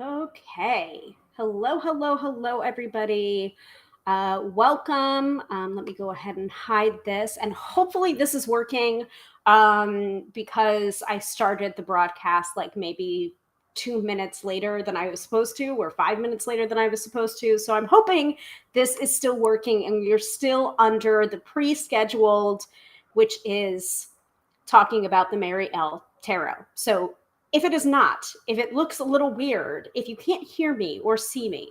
Okay. Hello, everybody. Welcome. Let me go ahead and hide this. And hopefully this is working because I started the broadcast like maybe 2 minutes later than I was supposed to, or 5 minutes later than I was supposed to. So I'm hoping this is still working and you're still under the pre-scheduled, which is talking about the Mary L. Tarot. So if it is not, if it looks a little weird, if you can't hear me or see me,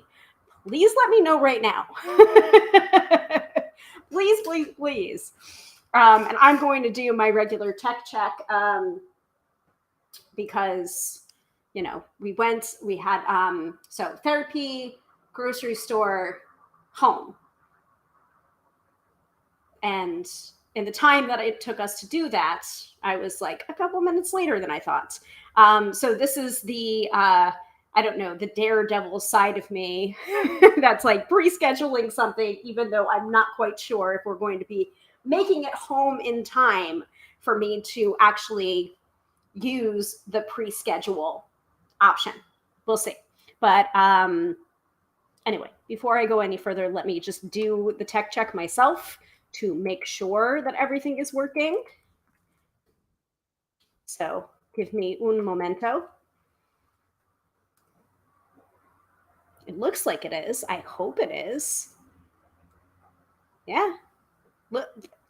please let me know right now. Please. And I'm going to do my regular tech check because, you know, we had, so therapy, grocery store, home. And in the time that it took us to do that, I was like a couple minutes later than I thought. So this is the, I don't know, the daredevil side of me that's like pre-scheduling something, even though I'm not quite sure if we're going to be making it home in time for me to actually use the pre-schedule option. We'll see. But anyway, before I go any further, let me just do the tech check myself to make sure that everything is working. So give me un momento. It looks like it is. I hope it is. Yeah,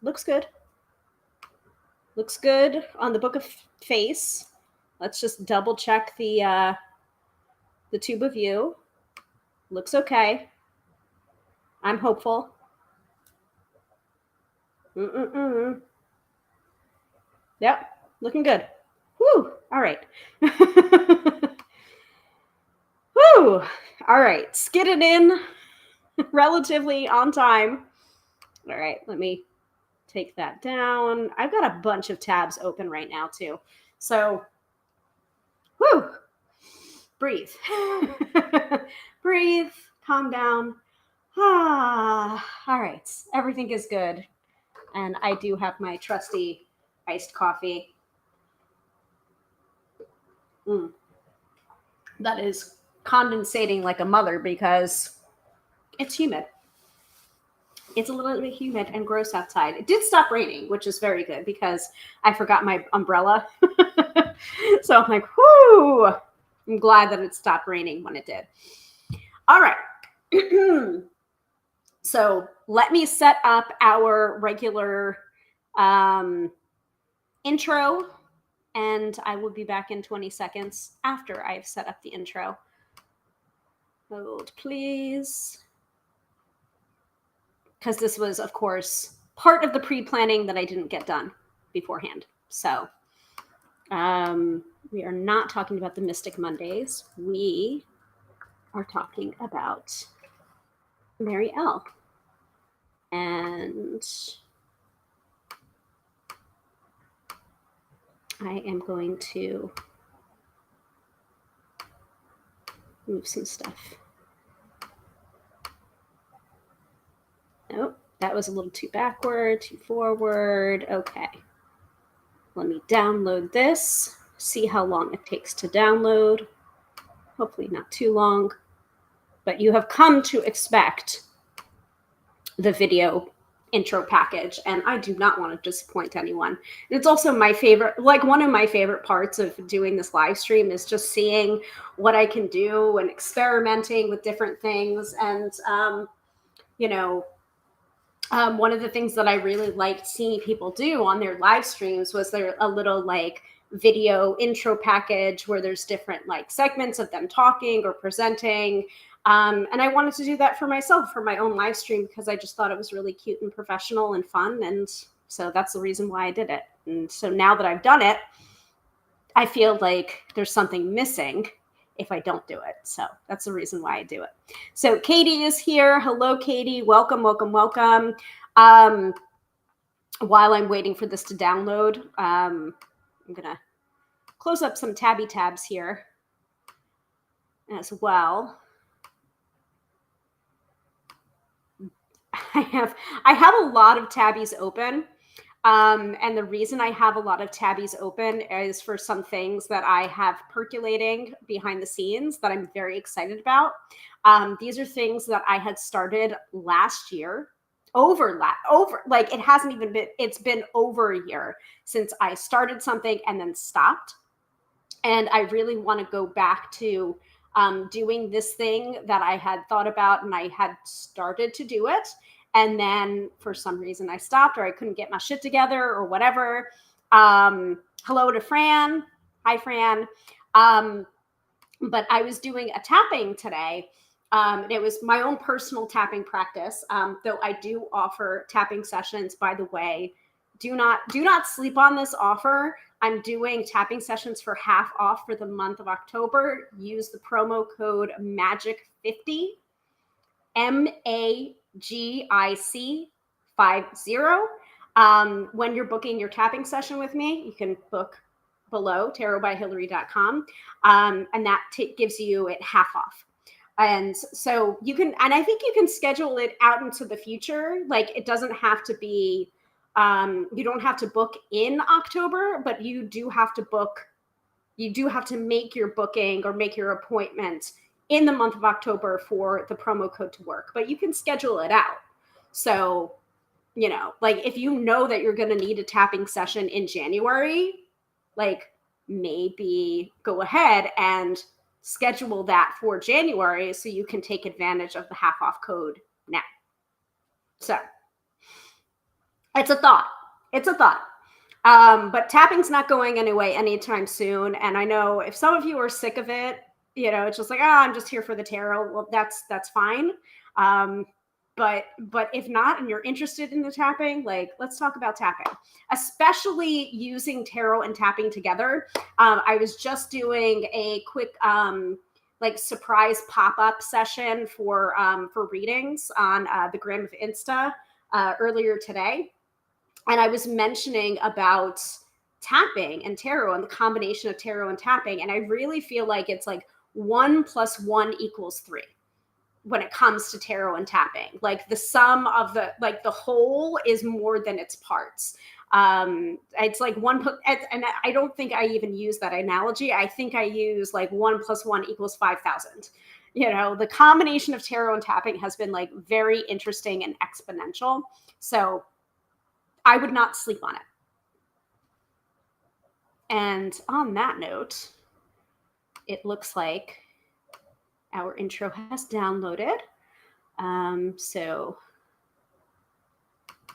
looks good. Looks good on the Book of Face. Let's just double check the Tube of View. Looks okay. I'm hopeful. Yep, looking good. Whew, all right. Whew, all right, skidded in relatively on time. All right, let me take that down. I've got a bunch of tabs open right now too. So, whew, breathe. Breathe, calm down. All right, everything is good. And I do have my trusty iced coffee. That is condensating like a mother because it's humid. It's a little bit humid and gross outside. It did stop raining, which is very good because I forgot my umbrella. So I'm like, whoo, I'm glad that it stopped raining when it did. All right. So let me set up our regular intro, and I will be back in 20 seconds after I've set up the intro. Hold, please. Because this was, of course, part of the pre-planning that I didn't get done beforehand. So we are not talking about the Mystic Mondays. We are talking about Mary L. And I am going to move some stuff. Nope, that was a little too backward, too forward. Okay. Let me download this, see how long it takes to download. Hopefully not too long, but you have come to expect the video intro package, and I do not want to disappoint anyone. And it's also my favorite, like one of my favorite parts of doing this live stream is just seeing what I can do and experimenting with different things. And you know, one of the things that I really liked seeing people do on their live streams was there a little like video intro package where there's different like segments of them talking or presenting. And I wanted to do that for myself for my own live stream because I just thought it was really cute and professional and fun. And so that's the reason why I did it. And so now that I've done it, I feel like there's something missing if I don't do it. So that's the reason why I do it. So Katie is here. Hello, Katie. Welcome, welcome, welcome. While I'm waiting for this to download, I'm going to close up some tabs here as well. I have a lot of tabbies open. And the reason I have a lot of tabbies open is for some things that I have percolating behind the scenes that I'm very excited about. These are things that I had started last year, over like it hasn't even been, it's been over a year since I started something and then stopped. And I really want to go back to doing this thing that I had thought about and I had started to do it. And then for some reason I stopped or I couldn't get my shit together or whatever. Hello to Fran. Hi, Fran. But I was doing a tapping today. And it was my own personal tapping practice. Though I do offer tapping sessions, by the way. Do not sleep on this offer. I'm doing tapping sessions for half off for the month of October. Use the promo code MAGIC50, MAGIC 50. When you're booking your tapping session with me, you can book below tarotbyhilary.com. And that gives you it half off. And so you can, and I think you can schedule it out into the future. Like it doesn't have to be, you don't have to book in October, but you do have to make your booking or make your appointment in the month of October for the promo code to work, but you can schedule it out. So, you know, like if you know that you're going to need a tapping session in January, like maybe go ahead and schedule that for January so you can take advantage of the half off code now. So it's a thought. But tapping's not going anyway anytime soon. And I know if some of you are sick of it, you know, it's just like, oh, I'm just here for the tarot. Well, that's fine. But if not, and you're interested in the tapping, like, let's talk about tapping, especially using tarot and tapping together. I was just doing a quick, like surprise pop-up session for readings on the Gram of Insta earlier today. And I was mentioning about tapping and tarot and the combination of tarot and tapping. And I really feel like it's like 1 + 1 = 3 when it comes to tarot and tapping. Like the sum of the whole is more than its parts. It's like and I don't think I even use that analogy. I think I use like 1 + 1 = 5,000. You know, the combination of tarot and tapping has been like very interesting and exponential. So I would not sleep on it. And on that note, it looks like our intro has downloaded. So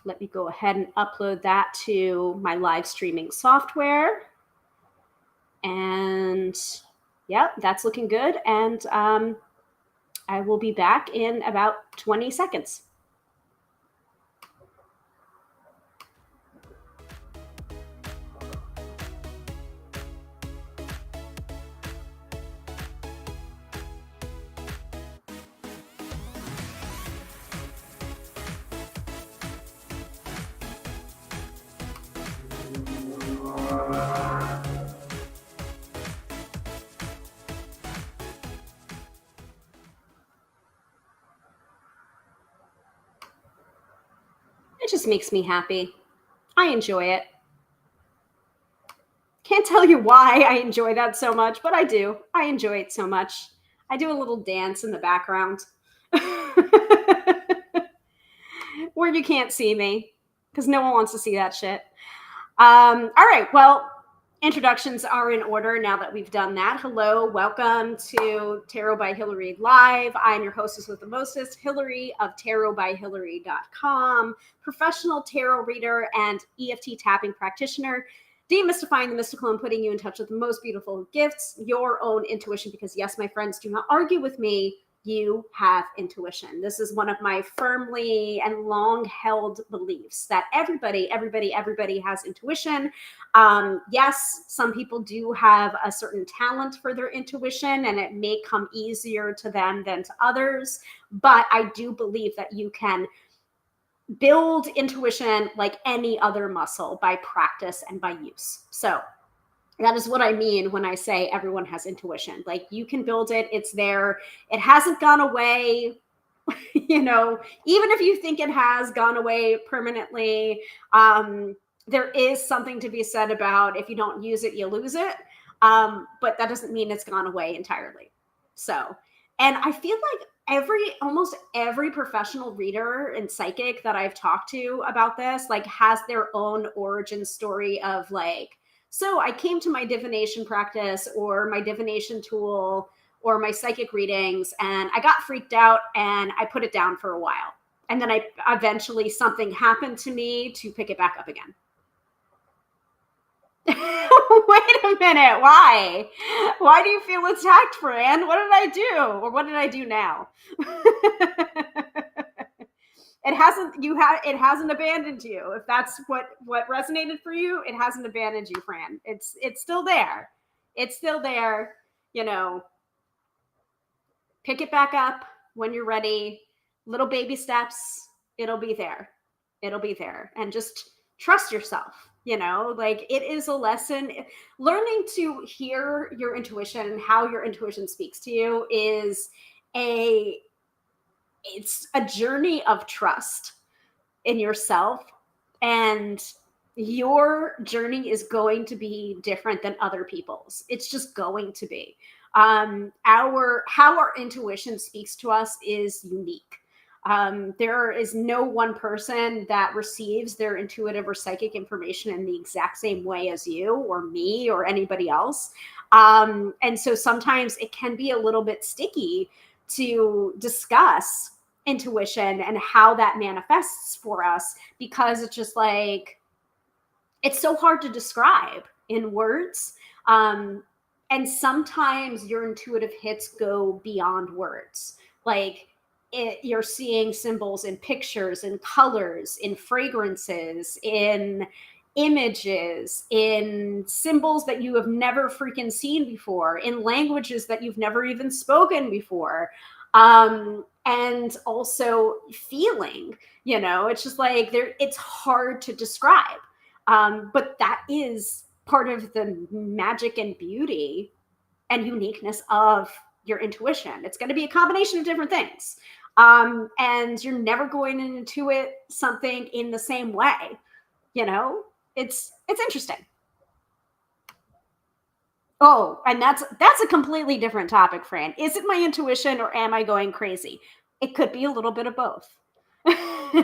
let me go ahead and upload that to my live streaming software. And yeah, that's looking good. And I will be back in about 20 seconds. It just makes me happy. I enjoy it. Can't tell you why I enjoy that so much, but I do. I enjoy it so much. I do a little dance in the background. where you can't see me because no one wants to see that shit. All right. Well, introductions are in order now that we've done that. Hello, welcome to Tarot by Hilary Live. I'm your hostess with the mostest, Hilary of tarotbyhilary.com, professional tarot reader and EFT tapping practitioner, demystifying the mystical and putting you in touch with the most beautiful gifts, your own intuition. Because yes, my friends, do not argue with me. You have intuition. This is one of my firmly and long held beliefs that everybody has intuition. Yes, some people do have a certain talent for their intuition and it may come easier to them than to others. But I do believe that you can build intuition like any other muscle by practice and by use. So that is what I mean when I say everyone has intuition. Like, you can build it, it's there, it hasn't gone away. Even if you think it has gone away permanently, there is something to be said about if you don't use it, you lose it. But that doesn't mean it's gone away entirely. So, and I feel like almost every professional reader and psychic that I've talked to about this, like, has their own origin story of like, so I came to my divination practice or my divination tool or my psychic readings and I got freaked out and I put it down for a while. And then eventually something happened to me to pick it back up again. Wait a minute. Why? Why do you feel attacked, Fran? What did I do? Or what did I do now? It hasn't abandoned you. If that's what resonated for you, it hasn't abandoned you, Fran. It's still there. It's still there. Pick it back up when you're ready. Little baby steps. It'll be there. It'll be there. And just trust yourself. Like, it is a lesson. Learning to hear your intuition and how your intuition speaks to you it's a journey of trust in yourself, and your journey is going to be different than other people's. It's just going to be. How our intuition speaks to us is unique. There is no one person that receives their intuitive or psychic information in the exact same way as you or me or anybody else. And so sometimes it can be a little bit sticky to discuss intuition and how that manifests for us, because it's just like, it's so hard to describe in words. And sometimes your intuitive hits go beyond words. Like, you're seeing symbols in pictures, in colors, in fragrances, in images, in symbols that you have never freaking seen before, in languages that you've never even spoken before. And also feeling, it's just like it's hard to describe. But that is part of the magic and beauty and uniqueness of your intuition. It's going to be a combination of different things. And you're never going to intuit something in the same way. It's interesting. Oh, and that's a completely different topic, Fran. Is it my intuition or am I going crazy? It could be a little bit of both.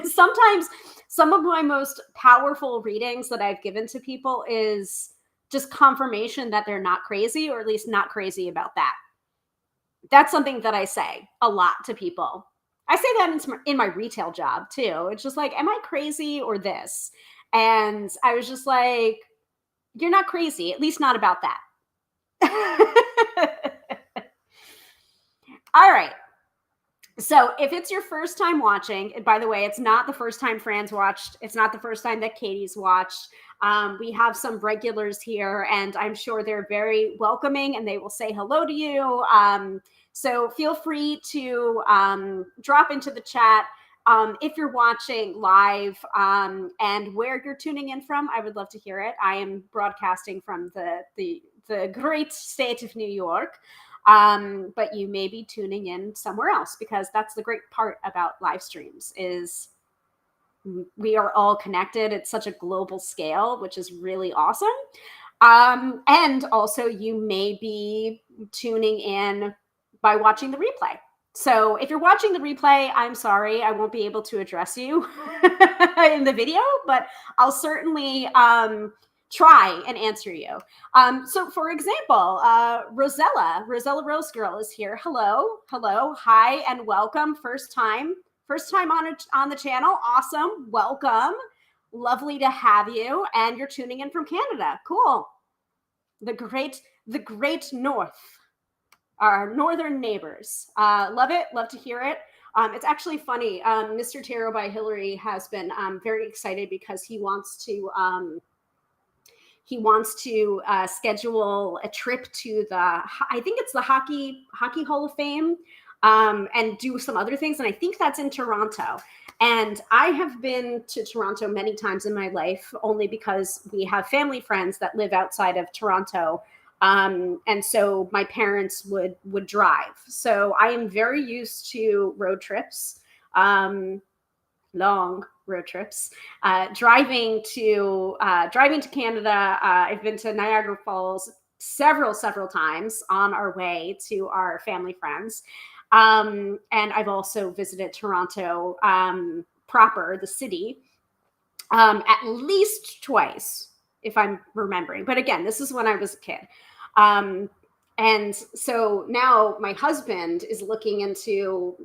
Sometimes some of my most powerful readings that I've given to people is just confirmation that they're not crazy, or at least not crazy about that. That's something that I say a lot to people. I say that in my retail job too. It's just like, am I crazy or this? And I was just like, you're not crazy, at least not about that. All right. So if it's your first time watching, and by the way, it's not the first time Fran's watched. It's not the first time that Katie's watched. We have some regulars here, and I'm sure they're very welcoming and they will say hello to you. So feel free to drop into the chat if you're watching live, and where you're tuning in from. I would love to hear it. I am broadcasting from the great state of New York. But you may be tuning in somewhere else, because that's the great part about live streams is we are all connected at such a global scale, which is really awesome. And also you may be tuning in by watching the replay. So if you're watching the replay, I'm sorry, I won't be able to address you in the video, but I'll certainly try and answer you. So for example, Rosella Rose Girl is here. Hello, hi, and welcome. First time on the channel. Awesome, welcome. Lovely to have you, and you're tuning in from Canada. Cool. The great North. Our northern neighbors. Love it. Love to hear it. It's actually funny. Mr. Tarot by Hilary has been very excited because he wants to schedule a trip to I think it's the Hockey Hall of Fame, and do some other things. And I think that's in Toronto. And I have been to Toronto many times in my life, only because we have family friends that live outside of Toronto. And so my parents would drive. So I am very used to road trips, long road trips, driving to Canada. I've been to Niagara Falls several times on our way to our family friends. And I've also visited Toronto, proper, the city, at least twice, if I'm remembering. But again, this is when I was a kid. And so now my husband is looking into,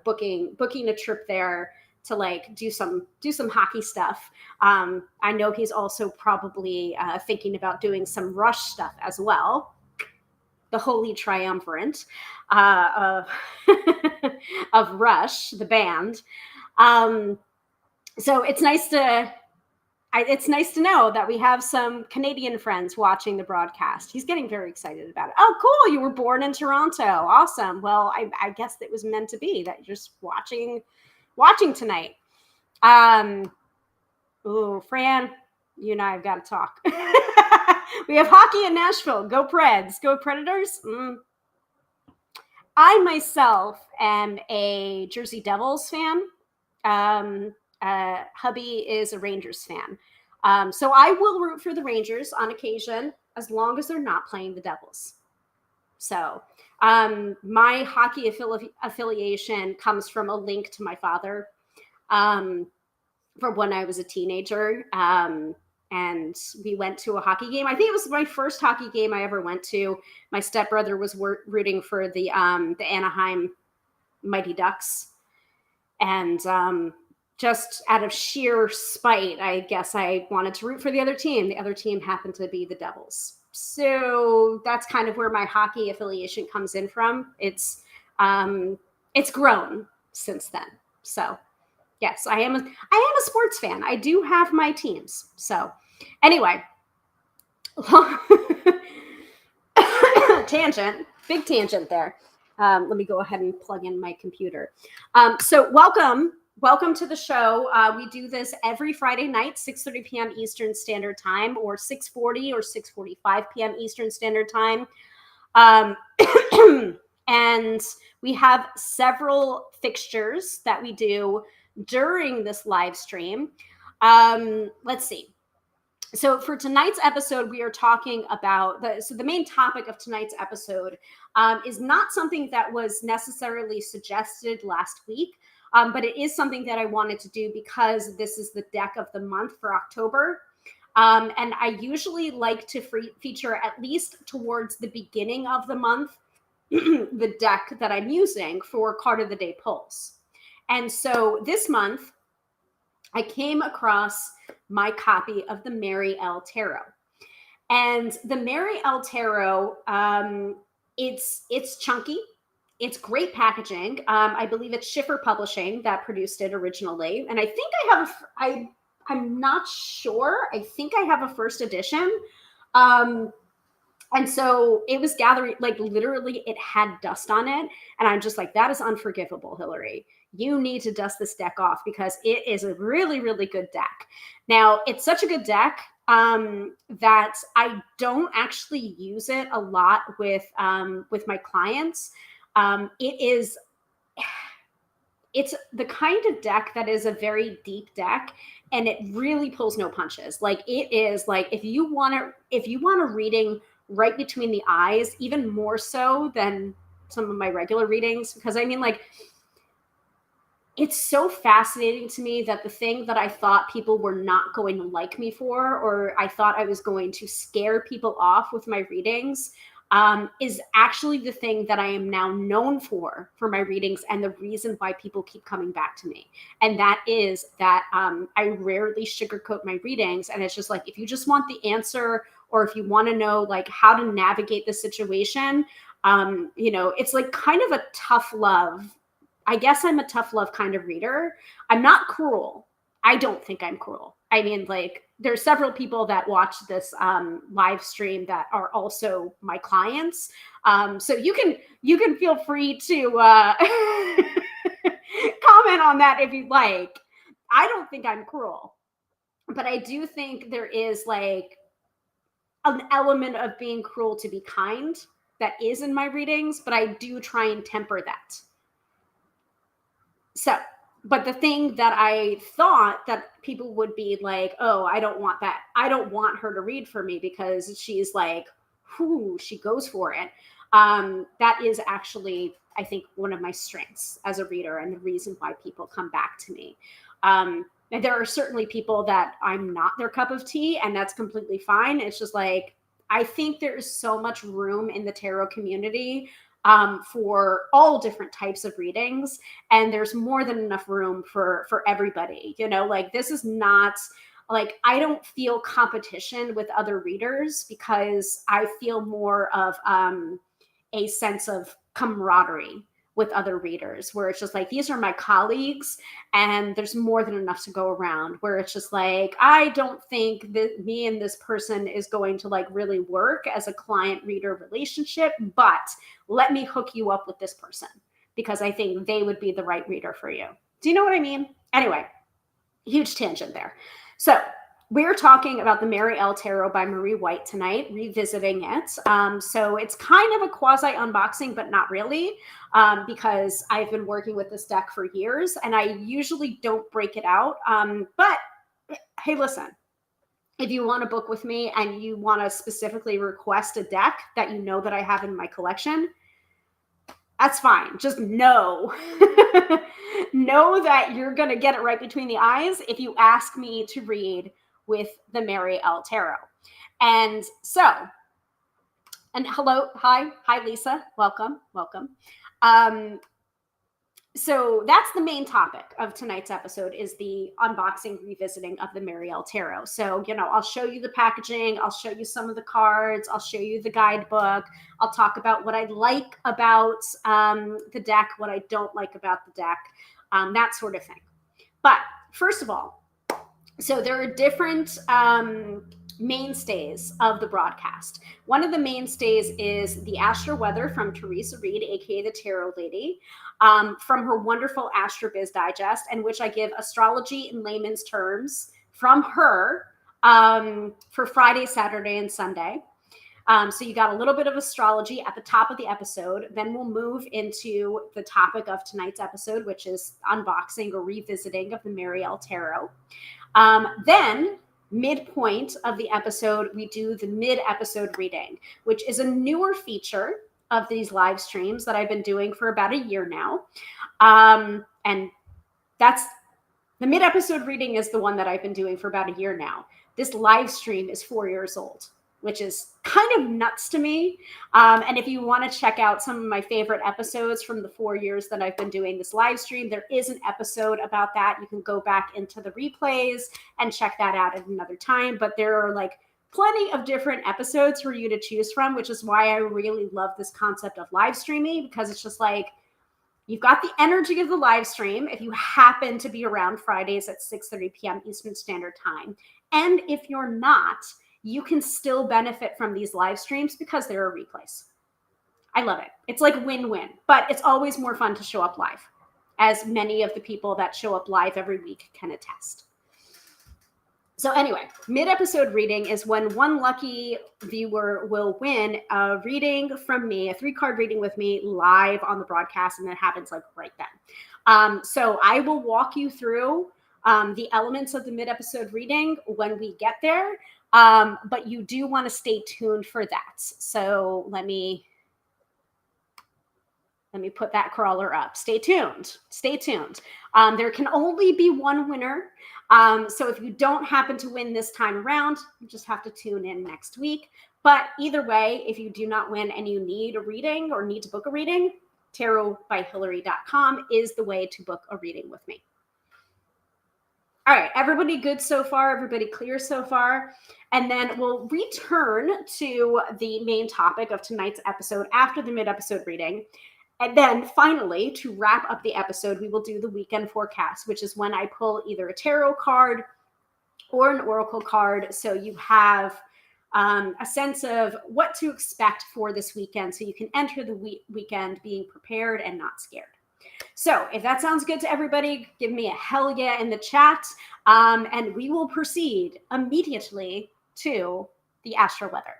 booking a trip there to like do some hockey stuff. I know he's also probably thinking about doing some Rush stuff as well. The holy triumvirate of Rush, the band. So it's nice to know that we have some Canadian friends watching the broadcast. He's getting very excited about it. Oh, cool. You were born in Toronto. Awesome. Well, I guess it was meant to be that you're just watching tonight. Ooh, Fran, you and I have got to talk. We have hockey in Nashville. Go Preds. Go Predators. I myself am a Jersey Devils fan. Hubby is a Rangers fan. So I will root for the Rangers on occasion, as long as they're not playing the Devils. So my hockey affiliation comes from a link to my father, from when I was a teenager. And we went to a hockey game. I think it was my first hockey game I ever went to. My stepbrother was rooting for the Anaheim Mighty Ducks. And just out of sheer spite, I guess I wanted to root for the other team. The other team happened to be the Devils. So that's kind of where my hockey affiliation comes in from. It's grown since then. So yes, I am a sports fan. I do have my teams. So anyway, big tangent there. Let me go ahead and plug in my computer. So welcome to the show. We do this every Friday night, 6:30 p.m. Eastern Standard Time, or 6:40 or 6:45 p.m. Eastern Standard Time. And we have several fixtures that we do during this live stream. Let's see. So for tonight's episode, we are talking about the main topic of tonight's episode is not something that was necessarily suggested last week, but it is something that I wanted to do because this is the deck of the month for October. And I usually like to feature at least towards the beginning of the month the deck that I'm using for card of the day pulls. And so this month, I came across my copy of the Mary L. Tarot. And the Mary L. Tarot, it's chunky. It's great packaging. I believe it's Schiffer Publishing that produced it originally. And I think I'm not sure. I think I have a first edition. And so it was gathering, like literally it had dust on it. And I'm just like, that is unforgivable, Hilary. You need to dust this deck off because it is a really, really good deck. Now, it's such a good deck that I don't actually use it a lot with my clients. It's the kind of deck that is a very deep deck, and it really pulls no punches. Like it is like if you want a reading right between the eyes, even more so than some of my regular readings, because I mean, like, it's so fascinating to me that the thing that I thought people were not going to like me for, or I thought I was going to scare people off with my readings, is actually the thing that I am now known for my readings, and the reason why people keep coming back to me. And that is that I rarely sugarcoat my readings. And it's just like, if you just want the answer, or if you want to know like how to navigate the situation, it's like kind of a tough love. I guess I'm a tough love kind of reader. I'm not cruel. I don't think I'm cruel. I mean, like, there's several people that watch this live stream that are also my clients. So you can feel free to comment on that if you'd like. I don't think I'm cruel, but I do think there is like an element of being cruel to be kind that is in my readings, but I do try and temper that. So, but the thing that I thought that people would be like, oh, I don't want that. I don't want her to read for me because she's like, whoo, she goes for it. That is actually, I think, one of my strengths as a reader, and the reason why people come back to me. And there are certainly people that I'm not their cup of tea, and that's completely fine. It's just like, I think there is so much room in the tarot community for all different types of readings, and there's more than enough room for everybody. Like, this is not like, I don't feel competition with other readers, because I feel more of a sense of camaraderie with other readers, where it's just like, these are my colleagues and there's more than enough to go around, where it's just like, I don't think that me and this person is going to like really work as a client reader relationship, but let me hook you up with this person because I think they would be the right reader for you. Do you know what I mean? Anyway, huge tangent there. So we're talking about the Mary L. Tarot by Marie White tonight, revisiting it. So it's kind of a quasi unboxing, but not really, because I've been working with this deck for years, and I usually don't break it out. But hey, listen, if you want to book with me and you want to specifically request a deck that you know that I have in my collection, that's fine. Just know, know that you're going to get it right between the eyes if you ask me to read with the Mary L. Tarot. And so, and hello, hi, Lisa, welcome. So that's the main topic of tonight's episode, is the unboxing, revisiting of the Mary L. Tarot. So, I'll show you the packaging. I'll show you some of the cards. I'll show you the guidebook. I'll talk about what I like about the deck, what I don't like about the deck, that sort of thing. But first of all, so there are different mainstays of the broadcast. One of the mainstays is the astro-weather from Teresa Reed, aka the Tarot Lady, from her wonderful AstroBiz Digest, in which I give astrology in layman's terms from her for Friday, Saturday, and Sunday. So you got a little bit of astrology at the top of the episode. Then we'll move into the topic of tonight's episode, which is unboxing or revisiting of the Mary L. Tarot. Then midpoint of the episode, we do the mid-episode reading, which is a newer feature of these live streams that I've been doing for about a year now. And that's the mid-episode reading is the one that I've been doing for about a year now. This live stream is 4 years old, which is kind of nuts to me. And if you want to check out some of my favorite episodes from the 4 years that I've been doing this live stream, there is an episode about that. You can go back into the replays and check that out at another time. But there are like plenty of different episodes for you to choose from, which is why I really love this concept of live streaming, because it's just like, you've got the energy of the live stream if you happen to be around Fridays at 6:30 p.m. Eastern Standard Time. And if you're not, you can still benefit from these live streams because there are replays. I love it. It's like win-win, but it's always more fun to show up live, as many of the people that show up live every week can attest. So anyway, mid-episode reading is when one lucky viewer will win a reading from me, a 3-card reading with me live on the broadcast, and it happens like right then. So I will walk you through the elements of the mid-episode reading when we get there, but you do want to stay tuned for that. So let me Let me put that crawler up. Stay tuned. Stay tuned. There can only be one winner. So if you don't happen to win this time around, you just have to tune in next week. But either way, if you do not win and you need a reading or need to book a reading, tarotbyhilary.com is the way to book a reading with me. All right, everybody good so far? Everybody clear so far? And then we'll return to the main topic of tonight's episode after the mid-episode reading. And then finally, to wrap up the episode, we will do the weekend forecast, which is when I pull either a tarot card or an oracle card. So you have a sense of what to expect for this weekend. So you can enter the weekend being prepared and not scared. So if that sounds good to everybody, give me a hell yeah in the chat. And we will proceed immediately to the astro-weather.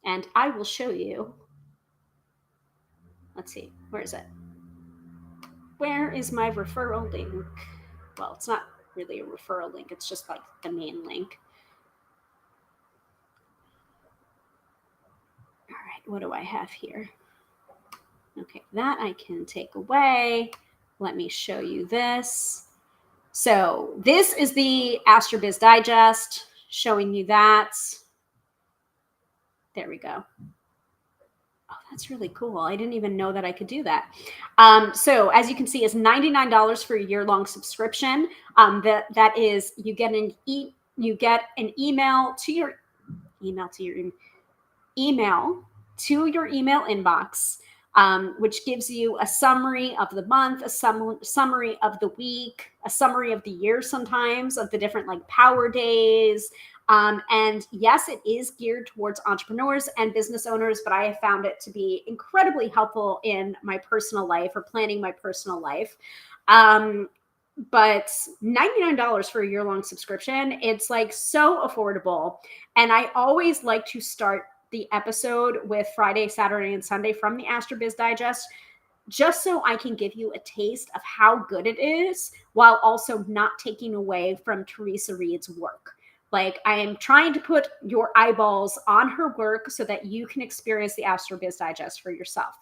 And I will show you. Let's see, where is it? Where is my referral link? Well, it's not really a referral link. It's just like the main link. All right, what do I have here? Okay, that I can take away. Let me show you this. So this is the AstroBiz Digest, showing you that. There we go. Oh, that's really cool. I didn't even know that I could do that. So as you can see, it's $99 for a year-long subscription. That is, you get an email to your email inbox, which gives you a summary of the month, a summary of the week, a summary of the year, sometimes of the different like power days. And yes, it is geared towards entrepreneurs and business owners, but I have found it to be incredibly helpful in my personal life or planning my personal life. But $99 for a year-long subscription, it's like so affordable. And I always like to start the episode with Friday, Saturday, and Sunday from the AstroBiz Digest, just so I can give you a taste of how good it is while also not taking away from Teresa Reed's work. Like, I am trying to put your eyeballs on her work so that you can experience the AstroBiz Digest for yourself.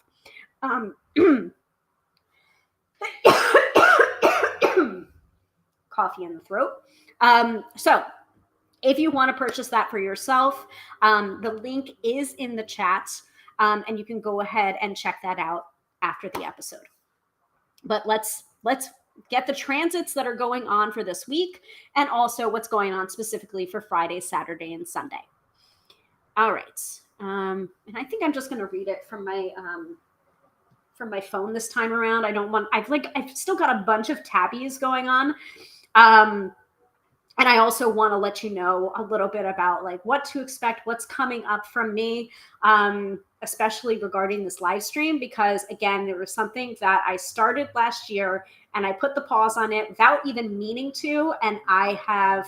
Coffee in the throat. So if you want to purchase that for yourself, the link is in the chat, and you can go ahead and check that out after the episode. But let's get the transits that are going on for this week and also what's going on specifically for Friday, Saturday, and Sunday. All right. And I think I'm just going to read it from my phone this time around. I've still got a bunch of tabbies going on. And I also want to let you know a little bit about like what to expect, what's coming up from me, especially regarding this live stream, because again, there was something that I started last year and I put the pause on it without even meaning to. And I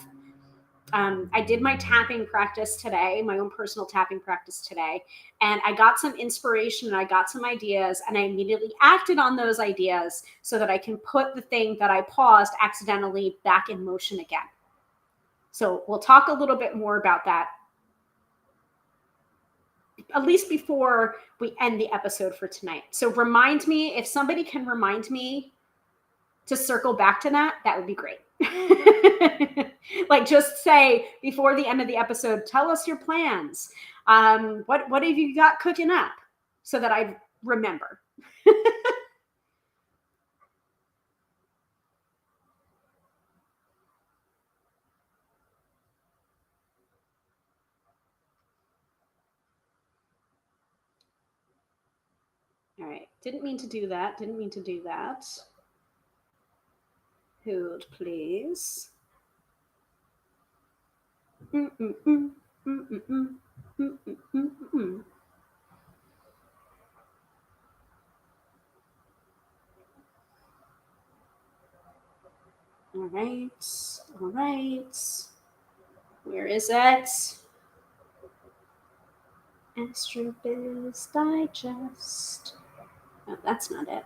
did my tapping practice today, my own personal tapping practice today, and I got some inspiration and I got some ideas and I immediately acted on those ideas so that I can put the thing that I paused accidentally back in motion again. So we'll talk a little bit more about that, at least before we end the episode for tonight. So remind me, if somebody can remind me to circle back to that, that would be great. Like just say before the end of the episode, tell us your plans. What have you got cooking up so that I remember? All right. Didn't mean to do that. Hold, please. All right. Where is it? AstroBiz Digest. Oh, that's not it.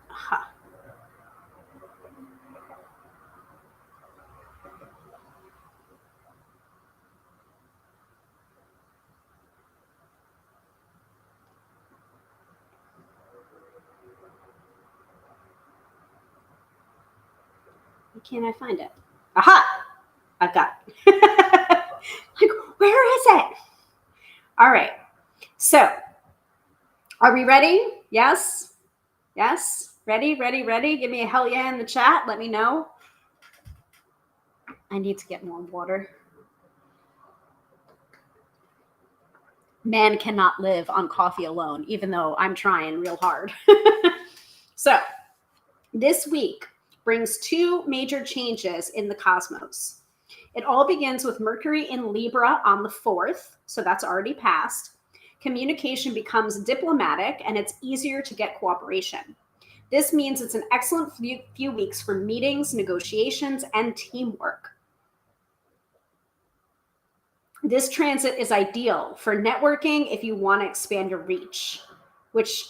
Aha. Why can't I find it? Aha! I've got it. Like, where is it? All right. So, are we ready? Yes? Yes? Ready? Give me a hell yeah in the chat. Let me know. I need to get more water. Man cannot live on coffee alone, even though I'm trying real hard. So, this week brings two major changes in the cosmos. It all begins with Mercury in Libra on the 4th, so that's already passed. Communication becomes diplomatic and it's easier to get cooperation. This means it's an excellent few weeks for meetings, negotiations, and teamwork. This transit is ideal for networking if you want to expand your reach, which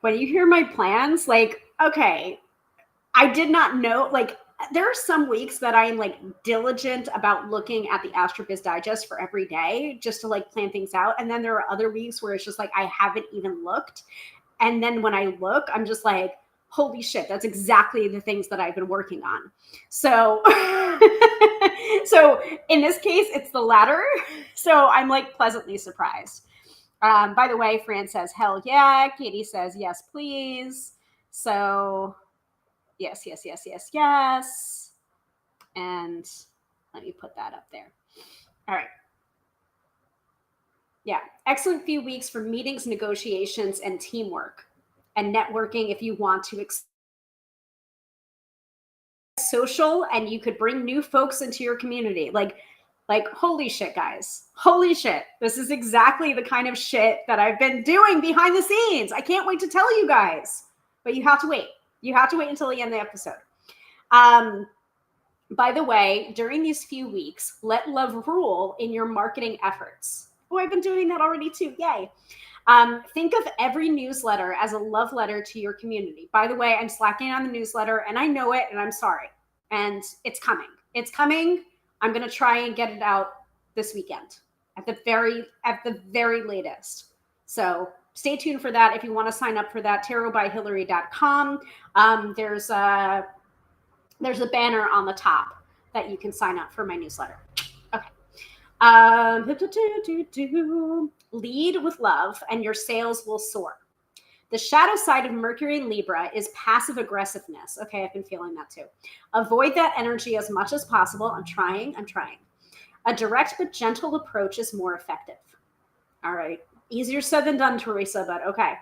when you hear my plans, like, okay, I did not know, like, there are some weeks that I'm like diligent about looking at the AstroBiz Digest for every day just to like plan things out. And then there are other weeks where it's just like I haven't even looked. And then when I look, I'm just like, holy shit, that's exactly the things that I've been working on. So, so in this case, it's the latter. So I'm like pleasantly surprised. By the way, Fran says, hell yeah. Katie says, yes, please. So yes. And let me put that up there. All right. Yeah. Excellent few weeks for meetings, negotiations, and teamwork and networking if you want to social and you could bring new folks into your community. Like holy shit, guys. Holy shit. This is exactly the kind of shit that I've been doing behind the scenes. I can't wait to tell you guys. But you have to wait. You have to wait until the end of the episode. By the way, during these few weeks, let love rule in your marketing efforts. Oh, I've been doing that already too. Yay. Think of every newsletter as a love letter to your community. By the way, I'm slacking on the newsletter and I know it and I'm sorry. And it's coming. It's coming. I'm going to try and get it out this weekend at the very latest. So stay tuned for that. If you want to sign up for that, tarotbyhilary.com. There's a banner on the top that you can sign up for my newsletter. Okay. Lead with love and your sales will soar. The shadow side of Mercury in Libra is passive aggressiveness. Okay, I've been feeling that too. Avoid that energy as much as possible. I'm trying. A direct but gentle approach is more effective. All right. Easier said than done, Teresa, but okay.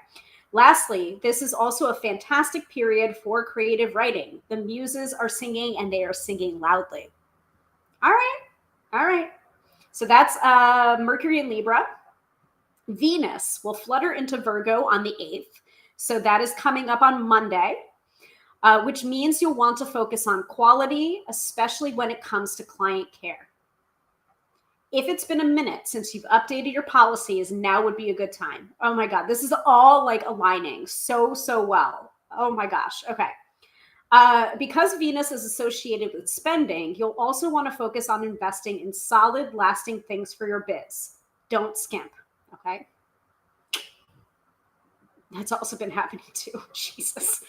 Lastly, this is also a fantastic period for creative writing. The muses are singing and they are singing loudly. All right. So that's Mercury in Libra. Venus will flutter into Virgo on the 8th. So that is coming up on Monday, which means you'll want to focus on quality, especially when it comes to client care. If it's been a minute since you've updated your policies, now would be a good time. Oh my God, this is all like aligning so well. Oh my gosh. Okay. Because Venus is associated with spending, you'll also want to focus on investing in solid, lasting things for your biz. Don't skimp. Okay. That's also been happening too. Jesus.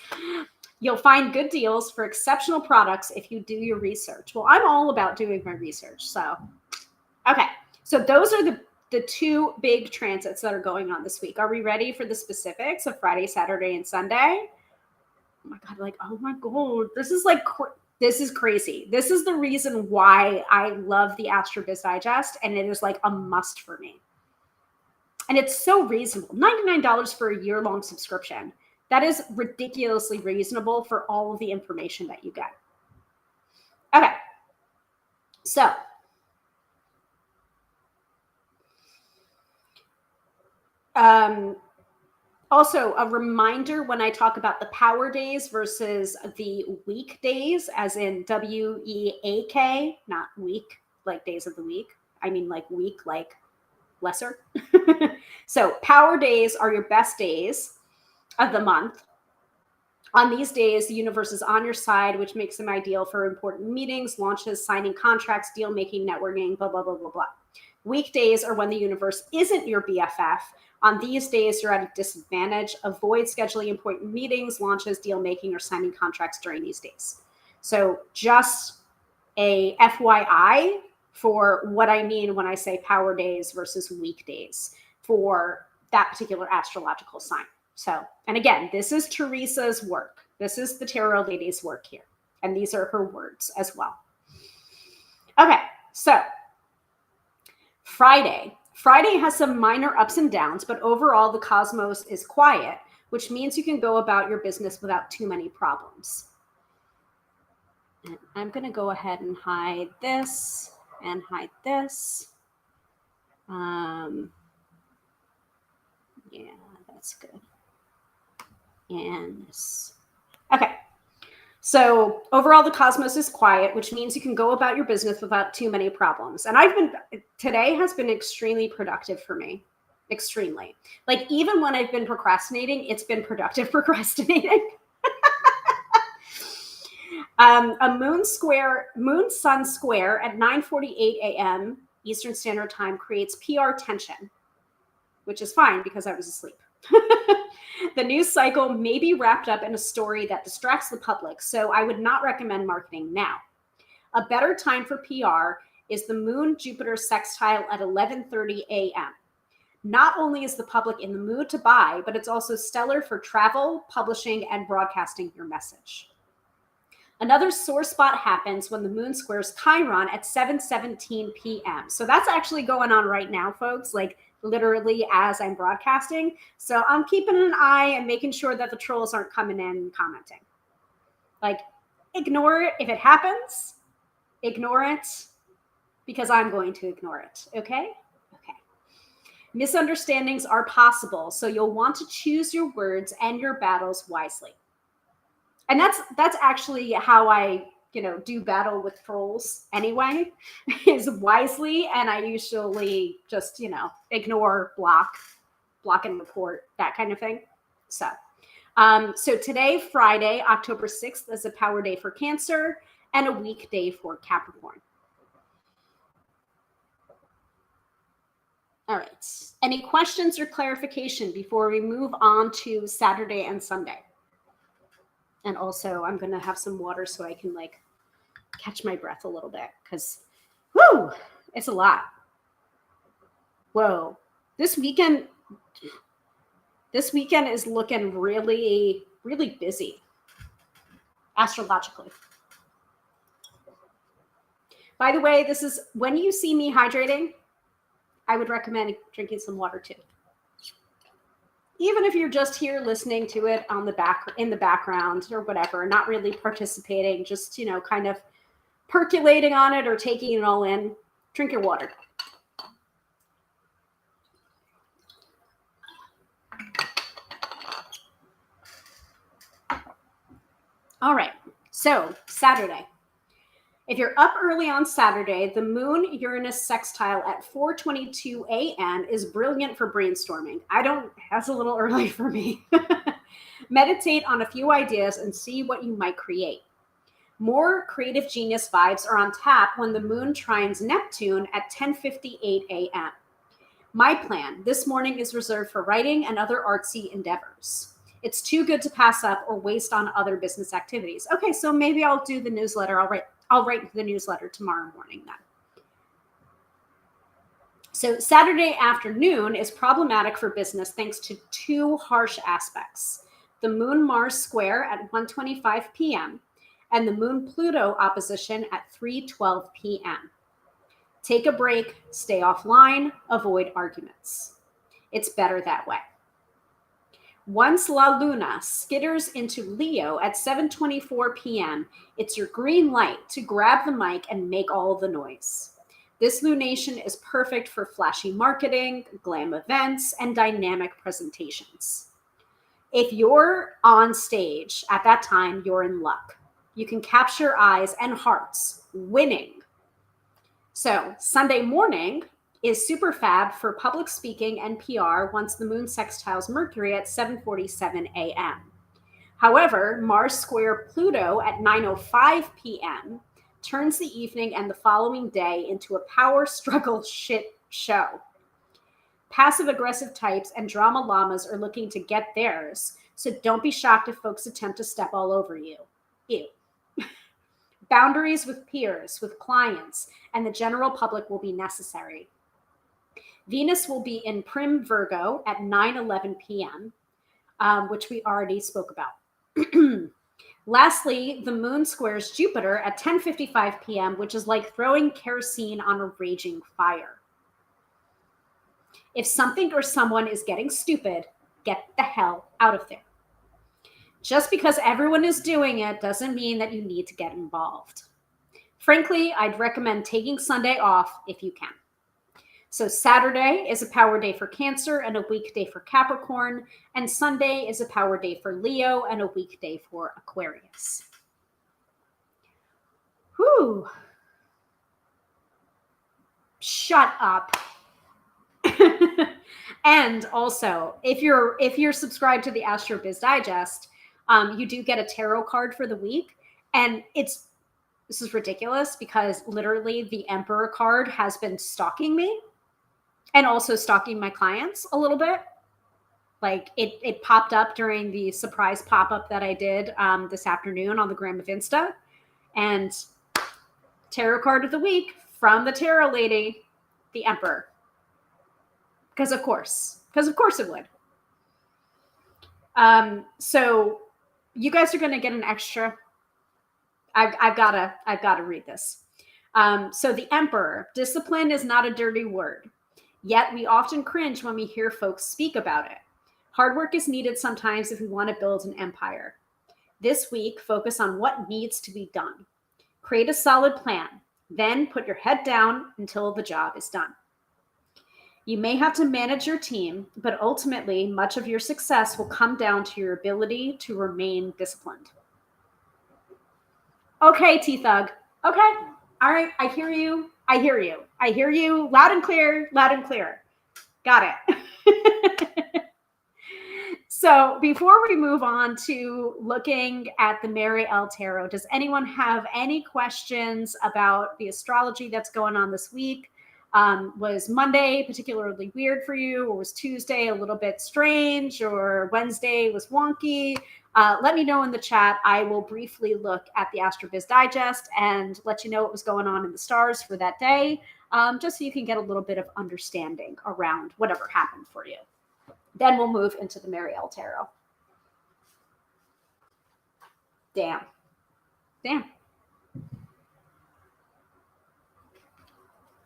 You'll find good deals for exceptional products if you do your research. Well, I'm all about doing my research. So, okay. So those are the two big transits that are going on this week. Are we ready for the specifics of Friday, Saturday, and Sunday? Oh my God. Like, oh my God. This is like, this is crazy. This is the reason why I love the AstroBiz Digest. And it is like a must for me. And it's so reasonable. $99 for a year-long subscription. That is ridiculously reasonable for all of the information that you get. Okay. So, also a reminder when I talk about the power days versus the weekdays, as in WEAK, not week, like days of the week. I mean like week, like lesser. So power days are your best days of the month. On these days, the universe is on your side, which makes them ideal for important meetings, launches, signing contracts, deal making, networking, blah, blah, blah, blah, blah. Weekdays are when the universe isn't your BFF. On these days, you're at a disadvantage. Avoid scheduling important meetings, launches, deal making, or signing contracts during these days. So just a FYI for what I mean when I say power days versus weekdays for that particular astrological sign. So, and again, this is Teresa's work. This is the tarot lady's work here. And these are her words as well. Okay, so Friday. Friday has some minor ups and downs, but overall the cosmos is quiet, which means you can go about your business without too many problems. And I'm going to go ahead and hide this and hide this. Yeah, that's good. And this. Okay. So overall, the cosmos is quiet, which means you can go about your business without too many problems. And today has been extremely productive for me. Extremely. Like even when I've been procrastinating, it's been productive procrastinating. A moon-sun square at 9:48 a.m. Eastern Standard Time creates PR tension, which is fine because I was asleep. The news cycle may be wrapped up in a story that distracts the public, so I would not recommend marketing now. A better time for PR is the Moon-Jupiter sextile at 11:30 a.m. Not only is the public in the mood to buy, but it's also stellar for travel, publishing, and broadcasting your message. Another sore spot happens when the moon squares Chiron at 7:17 p.m. So that's actually going on right now, folks, like literally as I'm broadcasting. So I'm keeping an eye and making sure that the trolls aren't coming in and commenting. Like, ignore it. If it happens, ignore it because I'm going to ignore it. Okay? Okay. Misunderstandings are possible, so you'll want to choose your words and your battles wisely. And that's actually how I, do battle with trolls anyway, is wisely. And I usually just, ignore, block and report, that kind of thing. So today, Friday, October 6th, is a power day for Cancer and a weekday for Capricorn. All right. Any questions or clarification before we move on to Saturday and Sunday? And also, I'm going to have some water so I can catch my breath a little bit because, whoo, it's a lot. Whoa. This weekend is looking really, really busy astrologically. By the way, this is when you see me hydrating, I would recommend drinking some water too. Even if you're just here listening to it in the background or whatever, not really participating, just, kind of percolating on it or taking it all in, drink your water. All right. So Saturday. If you're up early on Saturday, the Moon-Uranus sextile at 4:22 a.m. is brilliant for brainstorming. That's a little early for me. Meditate on a few ideas and see what you might create. More creative genius vibes are on tap when the Moon trines Neptune at 10:58 a.m. My plan this morning is reserved for writing and other artsy endeavors. It's too good to pass up or waste on other business activities. Okay, so maybe I'll do the newsletter. I'll write the newsletter tomorrow morning then. So Saturday afternoon is problematic for business thanks to two harsh aspects. The Moon-Mars square at 1:25 p.m. and the Moon-Pluto opposition at 3:12 p.m. Take a break, stay offline, avoid arguments. It's better that way. Once La Luna skitters into Leo at 7:24 p.m., it's your green light to grab the mic and make all the noise. This lunation is perfect for flashy marketing, glam events, and dynamic presentations. If you're on stage at that time, you're in luck. You can capture eyes and hearts, winning. So Sunday morning is super fab for public speaking and PR once the moon sextiles Mercury at 7:47 a.m. However, Mars square Pluto at 9:05 p.m. turns the evening and the following day into a power struggle shit show. Passive-aggressive types and drama llamas are looking to get theirs, so don't be shocked if folks attempt to step all over you. Ew. Boundaries with peers, with clients, and the general public will be necessary. Venus will be in prim Virgo at 9:11 p.m., which we already spoke about. Lastly, the moon squares Jupiter at 10:55 p.m., which is like throwing kerosene on a raging fire. If something or someone is getting stupid, get the hell out of there. Just because everyone is doing it doesn't mean that you need to get involved. Frankly, I'd recommend taking Sunday off if you can. So Saturday is a power day for Cancer and a weekday for Capricorn, and Sunday is a power day for Leo and a weekday for Aquarius. Whew. Shut up. And also, if you're subscribed to the Astro Biz Digest, you do get a tarot card for the week, and this is ridiculous because literally the Emperor card has been stalking me and also stalking my clients a little bit. Like it popped up during the surprise pop-up that I did this afternoon on the gram of Insta, and tarot card of the week from the tarot lady, the Emperor. Because of course it would. So you guys are going to get an extra. I've got to read this. So the Emperor, discipline is not a dirty word, yet we often cringe when we hear folks speak about it. Hard work is needed sometimes if we want to build an empire. This week, focus on what needs to be done. Create a solid plan, then put your head down until the job is done. You may have to manage your team, but ultimately, much of your success will come down to your ability to remain disciplined. Okay, T-Thug. Okay. All right. I hear you. I hear you. I hear you loud and clear, loud and clear. Got it. So before we move on to looking at the Mary L. Tarot, does anyone have any questions about the astrology that's going on this week? Was Monday particularly weird for you, or was Tuesday a little bit strange, or Wednesday was wonky? Let me know in the chat. I will briefly look at the AstroBiz Digest and let you know what was going on in the stars for that day, just so you can get a little bit of understanding around whatever happened for you. Then we'll move into the Mary L. Tarot. Damn.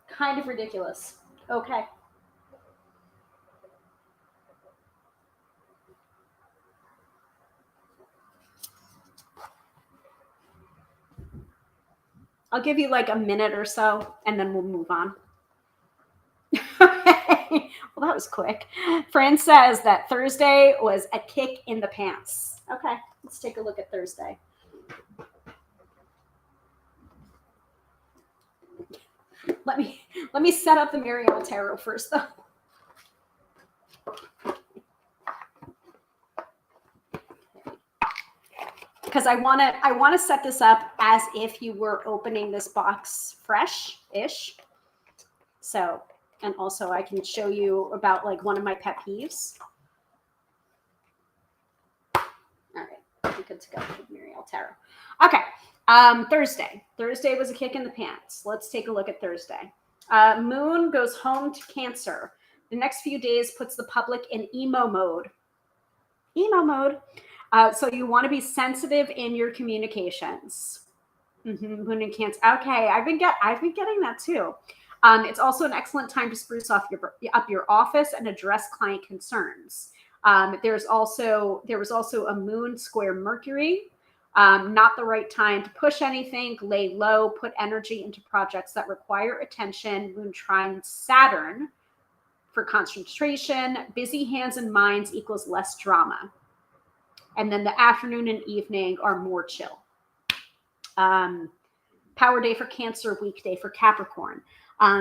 Kind of ridiculous. Okay. I'll give you like a minute or so, and then we'll move on. Okay. Well, that was quick. Fran says that Thursday was a kick in the pants. Okay, let's take a look at Thursday. Let me set up the Mary L. Tarot first, though. Because I want to set this up as if you were opening this box fresh-ish. So, and also I can show you about like one of my pet peeves. All right, we're good to go with Mary L. Tarot. Okay. Thursday was a kick in the pants. Let's take a look at Thursday. Moon goes home to Cancer. The next few days puts the public in emo mode. So you want to be sensitive in your communications. Moon in Cancer. Okay, I've been getting that too. It's also an excellent time to spruce up your office and address client concerns. There was also a Moon square Mercury. Not the right time to push anything, lay low, put energy into projects that require attention. Moon trine Saturn for concentration. Busy hands and minds equals less drama. And then the afternoon and evening are more chill. Power day for Cancer, weekday for Capricorn.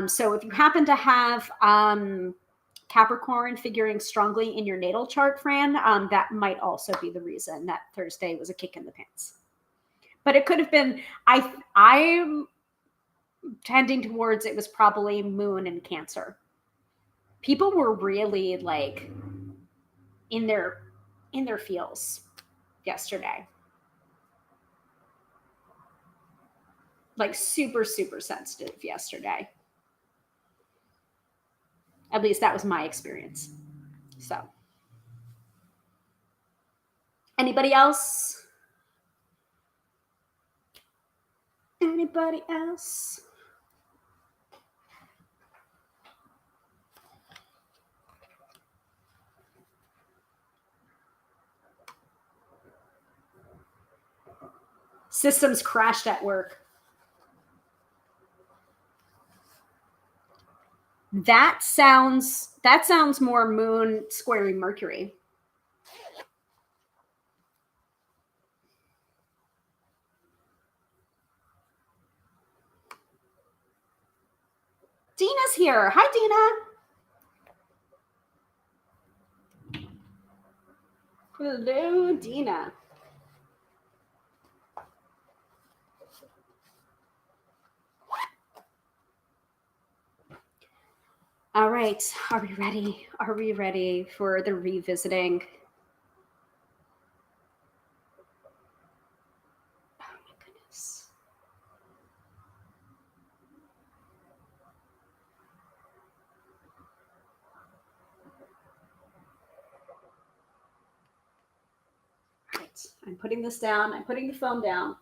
So if you happen to have Capricorn figuring strongly in your natal chart, Fran, that might also be the reason that Thursday was a kick in the pants. But it could have been, I'm tending towards it was probably Moon and Cancer. People were really like in their feels yesterday. like super, super sensitive yesterday. At least that was my experience. So, anybody else? Anybody else? Systems crashed at work. That sounds more moon squaring Mercury. Dina's here. Hi, Dina. Hello, Dina. All right. Are we ready? Are we ready for the revisiting? Oh my goodness. All right. I'm putting this down. I'm putting the phone down.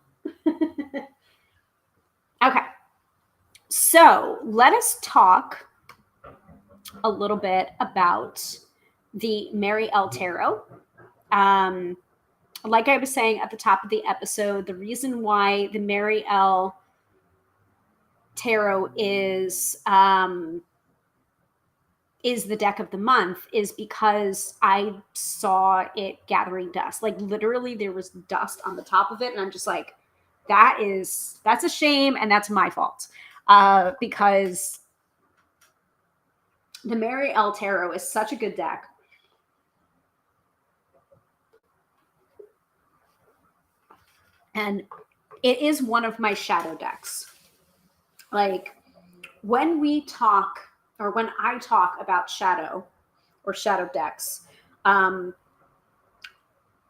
Okay. So let us talk a little bit about the Mary L. Tarot. Like I was saying at the top of the episode, the reason why the Mary L. Tarot is the deck of the month is because I saw it gathering dust. Like literally there was dust on the top of it. And I'm just like, that's a shame. And that's my fault. Because the Mary L. Tarot is such a good deck. And it is one of my shadow decks. Like when we talk or when I talk about shadow or shadow decks,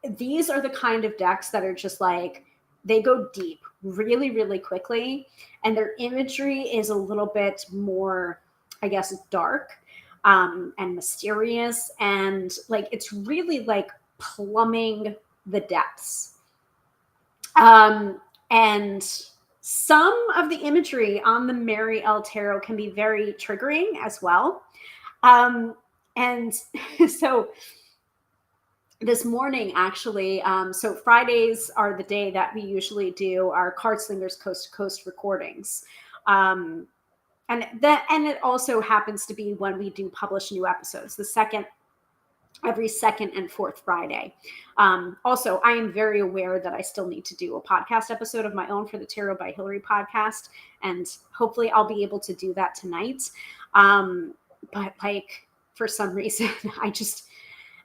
these are the kind of decks that are just like, they go deep really, really quickly. And their imagery is a little bit more, I guess, dark and mysterious. And like, it's really like plumbing the depths. And some of the imagery on the Mary L. Tarot can be very triggering as well. And so this morning, actually, so Fridays are the day that we usually do our Card Slingers Coast to Coast recordings. And it also happens to be when we do publish new episodes, every second and fourth Friday. Also, I am very aware that I still need to do a podcast episode of my own for the Tarot by Hilary podcast. And hopefully I'll be able to do that tonight. But like, for some reason,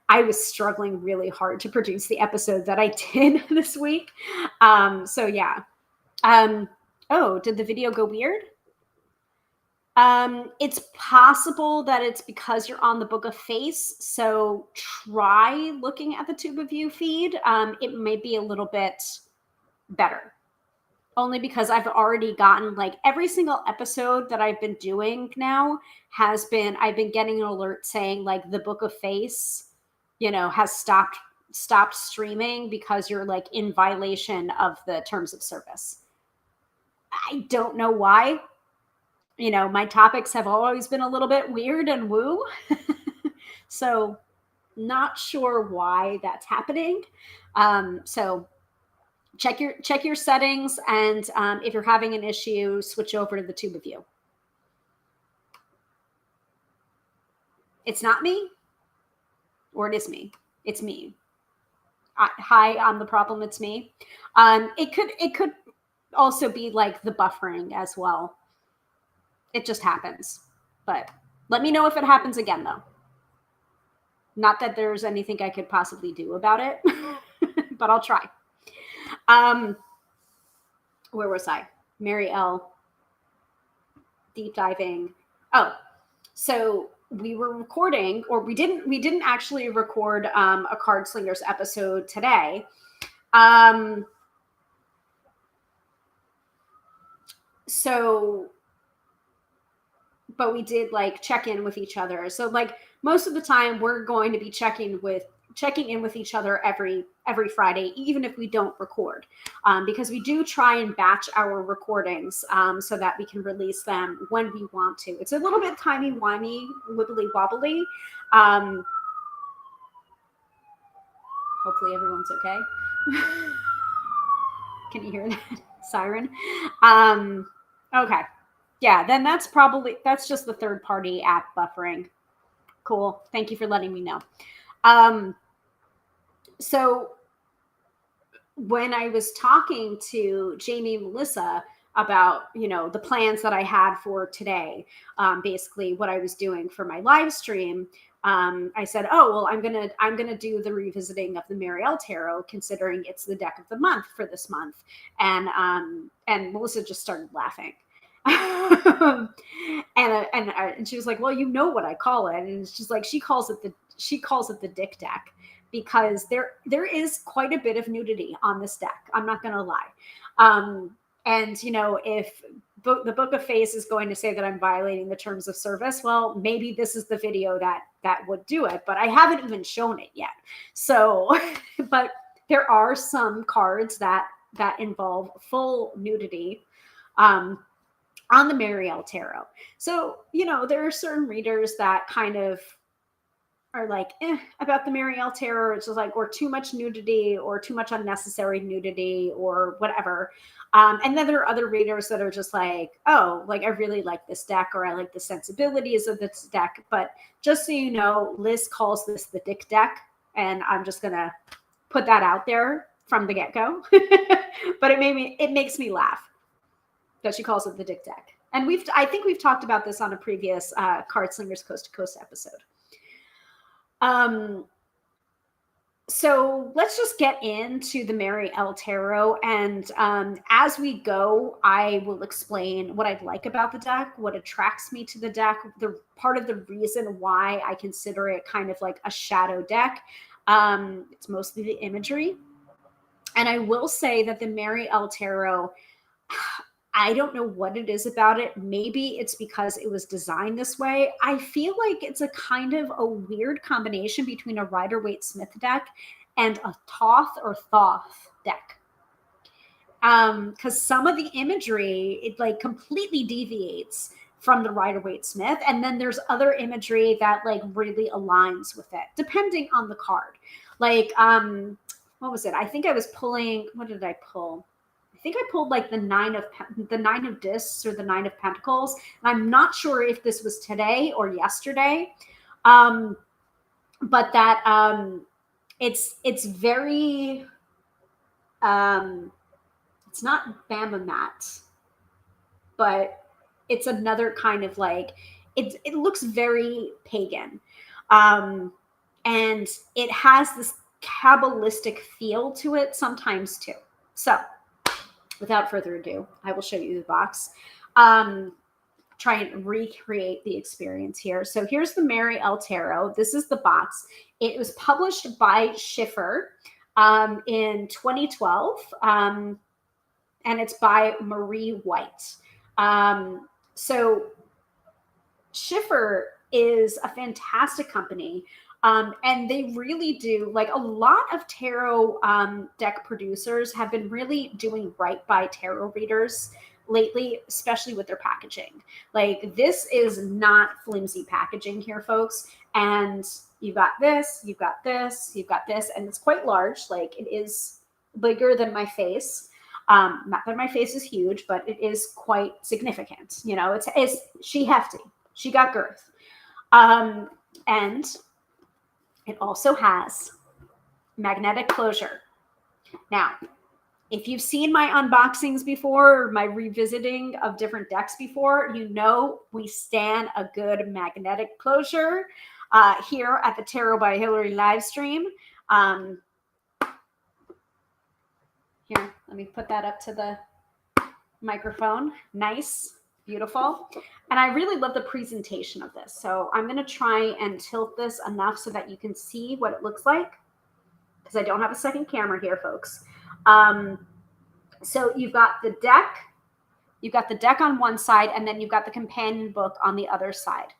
I was struggling really hard to produce the episode that I did this week. So yeah. Oh, did the video go weird? It's possible that it's because you're on the Book of Face. So try looking at the Tube of View feed. It may be a little bit better. Only because I've already gotten like every single episode that I've been doing now I've been getting an alert saying like the Book of Face, has stopped streaming because you're like in violation of the terms of service. I don't know why. My topics have always been a little bit weird and woo. So not sure why that's happening. So check your settings. And if you're having an issue, switch over to the Tube of View. It's not me, or it is me. It's me. Hi, I'm the problem. It's me. It could also be like the buffering as well. It just happens. But let me know if it happens again, though. Not that there's anything I could possibly do about it, but I'll try. Where was I? Mary L. Deep diving. Oh, so we were recording, or we didn't actually record a Card Slingers episode today. so, but we did like check in with each other. So like most of the time we're going to be checking in with each other every Friday, even if we don't record, because we do try and batch our recordings, so that we can release them when we want to. It's a little bit timey-wimey, wibbly wobbly. Um, hopefully everyone's okay. Can you hear that siren? Okay. Yeah, then that's just the third party app buffering. Cool. Thank you for letting me know. Um, so when I was talking to Jamie and Melissa about, the plans that I had for today, basically what I was doing for my live stream, I said, oh, well, I'm gonna do the revisiting of the Marielle Tarot, considering it's the deck of the month for this month. And Melissa just started laughing. And she was like, well, you know what I call it. And it's just like, she calls it the dick deck, because there is quite a bit of nudity on this deck. I'm not going to lie. And if the Book of Face is going to say that I'm violating the terms of service, well, maybe this is the video that would do it, but I haven't even shown it yet. So, but there are some cards that involve full nudity, on the Marielle Tarot. So, there are certain readers that kind of are like, about the Marielle Tarot. It's just like, or too much nudity, or too much unnecessary nudity, or whatever. And then there are other readers that are just like, oh, like, I really like this deck, or I like the sensibilities of this deck. But just so you know, Liz calls this the dick deck. And I'm just going to put that out there from the get-go. But it makes me laugh that she calls it the dick deck. And I think we've talked about this on a previous Card Slingers Coast to Coast episode. So let's just get into the Marielle Tarot. And as we go, I will explain what I like about the deck, what attracts me to the deck, the part of the reason why I consider it kind of like a shadow deck. It's mostly the imagery. And I will say that the Marielle Tarot, I don't know what it is about it. Maybe it's because it was designed this way. I feel like it's a kind of a weird combination between a Rider-Waite-Smith deck and a Thoth or Thoth deck. Because some of the imagery, it like completely deviates from the Rider-Waite-Smith. And then there's other imagery that like really aligns with it, depending on the card. Like, what was it? I think I was pulling, what did I pull? I think I pulled like the nine of discs, or the 9 of pentacles. And I'm not sure if this was today or yesterday. But that, it's very, it's not Bamba Mat, but it's another kind of like, it looks very pagan. And it has this Kabbalistic feel to it sometimes too. So without further ado, I will show you the box. Try and recreate the experience here. So here's the Marielle Tarot. This is the box. It was published by Schiffer in 2012, and it's by Marie White. So Schiffer is a fantastic company. And they really do, like, a lot of tarot deck producers have been really doing right by tarot readers lately, especially with their packaging. Like, this is not flimsy packaging here, folks. And you've got this, you've got this, you've got this, and it's quite large. Like, it is bigger than my face. Not that my face is huge, but it is quite significant. She hefty. She got girth. And it also has magnetic closure. Now, if you've seen my unboxings before, or my revisiting of different decks before, you know we stand a good magnetic closure here at the Tarot by Hilary live stream. Here, let me put that up to the microphone. Nice. Beautiful. And I really love the presentation of this. So I'm going to try and tilt this enough so that you can see what it looks like, because I don't have a second camera here, folks. So you've got the deck, You've got the deck on one side, and then you've got the companion book on the other side.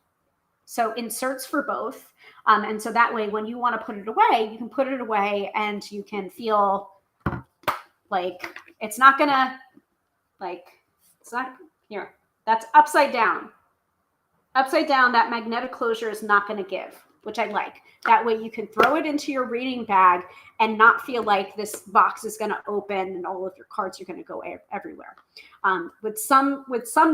So inserts for both. And so that way, when you want to put it away, you can put it away and you can feel like it's not gonna, like, it's not here. That's upside down. Upside down, that magnetic closure is not going to give, which I like. That way you can throw it into your reading bag and not feel like this box is going to open and all of your cards are going to go everywhere. With some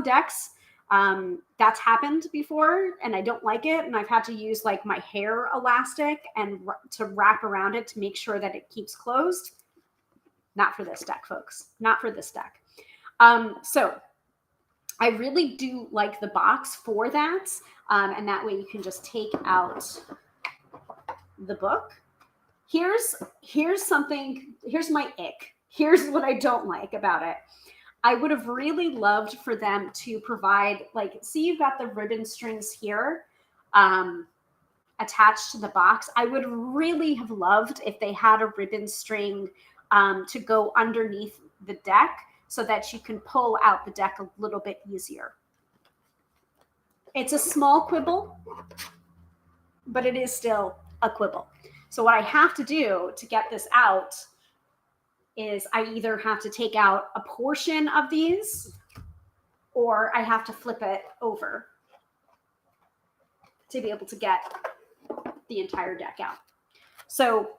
decks, that's happened before and I don't like it. And I've had to use like my hair elastic and to wrap around it to make sure that it keeps closed. Not for this deck, folks. Not for this deck. So I really do like the box for that. And that way you can just take out the book. Here's something, here's my ick. Here's what I don't like about it. I would have really loved for them to provide, like, see, you've got the ribbon strings here attached to the box. I would really have loved if they had a ribbon string to go underneath the deck so that you can pull out the deck a little bit easier. It's a small quibble, but it is still a quibble. So what I have to do to get this out is I either have to take out a portion of these or I have to flip it over to be able to get the entire deck out. So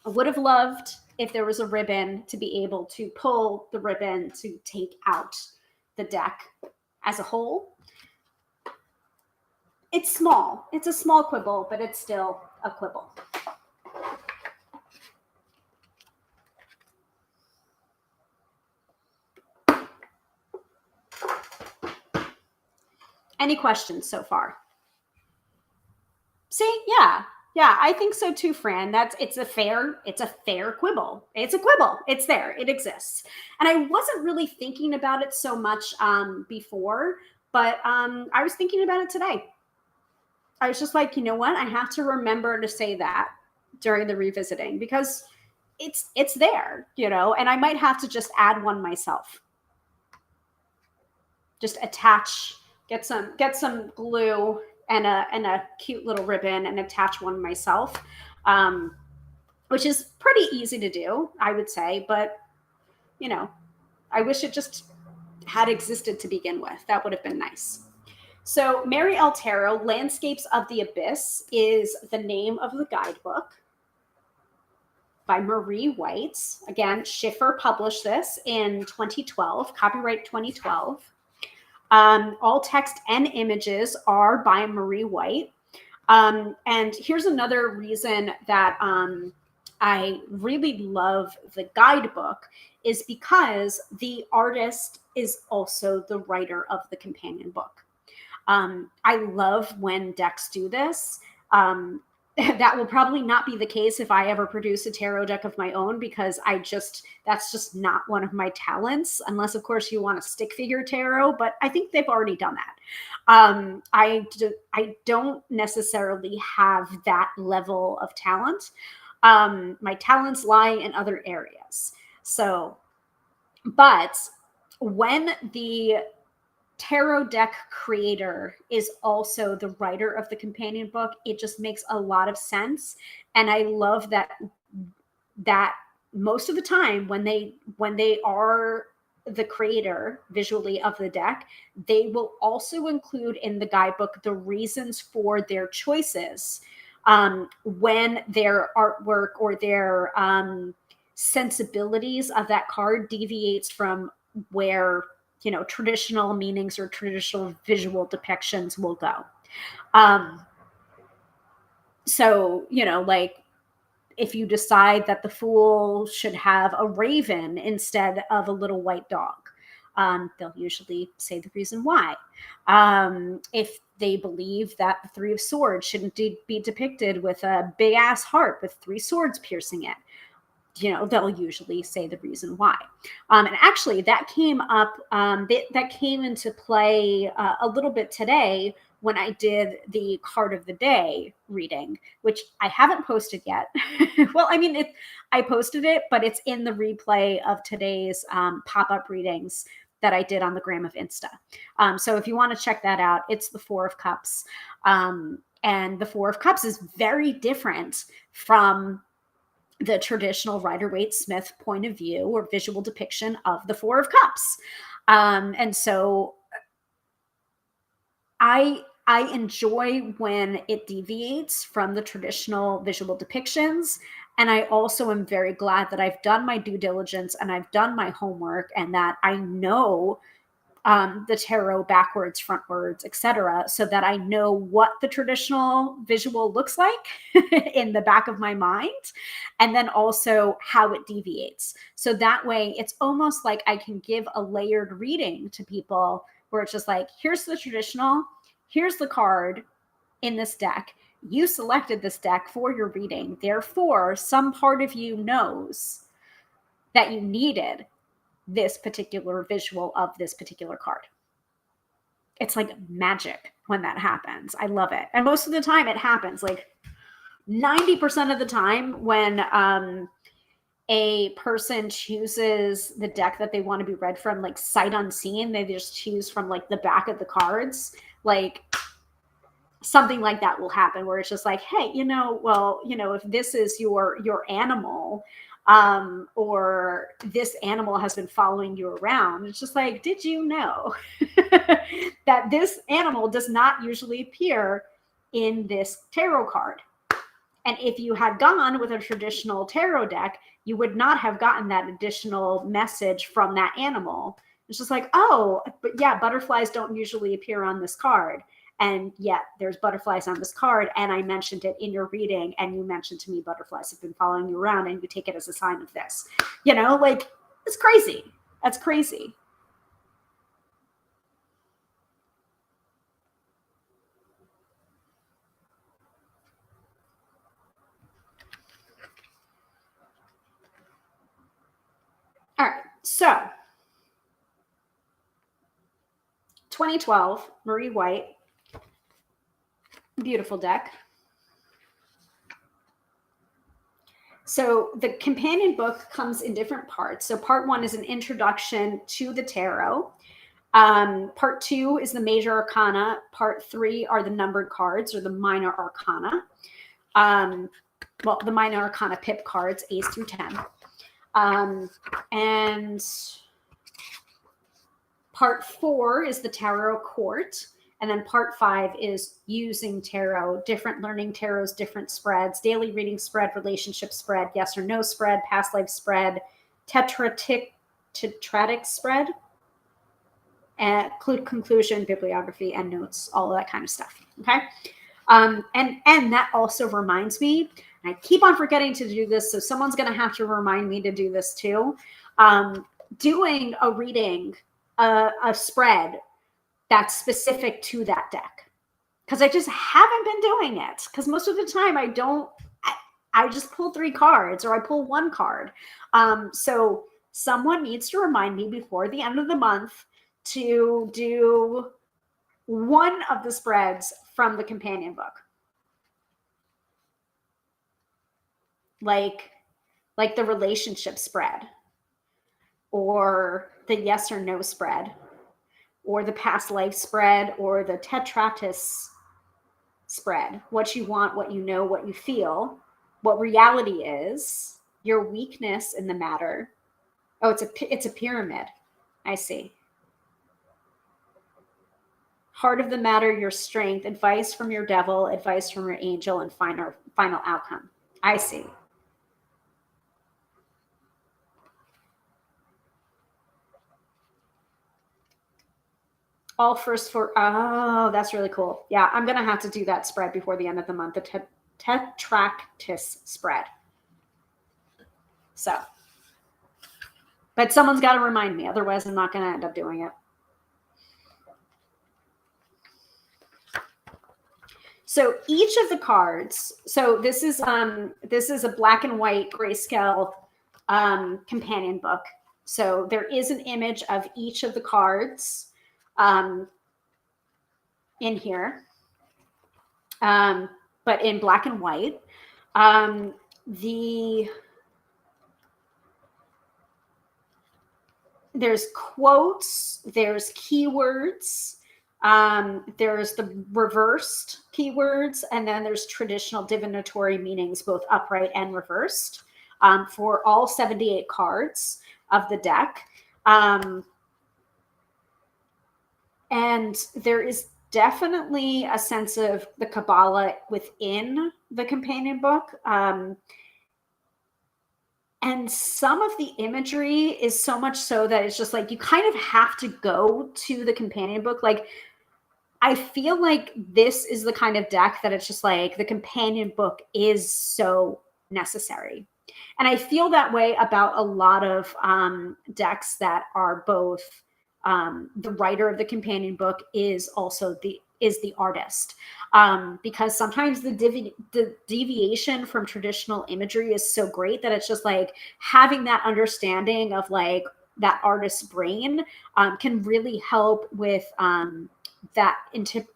I would have loved if there was a ribbon to be able to pull the ribbon to take out the deck as a whole. It's small. It's a small quibble, but it's still a quibble. Any questions so far? See, yeah, I think so too, Fran. It's a fair quibble. It's a quibble. It's there. It exists. And I wasn't really thinking about it so much before, but I was thinking about it today. I was just like, you know what? I have to remember to say that during the revisiting because it's there, you know, and I might have to just add one myself. Just attach, get some glue and a cute little ribbon and attach one myself, which is pretty easy to do, I would say. But, you know, I wish it just had existed to begin with. That would have been nice. So Mary Altero, Landscapes of the Abyss is the name of the guidebook by Marie White. Again, Schiffer published this in 2012, copyright 2012. All text and images are by Marie White. And here's another reason that I really love the guidebook is because the artist is also the writer of the companion book. I love when decks do this. That will probably not be the case if I ever produce a tarot deck of my own because that's just not one of my talents, unless of course you want a stick figure tarot, but I think they've already done that. I don't necessarily have that level of talent. My talents lie in other areas. So, but when the tarot deck creator is also the writer of the companion book, it just makes a lot of sense. And I love that most of the time when they are the creator visually of the deck, they will also include in the guidebook the reasons for their choices when their artwork or their sensibilities of that card deviates from where, you know, traditional meanings or traditional visual depictions will go. So, you know, like if you decide that the Fool should have a raven instead of a little white dog, they'll usually say the reason why. If they believe that the Three of Swords shouldn't be depicted with a big ass heart with 3 swords piercing it, you know, they'll usually say the reason why. And actually that came up, that came into play a little bit today when I did the card of the day reading, which I haven't posted yet. Well, I mean, I posted it, but it's in the replay of today's pop-up readings that I did on the Gram of Insta. So if you want to check that out, it's the Four of Cups. And the Four of Cups is very different from the traditional Rider-Waite-Smith point of view or visual depiction of the Four of Cups. And so I enjoy when it deviates from the traditional visual depictions. And I also am very glad that I've done my due diligence and I've done my homework and that I know the tarot backwards, frontwards, etc., so that I know what the traditional visual looks like in the back of my mind, and then also how it deviates. So that way, it's almost like I can give a layered reading to people where it's just like, here's the traditional, here's the card in this deck. You selected this deck for your reading. Therefore, some part of you knows that you needed this particular visual of this particular card. It's like magic when that happens. I love it. And most of the time it happens. Like 90% of the time when a person chooses the deck that they want to be read from, like sight unseen, they just choose from like the back of the cards, like something like that will happen where it's just like, hey, if this is your animal, or this animal has been following you around, it's just like, did you know that this animal does not usually appear in this tarot card? And if you had gone with a traditional tarot deck, you would not have gotten that additional message from that animal. It's just like, oh, but yeah, butterflies don't usually appear on this card. And yet there's butterflies on this card, and I mentioned it in your reading, and you mentioned to me butterflies have been following you around, and you take it as a sign of this. Like, it's crazy. That's crazy. All right, so 2012, Marie White, beautiful deck. So the companion book comes in different parts. So part 1 is an introduction to the tarot. Part 2 is the major arcana. Part 3 are the numbered cards, or the minor arcana. The minor arcana pip cards, A's through 10. And part 4 is the tarot court. And then part 5 is using tarot, different learning tarots, different spreads, daily reading spread, relationship spread, yes or no spread, past life spread, tetratic spread, and conclusion, bibliography, and notes, all of that kind of stuff. Okay. And that also reminds me, and I keep on forgetting to do this, so someone's going to have to remind me to do this too. Doing a reading, a spread that's specific to that deck, because I just haven't been doing it, because most of the time I just pull 3 cards, or I pull 1 card. So someone needs to remind me before the end of the month to do one of the spreads from the companion book, like the relationship spread, or the yes or no spread, or the past life spread, or the tetratis spread. What you want, what you know, what you feel, what reality is, your weakness in the matter. Oh, it's a pyramid. I see. Heart of the matter, your strength, advice from your devil, advice from your angel, and final outcome. I see. All first for, oh, that's really cool. Yeah, I'm going to have to do that spread before the end of the month, the tetractis spread. So, but someone's got to remind me, otherwise I'm not going to end up doing it. So each of the cards, so this is a black and white grayscale companion book. So there is an image of each of the cards in here, but in black and white. there's quotes, there's keywords, there's the reversed keywords, and then there's traditional divinatory meanings, both upright and reversed, for all 78 cards of the deck. And there is definitely a sense of the Kabbalah within the companion book. And some of the imagery is so much so that it's just like you kind of have to go to the companion book. Like, I feel like this is the kind of deck that it's just like the companion book is so necessary. And I feel that way about a lot of decks that are both the writer of the companion book is also the artist, because sometimes the deviation from traditional imagery is so great that it's just like having that understanding of like that artist's brain can really help with that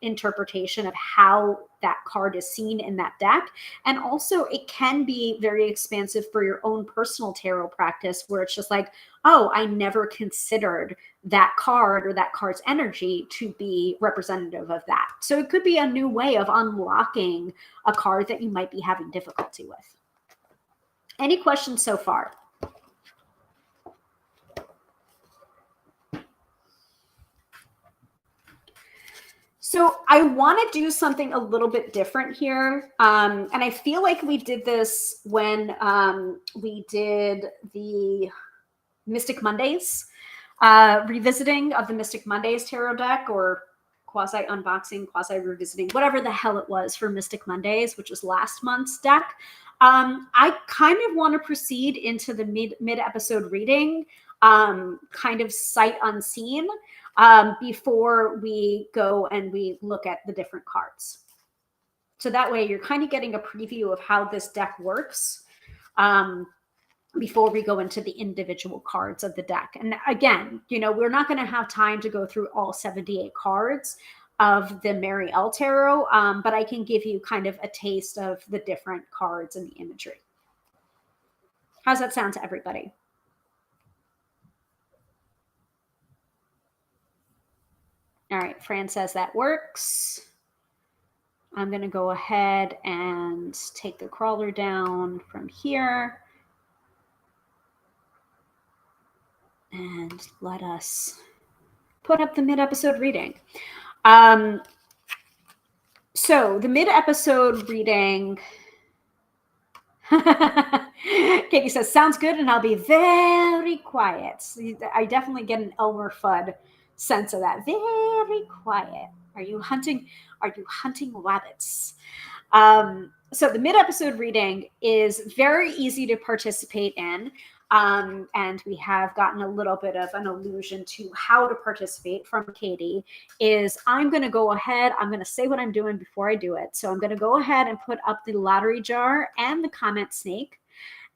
interpretation of how that card is seen in that deck. And also it can be very expansive for your own personal tarot practice, where it's just like, oh, I never considered that card or that card's energy to be representative of that. So it could be a new way of unlocking a card that you might be having difficulty with. Any questions so far? So I want to do something a little bit different here. And I feel like we did this when we did the Mystic Mondays revisiting of the Mystic Mondays tarot deck, or quasi unboxing, quasi revisiting, whatever the hell it was for Mystic Mondays, which was last month's deck. I kind of want to proceed into the mid episode reading, kind of sight unseen, before we go and we look at the different cards. So that way you're kind of getting a preview of how this deck works before we go into the individual cards of the deck. And again, you know, we're not going to have time to go through all 78 cards of the Mary L Tarot, but I can give you kind of a taste of the different cards and the imagery. How's that sound to everybody? All right, Fran says that works. I'm going to go ahead and take the crawler down from here. And let us put up the mid-episode reading. So the mid-episode reading, Katie says, sounds good, and I'll be very quiet. I definitely get an Elmer Fudd sense of that. Very quiet. Are you hunting rabbits? So the mid-episode reading is very easy to participate in. And we have gotten a little bit of an allusion to how to participate from Katie. Is I'm going to go ahead, I'm going to say what I'm doing before I do it. So I'm going to go ahead and put up the lottery jar and the comment snake.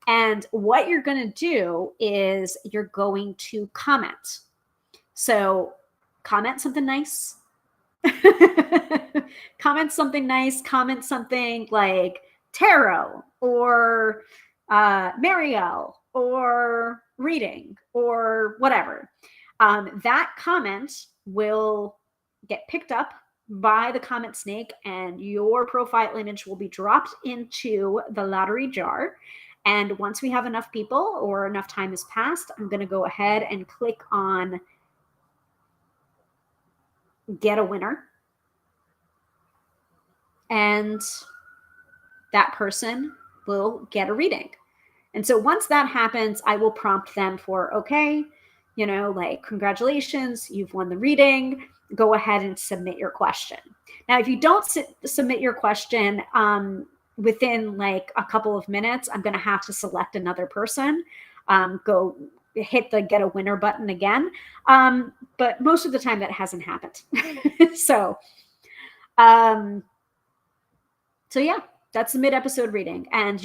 And what you're going to do is you're going to comment. So comment something nice. Comment something nice. Comment something like tarot or Marielle or reading or whatever. That comment will get picked up by the comment snake, and your profile image will be dropped into the lottery jar. And once we have enough people or enough time has passed, I'm going to go ahead and click on get a winner. And that person will get a reading. And so once that happens, I will prompt them for, okay, you know, like, congratulations, you've won the reading. Go ahead and submit your question. Now, if you don't submit your question within like a couple of minutes, I'm going to have to select another person. Go hit the get a winner button again. But most of the time that hasn't happened. So yeah, that's the mid-episode reading. And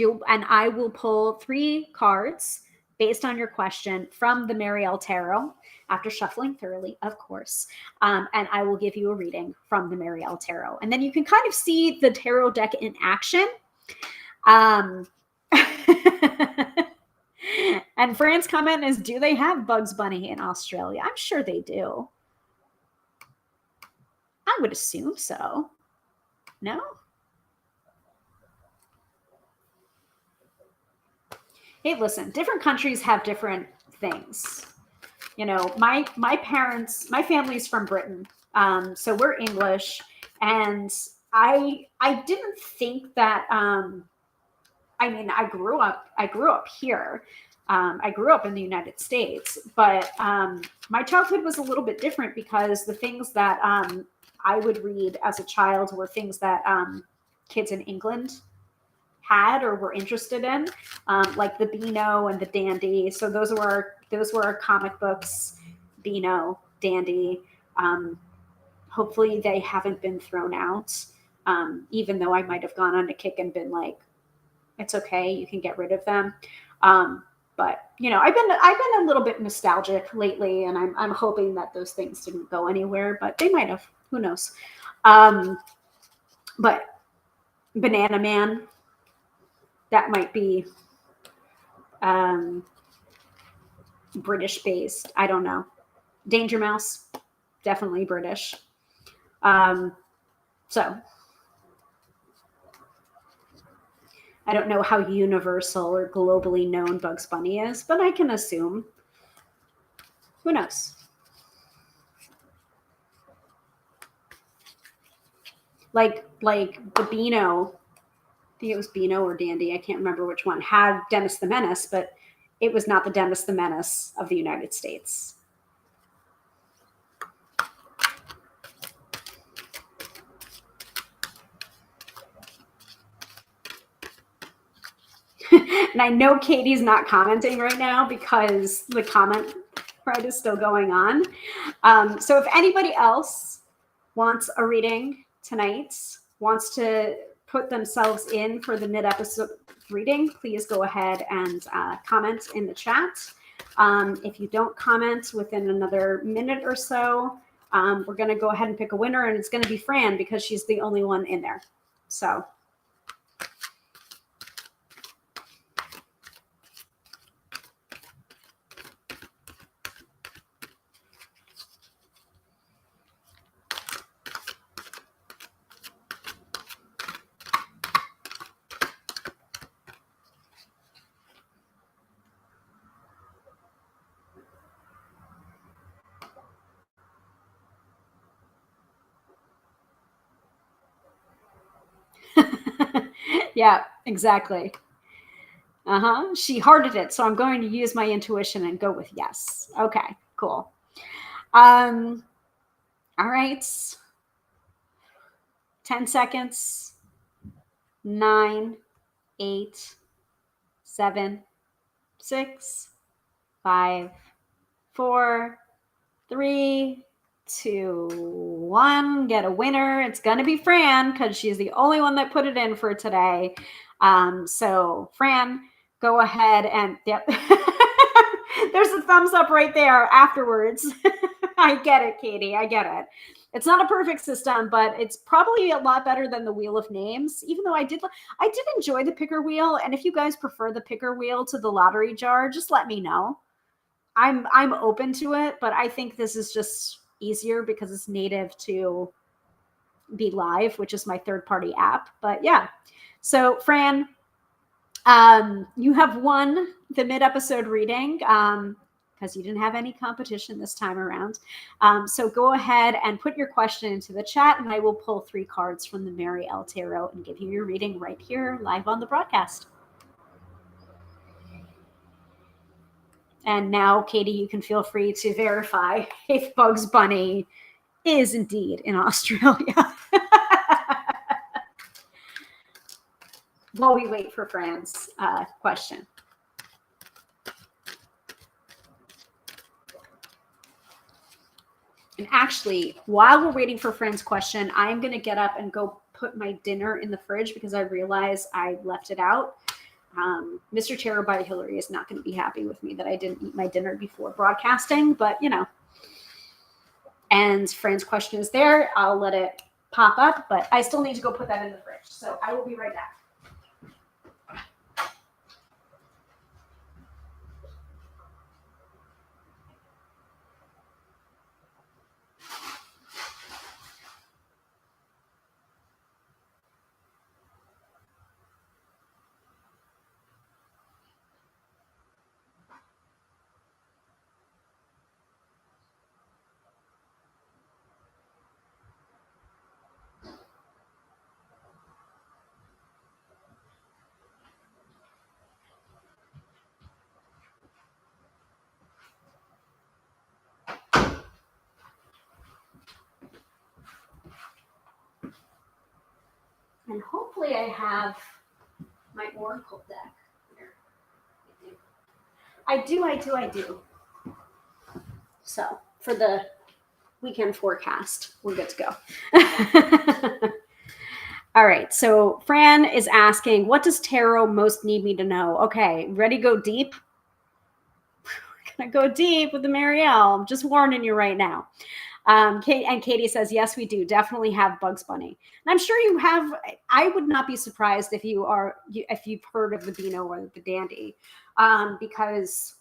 I will pull 3 cards based on your question from the Mary L Tarot, after shuffling thoroughly, of course. And I will give you a reading from the Mary L Tarot. And then you can kind of see the tarot deck in action. And And Fran's comment is, do they have Bugs Bunny in Australia? I'm sure they do. I would assume so. No? Hey, listen, different countries have different things. You know, my family's from Britain, so we're English, and I didn't think that. I mean, I grew up here. I grew up in the United States, but my childhood was a little bit different because the things that I would read as a child were things that kids in England had or were interested in, like the Beano and the Dandy. So those were our comic books, Beano, Dandy. Hopefully they haven't been thrown out, even though I might have gone on a kick and been like, it's okay, you can get rid of them. But you know, I've been a little bit nostalgic lately, and I'm hoping that those things didn't go anywhere, but they might have. Who knows? But Banana Man, that might be British based. I don't know. Danger Mouse, definitely British. So I don't know how universal or globally known Bugs Bunny is, but I can assume. Who knows? Like the Beano, I think it was Beano or Dandy, I can't remember which one, had Dennis the Menace, but it was not the Dennis the Menace of the United States. And I know Katie's not commenting right now because the comment thread is still going on. So if anybody else wants a reading tonight, wants to put themselves in for the mid-episode reading, please go ahead and comment in the chat. If you don't comment within another minute or so, we're going to go ahead and pick a winner, and it's going to be Fran because she's the only one in there. So yeah, exactly. She hearted it, so I'm going to use my intuition and go with yes. Okay, cool. All right. 10 seconds. 9, 8, 7, 6, 5, 4, 3, 2, 1. Get a winner. It's gonna be Fran because she's the only one that put it in for today. So Fran, go ahead and yep. There's a thumbs up right there afterwards. I get it, Katie. I get it. It's not a perfect system, but it's probably a lot better than the Wheel of Names, even though I did enjoy the picker wheel. And if you guys prefer the picker wheel to the lottery jar, just let me know. I'm open to it, but I think this is just easier because it's native to Be Live, which is my third-party app. But yeah. So Fran, you have won the mid-episode reading because you didn't have any competition this time around. So go ahead and put your question into the chat, and I will pull 3 cards from the Mary L. Tarot and give you your reading right here live on the broadcast. And now, Katie, you can feel free to verify if Bugs Bunny is indeed in Australia. While we wait for Fran's question. And actually, while we're waiting for Fran's question, I'm going to get up and go put my dinner in the fridge because I realize I left it out. Mr. Tarot by Hilary is not going to be happy with me that I didn't eat my dinner before broadcasting, but you know. And Fran's question is there. I'll let it pop up, but I still need to go put that in the fridge. So I will be right back. hopefully I have my oracle deck here. I do. So for the weekend forecast, we're good to go. All right. So Fran is asking, what does tarot most need me to know? Okay. Ready to go deep? We're going to go deep with the Marielle. I'm just warning you right now. Katie says, yes, we do definitely have Bugs Bunny. And I'm sure you have. I would not be surprised if if you've heard of the Beano or the Dandy, because,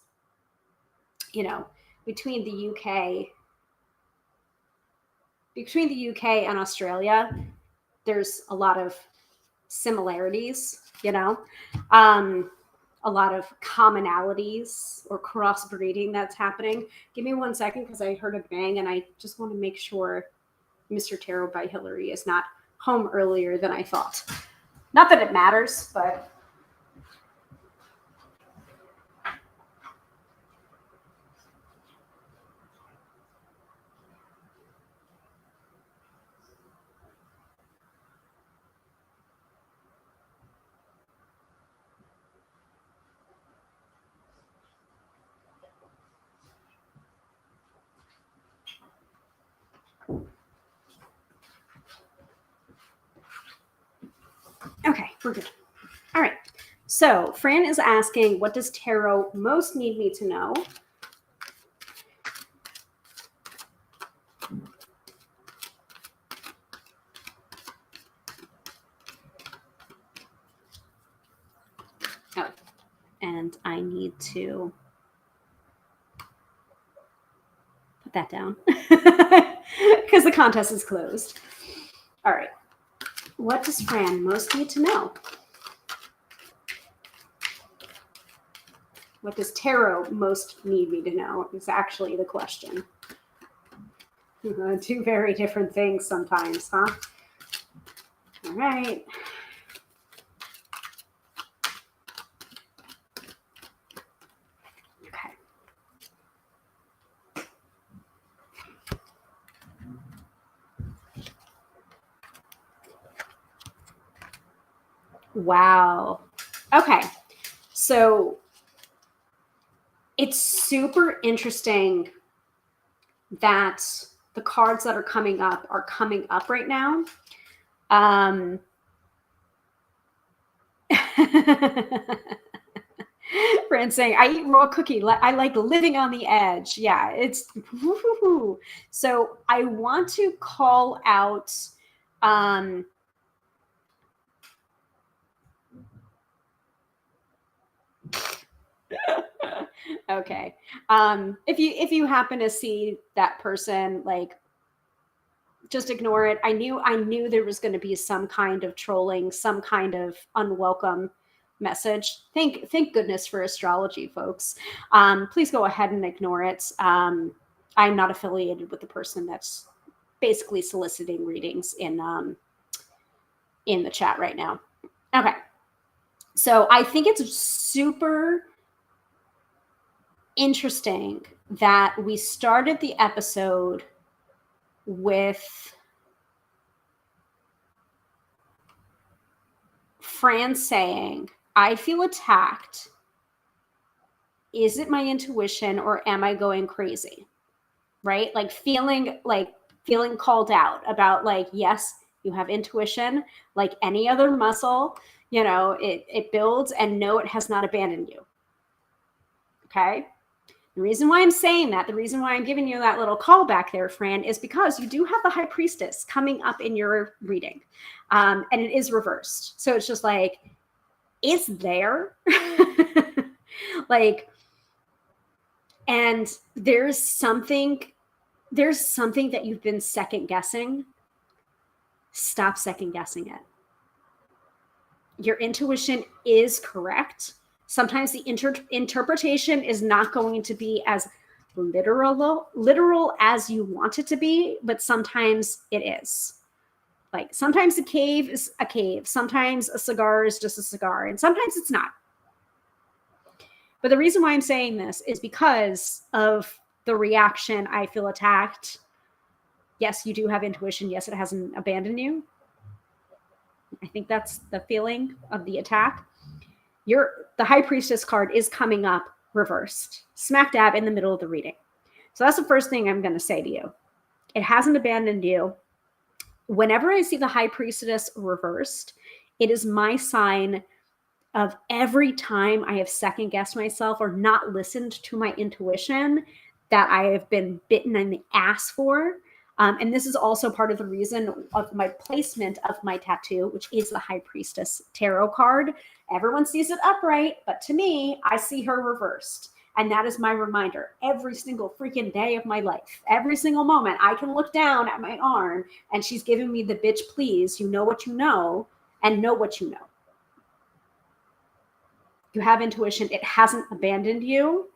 you know, between the UK and Australia, there's a lot of similarities, you know, a lot of commonalities or crossbreeding that's happening. Give me 1 second because I heard a bang and I just want to make sure Mr. Tarot by Hilary is not home earlier than I thought. Not that it matters, but okay, we're good. All right. So Fran is asking, what does tarot most need me to know? Oh, and I need to put that down because the contest is closed. All right. What does Fran most need to know? What does tarot most need me to know is actually the question. Two very different things sometimes, huh? All right. Okay. Wow. Okay. So it's super interesting that the cards that are coming up right now. Friends saying, I eat raw cookie. I like living on the edge. Yeah, it's woo-hoo-hoo. So I want to call out okay. If you happen to see that person, like, just ignore it. I knew there was going to be some kind of trolling, some kind of unwelcome message. Thank goodness for astrology, folks. Please go ahead and ignore it. I'm not affiliated with the person that's basically soliciting readings in the chat right now. Okay. So I think it's super interesting that we started the episode with Fran saying, I feel attacked. Is it my intuition or am I going crazy? Right? Like feeling called out about, like, yes, you have intuition like any other muscle, you know, it builds, and no, it has not abandoned you. Okay. The reason why I'm saying that, the reason why I'm giving you that little callback there, Fran, is because you do have the High Priestess coming up in your reading. And it is reversed. So it's just like, it's there. Like, and there's something that you've been second guessing. Stop second guessing it. Your intuition is correct. Sometimes the interpretation is not going to be as literal as you want it to be, but sometimes it is. Like, sometimes a cave is a cave. Sometimes a cigar is just a cigar, and sometimes it's not. But the reason why I'm saying this is because of the reaction. I feel attacked. Yes, you do have intuition. Yes, it hasn't abandoned you. I think that's the feeling of the attack. The High Priestess card is coming up reversed, smack dab in the middle of the reading. So that's the first thing I'm going to say to you. It hasn't abandoned you. Whenever I see the High Priestess reversed, it is my sign of every time I have second guessed myself or not listened to my intuition that I have been bitten in the ass for. And this is also part of the reason of my placement of my tattoo, which is the High Priestess tarot card. Everyone sees it upright, but to me, I see her reversed. And that is my reminder every single freaking day of my life. Every single moment, I can look down at my arm and she's giving me the bitch, please, you know what you know, and know what you know. You have intuition. It hasn't abandoned you.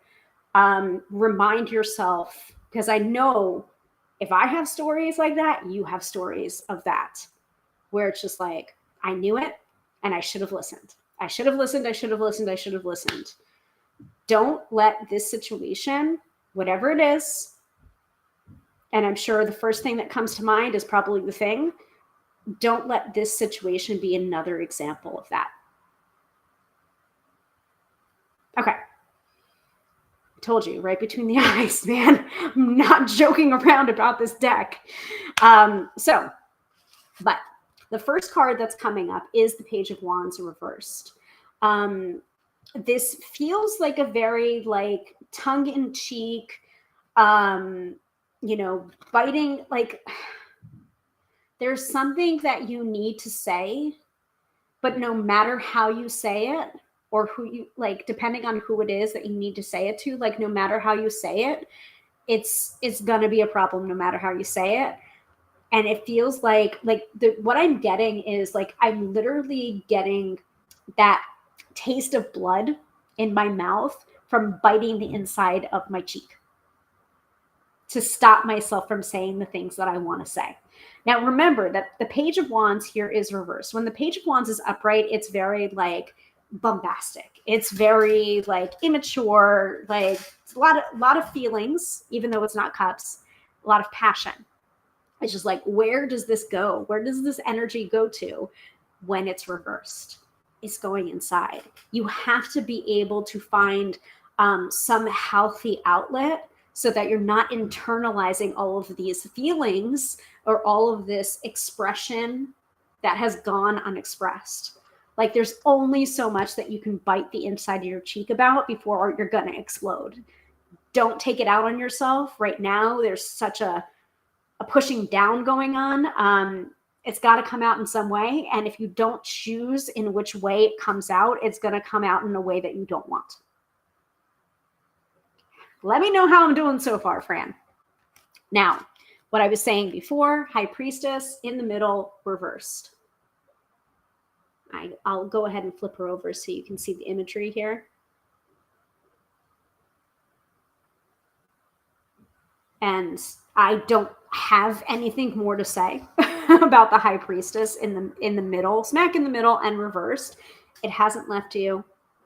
Remind yourself, because I know if I have stories like that, you have stories of that, where it's just like, I knew it and I should have listened. I should have listened. I should have listened. I should have listened. Don't let this situation, whatever it is, and I'm sure the first thing that comes to mind is probably the thing, don't let this situation be another example of that. Okay. Told you, right between the eyes, man. I'm not joking around about this deck. But the first card that's coming up is the Page of Wands reversed. This feels like a very like tongue-in-cheek, biting, like there's something that you need to say, but no matter how you say it, or who you like, depending on who it is that you need to say it to, like no matter how you say it, it's gonna be a problem no matter how you say it. And it feels like what I'm getting is like I'm literally getting that taste of blood in my mouth from biting the inside of my cheek to stop myself from saying the things that I want to say. Now, remember that the Page of Wands here is reversed. When the Page of Wands is upright, it's very like bombastic. It's very like immature, like it's a lot of feelings, even though it's not cups, a lot of passion. It's just like, where does this go? Where does this energy go to when it's reversed? It's going inside. You have to be able to find some healthy outlet so that you're not internalizing all of these feelings or all of this expression that has gone unexpressed. Like there's only so much that you can bite the inside of your cheek about before you're going to explode. Don't take it out on yourself right now. There's such a pushing down going on. It's got to come out in some way. And if you don't choose in which way it comes out, it's going to come out in a way that you don't want. Let me know how I'm doing so far, Fran. Now, what I was saying before, High Priestess in the middle, reversed. I'll go ahead and flip her over so you can see the imagery here. And I don't have anything more to say about the High Priestess in the middle, smack in the middle and reversed. It hasn't left you.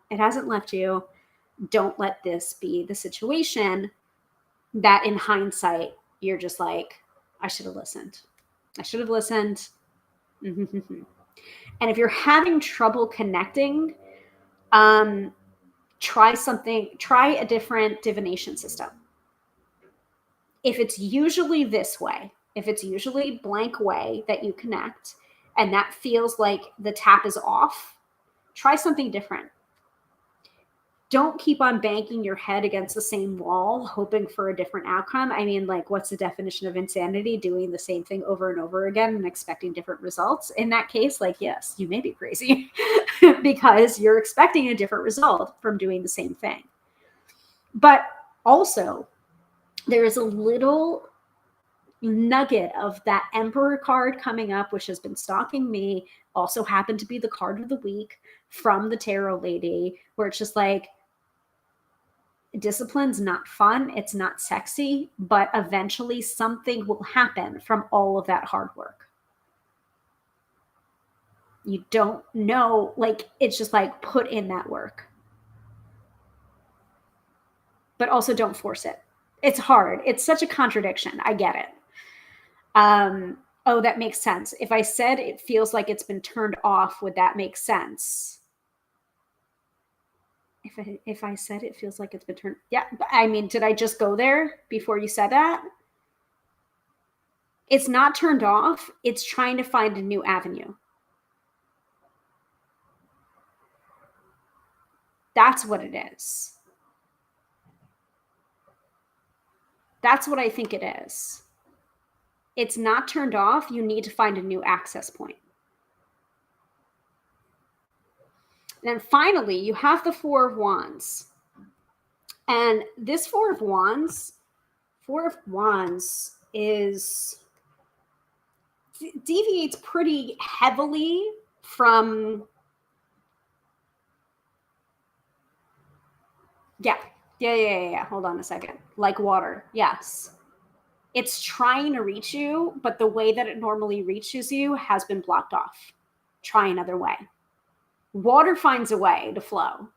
It hasn't left you. Don't let this be the situation that in hindsight, you're just like, I should have listened. I should have listened. And if you're having trouble connecting, try a different divination system. If it's usually this way, if it's usually blank way that you connect, and that feels like the tap is off, try something different. Don't keep on banging your head against the same wall, hoping for a different outcome. I mean, like, what's the definition of insanity? Doing the same thing over and over again and expecting different results. In that case, like, yes, you may be crazy because you're expecting a different result from doing the same thing. But also, there is a little nugget of that Emperor card coming up, which has been stalking me, also happened to be the card of the week from the tarot lady, where it's just like, discipline's not fun, it's not sexy, but eventually something will happen from all of that hard work. You don't know, like, it's just like, put in that work. But also don't force it. It's hard. It's such a contradiction. I get it. Oh, that makes sense. If I said it feels like it's been turned off, would that make sense? If I said it feels like it's been turned, yeah. I mean, did I just go there before you said that? It's not turned off. It's trying to find a new avenue. That's what it is. That's what I think it is. It's not turned off. You need to find a new access point. And then finally, you have the Four of Wands. And this Four of Wands is deviates pretty heavily from, yeah. Hold on a second. Like water. Yes. It's trying to reach you, but the way that it normally reaches you has been blocked off. Try another way. Water finds a way to flow.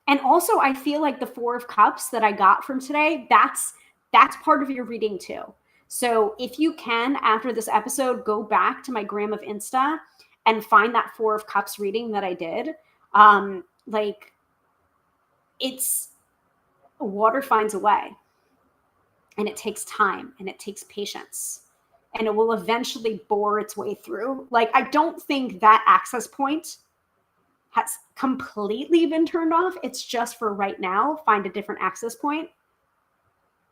And also, I feel like the Four of Cups that I got from today, that's part of your reading too. So if you can, after this episode, go back to my gram of Insta and find that Four of Cups reading that I did. Like, it's water finds a way, and it takes time and it takes patience, and it will eventually bore its way through. Like, I don't think that access point has completely been turned off. It's just for right now, find a different access point.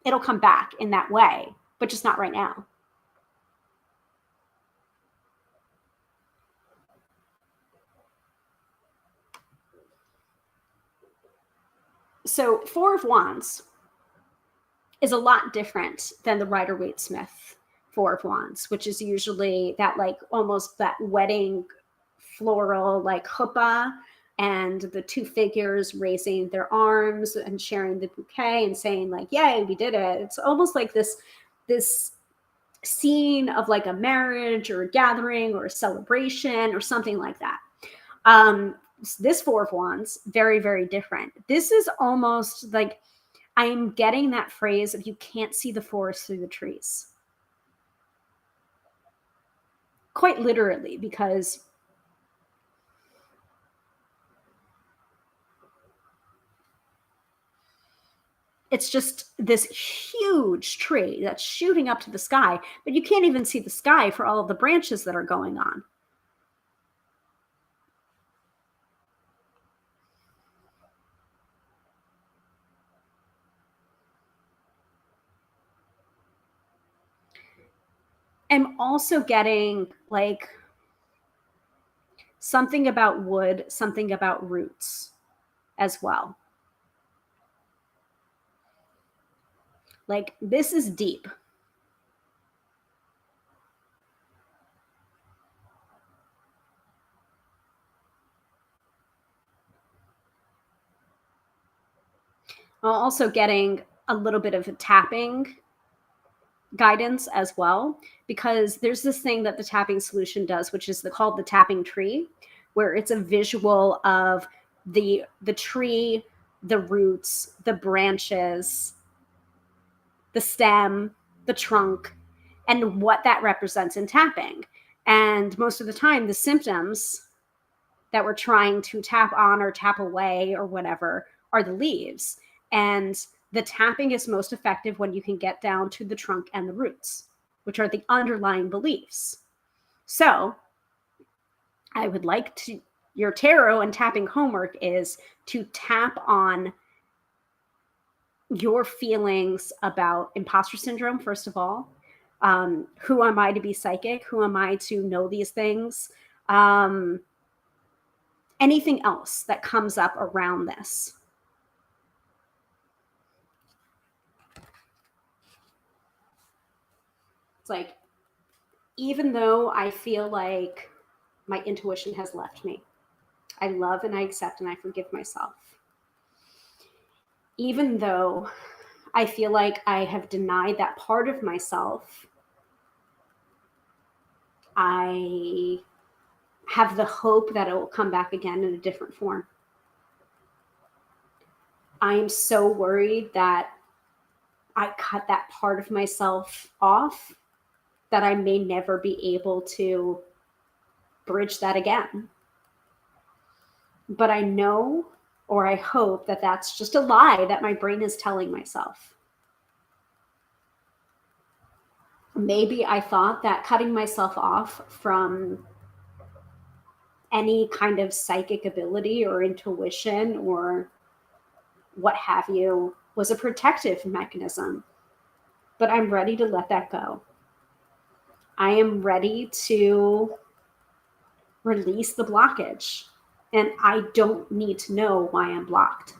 It'll come back in that way, but just not right now. So Four of Wands is a lot different than the Rider-Waite-Smith Four of Wands, which is usually that, like, almost that wedding floral, like, chuppah, and the two figures raising their arms and sharing the bouquet and saying, like, yay, we did it. It's almost like this scene of like a marriage or a gathering or a celebration or something like that. This Four of Wands, very, very different. This is almost like, I'm getting that phrase of you can't see the forest through the trees. Quite literally, because it's just this huge tree that's shooting up to the sky, but you can't even see the sky for all of the branches that are going on. I'm also getting like something about wood, something about roots as well. Like, this is deep. I'm also getting a little bit of a tapping guidance as well, because there's this thing that the tapping solution does, which is called the tapping tree, where it's a visual of the tree, the roots, the branches, the stem, the trunk, and what that represents in tapping. And most of the time, the symptoms that we're trying to tap on or tap away or whatever are the leaves. And the tapping is most effective when you can get down to the trunk and the roots, which are the underlying beliefs. So I would like to, your tarot and tapping homework is to tap on your feelings about imposter syndrome, first of all. Who am I to be psychic? Who am I to know these things? Anything else that comes up around this. It's like, even though I feel like my intuition has left me, I love and I accept and I forgive myself. Even though I feel like I have denied that part of myself, I have the hope that it will come back again in a different form. I am so worried that I cut that part of myself off that I may never be able to bridge that again. But I know, or I hope, that that's just a lie that my brain is telling myself. Maybe I thought that cutting myself off from any kind of psychic ability or intuition or what have you was a protective mechanism. But I'm ready to let that go. I am ready to release the blockage. And I don't need to know why I'm blocked.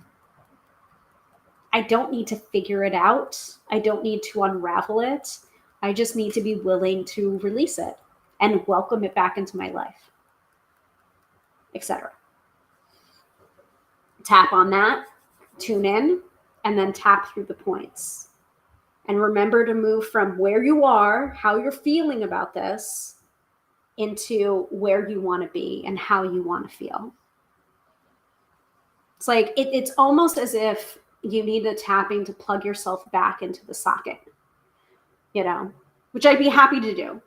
I don't need to figure it out. I don't need to unravel it. I just need to be willing to release it and welcome it back into my life, etc. Tap on that, tune in, and then tap through the points. And remember to move from where you are, how you're feeling about this, into where you want to be and how you want to feel. It's like, it's almost as if you need a tapping to plug yourself back into the socket, which I'd be happy to do.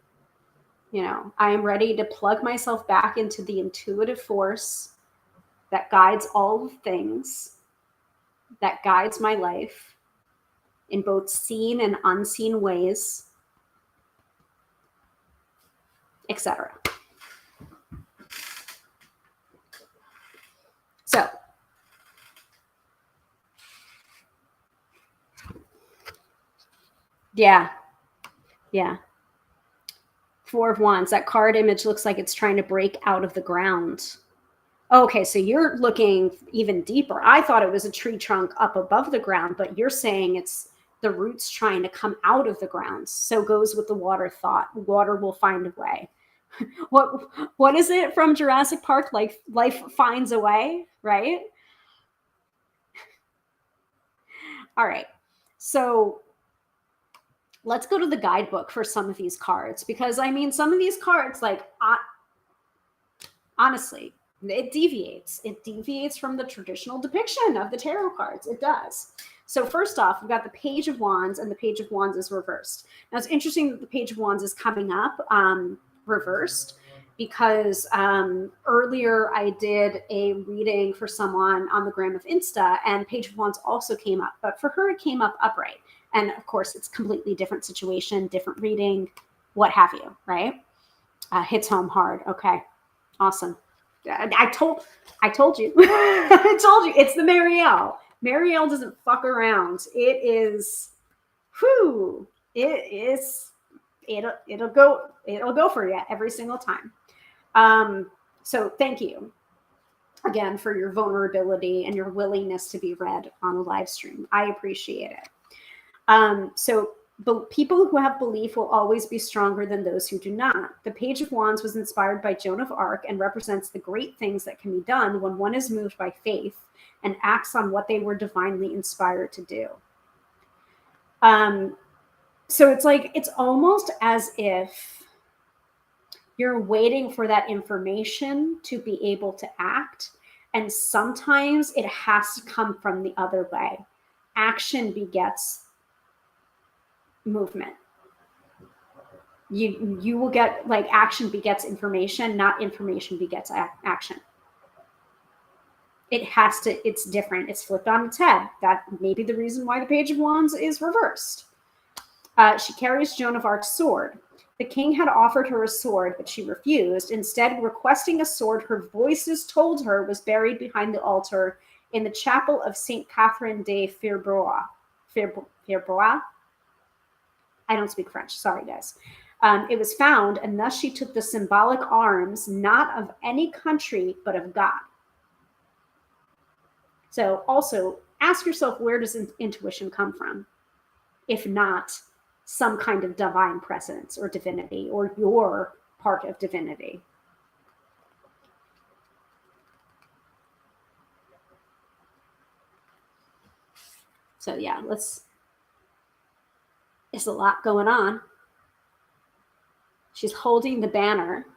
I am ready to plug myself back into the intuitive force that guides all things, that guides my life in both seen and unseen ways, etc. So, yeah. Four of Wands. That card image looks like it's trying to break out of the ground. Okay, so you're looking even deeper. I thought it was a tree trunk up above the ground, but you're saying it's the roots trying to come out of the ground. So goes with the water thought. Water will find a way. What is it from Jurassic Park? Like, life finds a way, right? All right. So let's go to the guidebook for some of these cards, because some of these cards, honestly, it deviates from the traditional depiction of the tarot cards. It does. So first off, we've got the Page of Wands, and the Page of Wands is reversed. Now, it's interesting that the Page of Wands is coming up reversed, because earlier I did a reading for someone on the gram of Insta, and Page of Wands also came up, but for her it came up upright. And of course, it's a completely different situation, different reading, what have you, right? Hits home hard. Okay, awesome. I told you. I told you. It's the Marielle. Marielle doesn't fuck around. It is, whew, it'll go for you every single time. So thank you again for your vulnerability and your willingness to be read on a live stream. I appreciate it. So people who have belief will always be stronger than those who do not. The Page of Wands was inspired by Joan of Arc and represents the great things that can be done when one is moved by faith and acts on what they were divinely inspired to do. So it's almost as if you're waiting for that information to be able to act. And sometimes it has to come from the other way. Action begets movement. You will get, action begets information, not information begets action. It's different. It's flipped on its head. That may be the reason why the Page of Wands is reversed. She carries Joan of Arc's sword. The king had offered her a sword, but she refused, instead requesting a sword her voices told her was buried behind the altar in the chapel of St. Catherine de Fierbois. Fierbois? I don't speak French. Sorry, guys. It was found, and thus she took the symbolic arms, not of any country, but of God. So also ask yourself, where does intuition come from? If not some kind of divine presence or divinity, or your part of divinity. So yeah, there's a lot going on. She's holding the banner.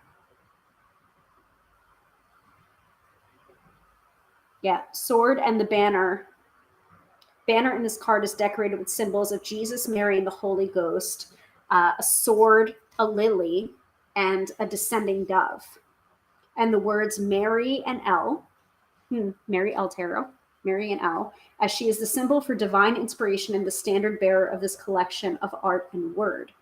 Yeah, sword and the banner. Banner in this card is decorated with symbols of Jesus, Mary, and the Holy Ghost. A sword a lily, and a descending dove. And the words Mary and L, Mary L Tarot, Mary and L, as she is the symbol for divine inspiration and the standard bearer of this collection of art and word.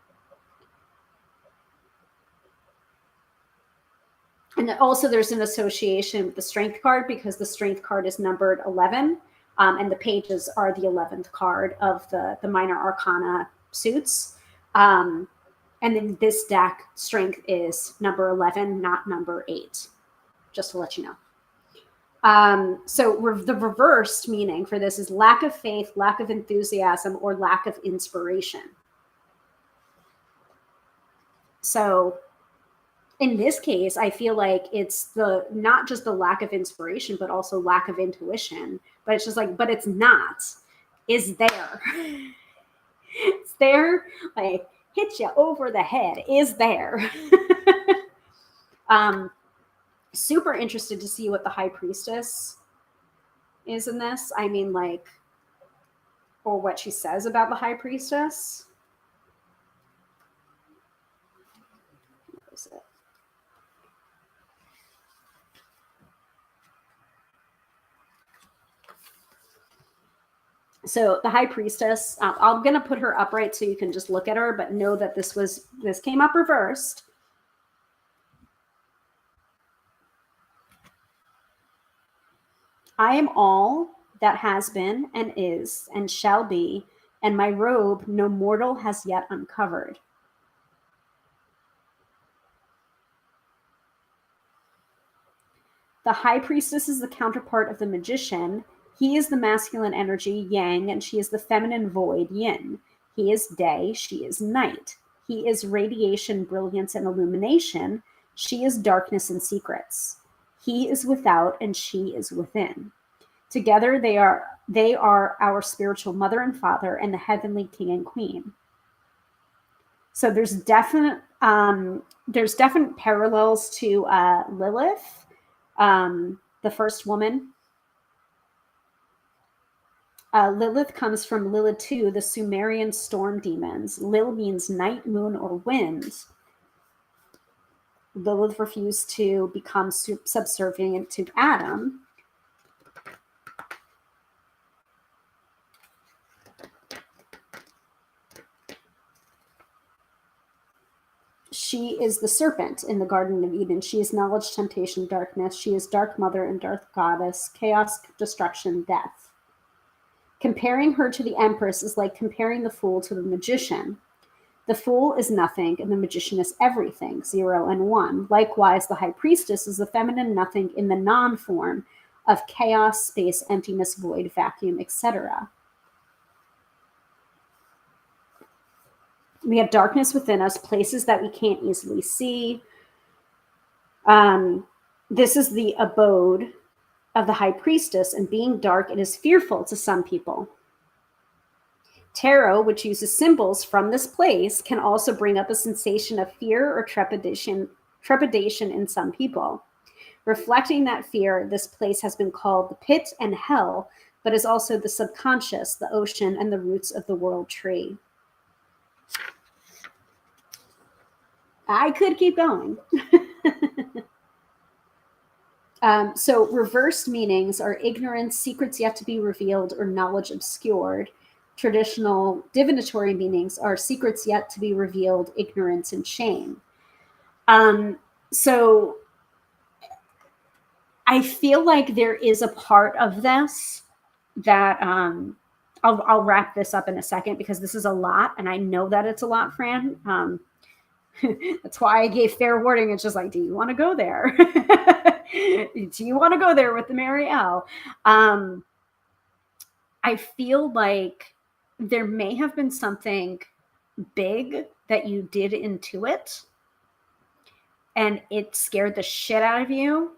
And also there's an association with the strength card because the strength card is numbered 11, and the pages are the 11th card of the minor arcana suits. And in this deck, strength is number 11, not number 8, just to let you know. So the reversed meaning for this is lack of faith, lack of enthusiasm, or lack of inspiration. So in this case, I feel like it's the not just the lack of inspiration, but also lack of intuition. But it's just like, but it's not. Is there? It's there, like hit you over the head. Is there? Super interested to see what the High Priestess is in this. I mean, like, or what she says about the High Priestess. What is it? So the High Priestess, I'm going to put her upright so you can just look at her, but know that this came up reversed. I am all that has been and is and shall be, and my robe no mortal has yet uncovered. The High Priestess is the counterpart of the Magician. He is the masculine energy, yang, and she is the feminine void, yin. He is day, she is night. He is radiation, brilliance, and illumination. She is darkness and secrets. He is without, and she is within. Together, they are our spiritual mother and father, and the heavenly king and queen. So there's definite parallels to Lilith, the first woman. Lilith comes from Lilitu, the Sumerian storm demons. Lil means night, moon, or wind. Lilith refused to become subservient to Adam. She is the serpent in the Garden of Eden. She is knowledge, temptation, darkness. She is dark mother and dark goddess, chaos, destruction, death. Comparing her to the Empress is like comparing the fool to the magician. The fool is nothing, and the magician is everything, 0 and 1. Likewise, the High Priestess is the feminine nothing in the non-form of chaos, space, emptiness, void, vacuum, etc. We have darkness within us, places that we can't easily see. This is the abode of the High Priestess, and being dark, it is fearful to some people. Tarot, which uses symbols from this place, can also bring up a sensation of fear or trepidation in some people. Reflecting that fear, this place has been called the pit and hell, but is also the subconscious, the ocean, and the roots of the world tree. I could keep going. So reversed meanings are ignorance, secrets yet to be revealed, or knowledge obscured. Traditional divinatory meanings are secrets yet to be revealed, ignorance, and shame. So I feel like there is a part of this that I'll wrap this up in a second because this is a lot, and I know that it's a lot, Fran. That's why I gave fair warning. It's just like, do you want to go there? Do you want to go there with the Mary L? I feel like there may have been something big that you did into it, and it scared the shit out of you,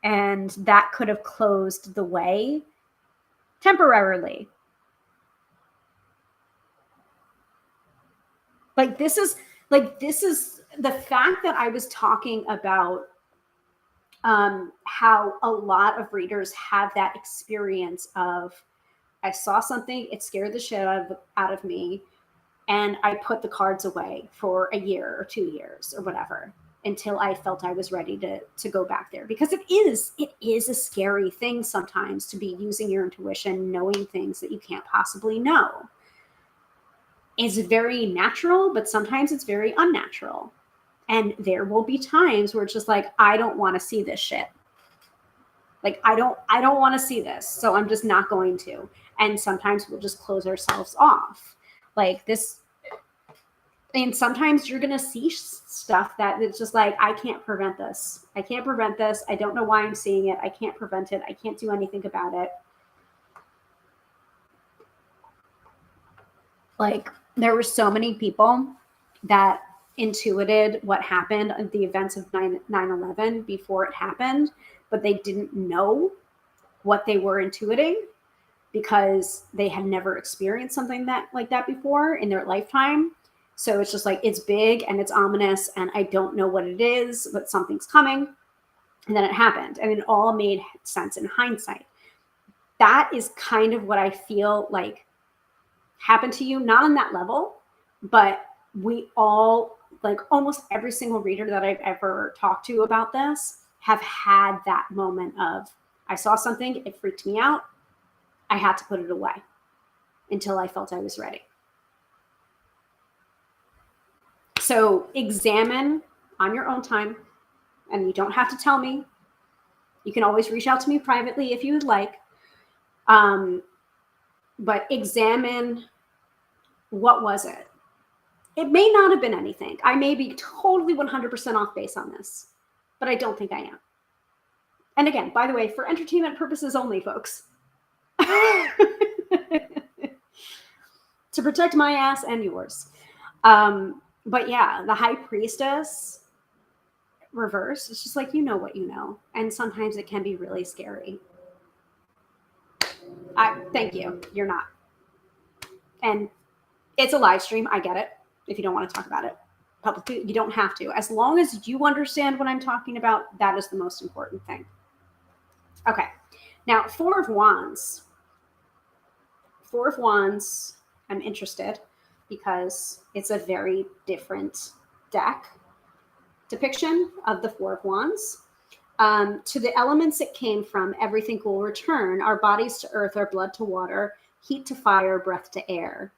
and that could have closed the way temporarily. This is the fact that I was talking about how a lot of readers have that experience of, I saw something, it scared the shit out of me. And I put the cards away for a year or 2 years or whatever until I felt I was ready to go back there, because it is a scary thing sometimes to be using your intuition, knowing things that you can't possibly know. It's very natural, but sometimes it's very unnatural. And there will be times where it's just like, I don't want to see this shit. Like, I don't want to see this, so I'm just not going to. And sometimes we'll just close ourselves off. Like this, and sometimes you're going to see stuff that it's just like, I can't prevent this. I can't prevent this. I don't know why I'm seeing it. I can't prevent it. I can't do anything about it. Like, there were so many people that intuited what happened at the events of 9/11 before it happened, but they didn't know what they were intuiting because they had never experienced something like that before in their lifetime. So it's just like, it's big and it's ominous and I don't know what it is, but something's coming. And then it happened and it all made sense in hindsight. That is kind of what I feel like happened to you, not on that level, but we all, like almost every single reader that I've ever talked to about this, have had that moment of, I saw something, it freaked me out, I had to put it away until I felt I was ready. So examine on your own time, and you don't have to tell me. You can always reach out to me privately if you would like. But examine, what was it? It may not have been anything. I may be totally 100% off base on this, but I don't think I am. And again, by the way, for entertainment purposes only, folks. To protect my ass and yours. But yeah, the High Priestess reverse, it's just like, you know what you know. And sometimes it can be really scary. Thank you. You're not. And it's a live stream. I get it. If you don't want to talk about it publicly, you don't have to. As long as you understand what I'm talking about, that is the most important thing. Okay. Now, Four of Wands. Four of Wands, I'm interested because it's a very different deck depiction of the Four of Wands. To the elements it came from, everything will return. Our bodies to earth, our blood to water, heat to fire, breath to air,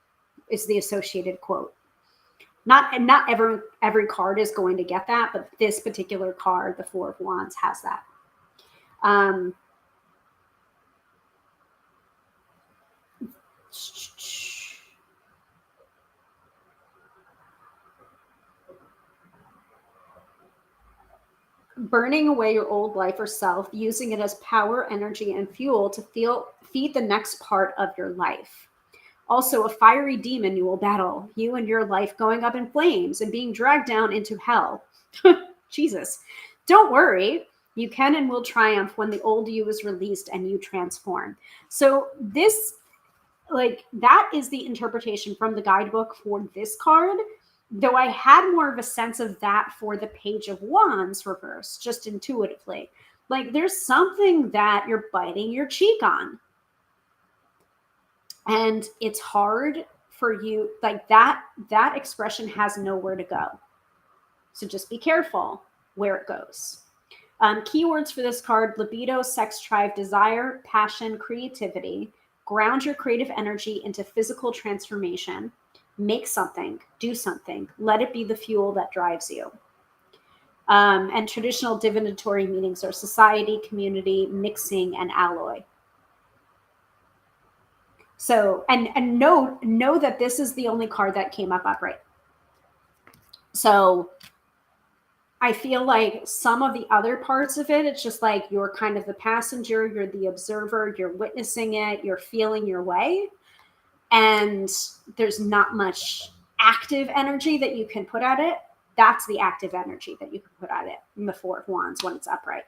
is the associated quote. Not every card is going to get that, but this particular card, the Four of Wands, has that. Burning away your old life or self, using it as power, energy, and fuel to feed the next part of your life. Also, a fiery demon you will battle, you and your life going up in flames and being dragged down into hell. Jesus. Don't worry. You can and will triumph when the old you is released and you transform. So this, like, that is the interpretation from the guidebook for this card, though I had more of a sense of that for the Page of Wands reverse, just intuitively. Like, there's something that you're biting your cheek on. And it's hard for you, like that expression has nowhere to go. So just be careful where it goes. Keywords for this card: libido, sex drive, desire, passion, creativity. Ground your creative energy into physical transformation. Make something, do something. Let it be the fuel that drives you. And traditional divinatory meanings are society, community, mixing, and alloy. So, and know that this is the only card that came up upright. So I feel like some of the other parts of it, it's just like you're kind of the passenger, you're the observer, you're witnessing it, you're feeling your way. And there's not much active energy that you can put at it. That's the active energy that you can put at it in the Four of Wands when it's upright.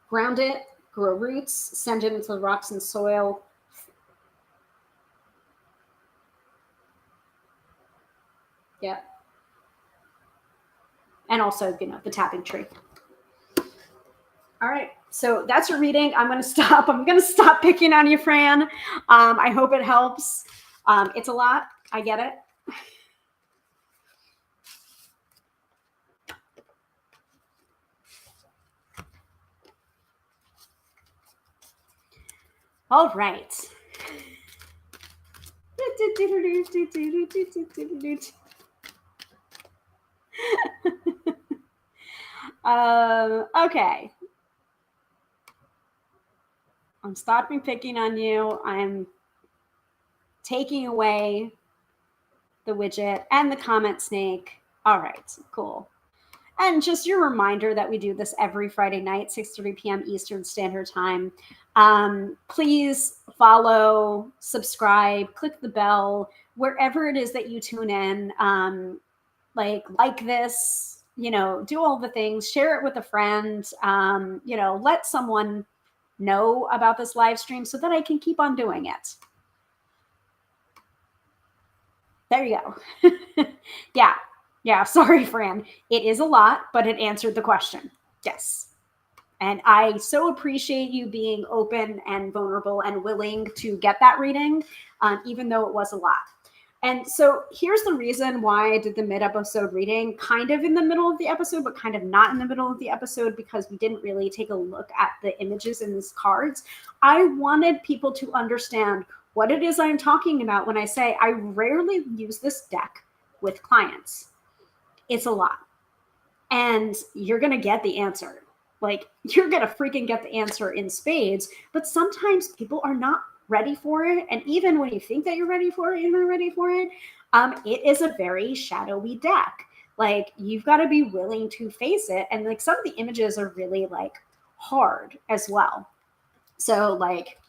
Ground it, grow roots, send it into the rocks and soil. Yeah. And also, the tapping tree. All right. So that's your reading. I'm going to stop. I'm going to stop picking on you, Fran. I hope it helps. It's a lot. I get it. All right. Okay. I'm stopping picking on you. I'm taking away the widget and the comment snake. All right, cool. And just your reminder that we do this every Friday night, 6:30 p.m. Eastern Standard Time. Please follow, subscribe, click the bell, wherever it is that you tune in. Like this, do all the things, share it with a friend, let someone know about this live stream so that I can keep on doing it. There you go. Yeah. Sorry, Fran. It is a lot, but it answered the question. Yes. And I so appreciate you being open and vulnerable and willing to get that reading, even though it was a lot. And so here's the reason why I did the mid-episode reading, kind of in the middle of the episode, but kind of not in the middle of the episode, because we didn't really take a look at the images in these cards. I wanted people to understand what it is I'm talking about when I say I rarely use this deck with clients. It's a lot. And you're going to get the answer. Like, you're going to freaking get the answer in spades. But sometimes people are not ready for it. And even when you think that you're ready for it, you're not ready for it. It is a very shadowy deck. Like, you've got to be willing to face it. And like, some of the images are really like hard as well. So like,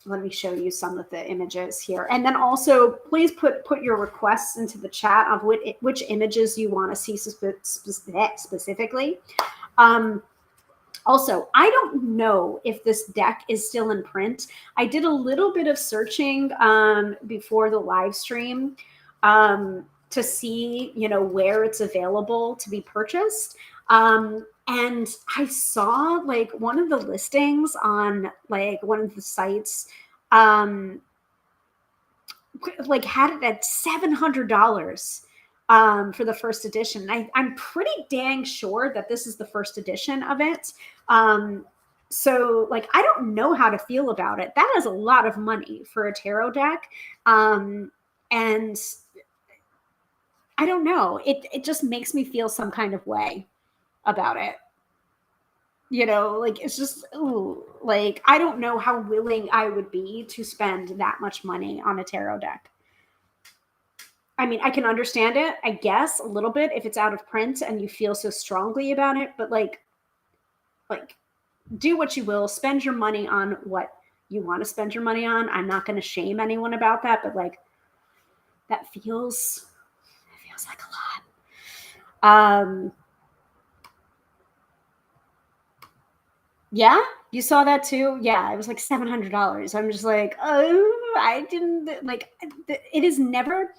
let me show you some of the images here. And then also, please put your requests into the chat of which images you want to see specifically. Also, I don't know if this deck is still in print. I did a little bit of searching before the live stream to see, where it's available to be purchased. And I saw like one of the listings on like one of the sites like had it at $700 for the first edition. I'm pretty dang sure that this is the first edition of it. So like, I don't know how to feel about it. That is a lot of money for a tarot deck. And I don't know, it just makes me feel some kind of way about it. Like, it's just, ooh, like, I don't know how willing I would be to spend that much money on a tarot deck. I mean, I can understand it, I guess, a little bit if it's out of print and you feel so strongly about it, but like do what you will, spend your money on what you want to spend your money on. I'm not going to shame anyone about that, but like, that feels like a lot. Yeah, you saw that too? Yeah, it was like $700. I'm just like, oh, I didn't like it is never,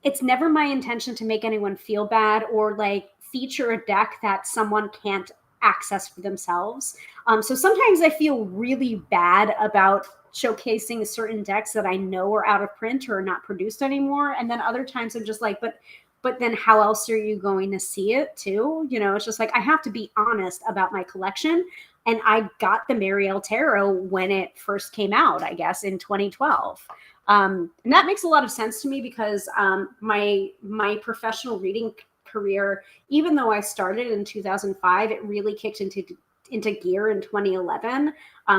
it's never my intention to make anyone feel bad or like feature a deck that someone can't access for themselves. So sometimes I feel really bad about showcasing certain decks that I know are out of print or not produced anymore. And then other times I'm just like, but then how else are you going to see it too? It's just like, I have to be honest about my collection. And I got the Marielle Tarot when it first came out, I guess, in 2012. And that makes a lot of sense to me because my professional reading career, even though I started in 2005, it really kicked into gear in 2011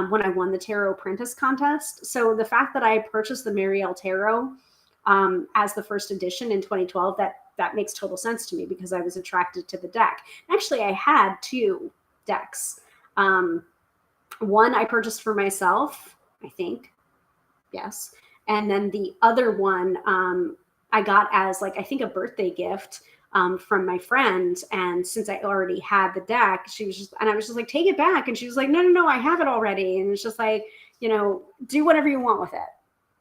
when I won the Tarot Apprentice contest. So the fact that I purchased the Marielle Tarot as the first edition in 2012, that makes total sense to me because I was attracted to the deck. Actually, I had two decks. One I purchased for myself, I think. Yes. And then the other one I got as like, I think a birthday gift from my friend. And since I already had the deck, I was just like, take it back. And she was like, no, I have it already. And it's just like, do whatever you want with it.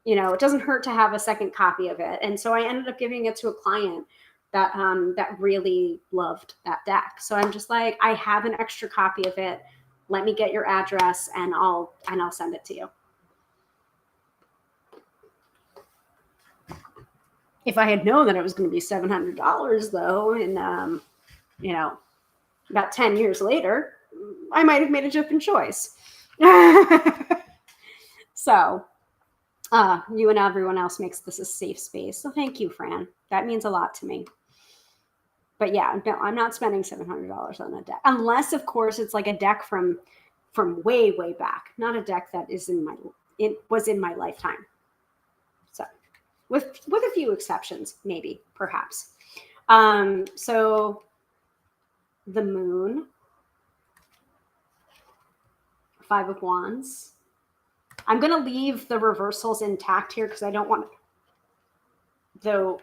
It doesn't hurt to have a second copy of it. And so I ended up giving it to a client that really loved that deck. So I'm just like, I have an extra copy of it. let me get your address and I'll send it to you. If I had known that it was going to be $700 though, and you know, about 10 years later, I might have made a different choice. So, you and everyone else makes this a safe space. So thank you, Fran. That means a lot to me. But yeah, no, I'm not spending $700 on a deck, unless, of course, it's like a deck from way back, not a deck that is was in my lifetime. So, with a few exceptions, maybe, perhaps. So the moon, 5 of Wands. I'm going to leave the reversals intact here because I don't want, though,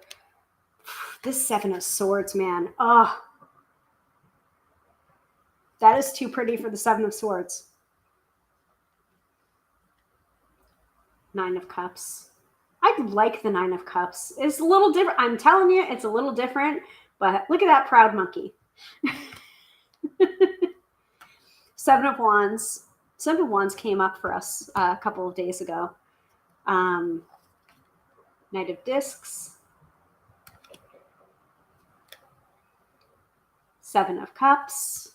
this 7 of Swords, man. Oh, that is too pretty for the 7 of Swords. 9 of Cups. I like the 9 of Cups. It's a little different. I'm telling you, it's a little different, but look at that proud monkey. 7 of Wands. 7 of Wands came up for us a couple of days ago. Knight of Discs. 7 of Cups.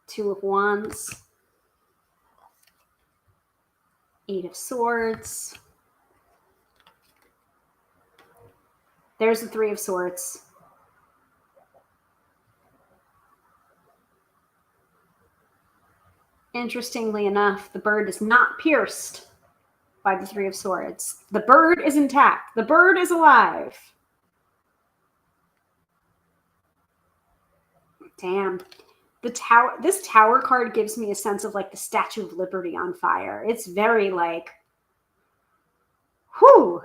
2 of Wands. 8 of Swords. There's the 3 of Swords. Interestingly enough, the bird is not pierced by the 3 of Swords. The bird is intact. The bird is alive. Damn. This Tower card gives me a sense of like the Statue of Liberty on fire. It's very like, whew.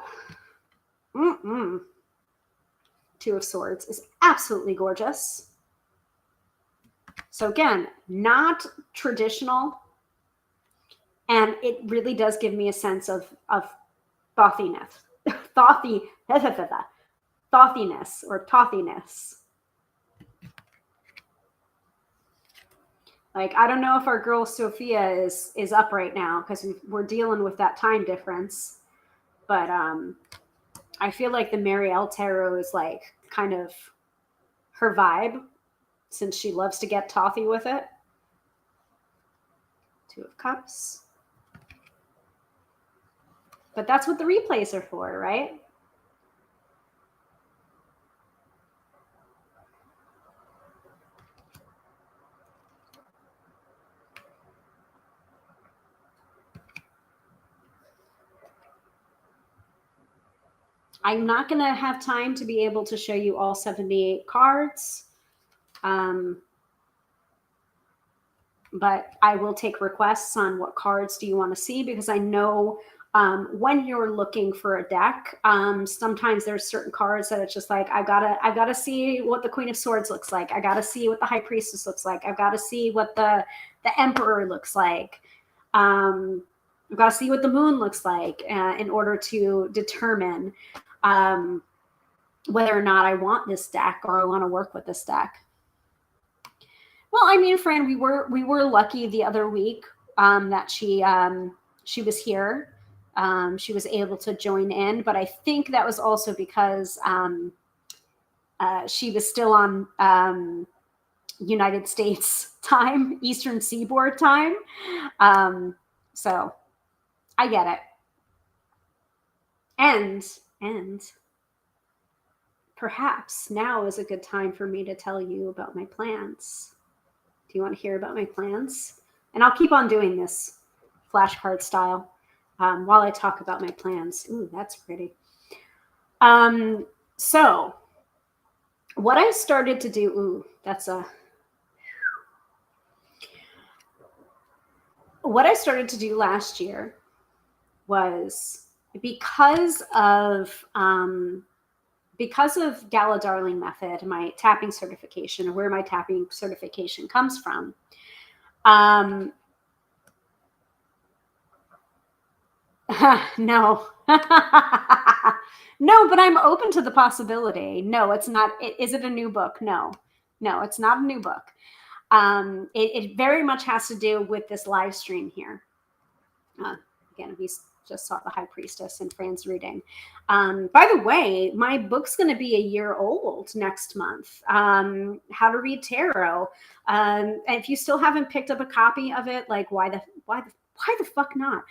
2 of Swords is absolutely gorgeous. So again, not traditional. And it really does give me a sense of thothiness. Thothiness or tothiness. Like, I don't know if our girl Sophia is up right now because we're dealing with that time difference. But I feel like the Marielle Tarot is like kind of her vibe since she loves to get tothy with it. 2 of Cups. But that's what the replays are for, right? I'm not going to have time to be able to show you all 78 cards. But I will take requests on what cards do you want to see, because I know when you're looking for a deck, sometimes there's certain cards that it's just like, I've got to see what the Queen of Swords looks like. I got to see what the High Priestess looks like. I've got to see what the Emperor looks like. I've got to see what the Moon looks like in order to determine whether or not I want this deck or I want to work with this deck. Well, I mean, Fran, we were lucky the other week that she was here. She was able to join in, but I think that was also because she was still on United States time, Eastern Seaboard time. So I get it. And perhaps now is a good time for me to tell you about my plans. Do you want to hear about my plans? And I'll keep on doing this flashcard style while I talk about my plans. Ooh, that's pretty. So what I started to do, what I started to do last year was because of Gala Darling Method, my tapping certification, or where my tapping certification comes from. No. No, but I'm open to the possibility. No, it's not. Is it a new book? No. No, it's not a new book. It very much has to do with this live stream here. Uh, Again, we just saw the High Priestess and Fran's reading. By the way, my book's going to be a year old next month. How to Read Tarot. And if you still haven't picked up a copy of it, like why the fuck not?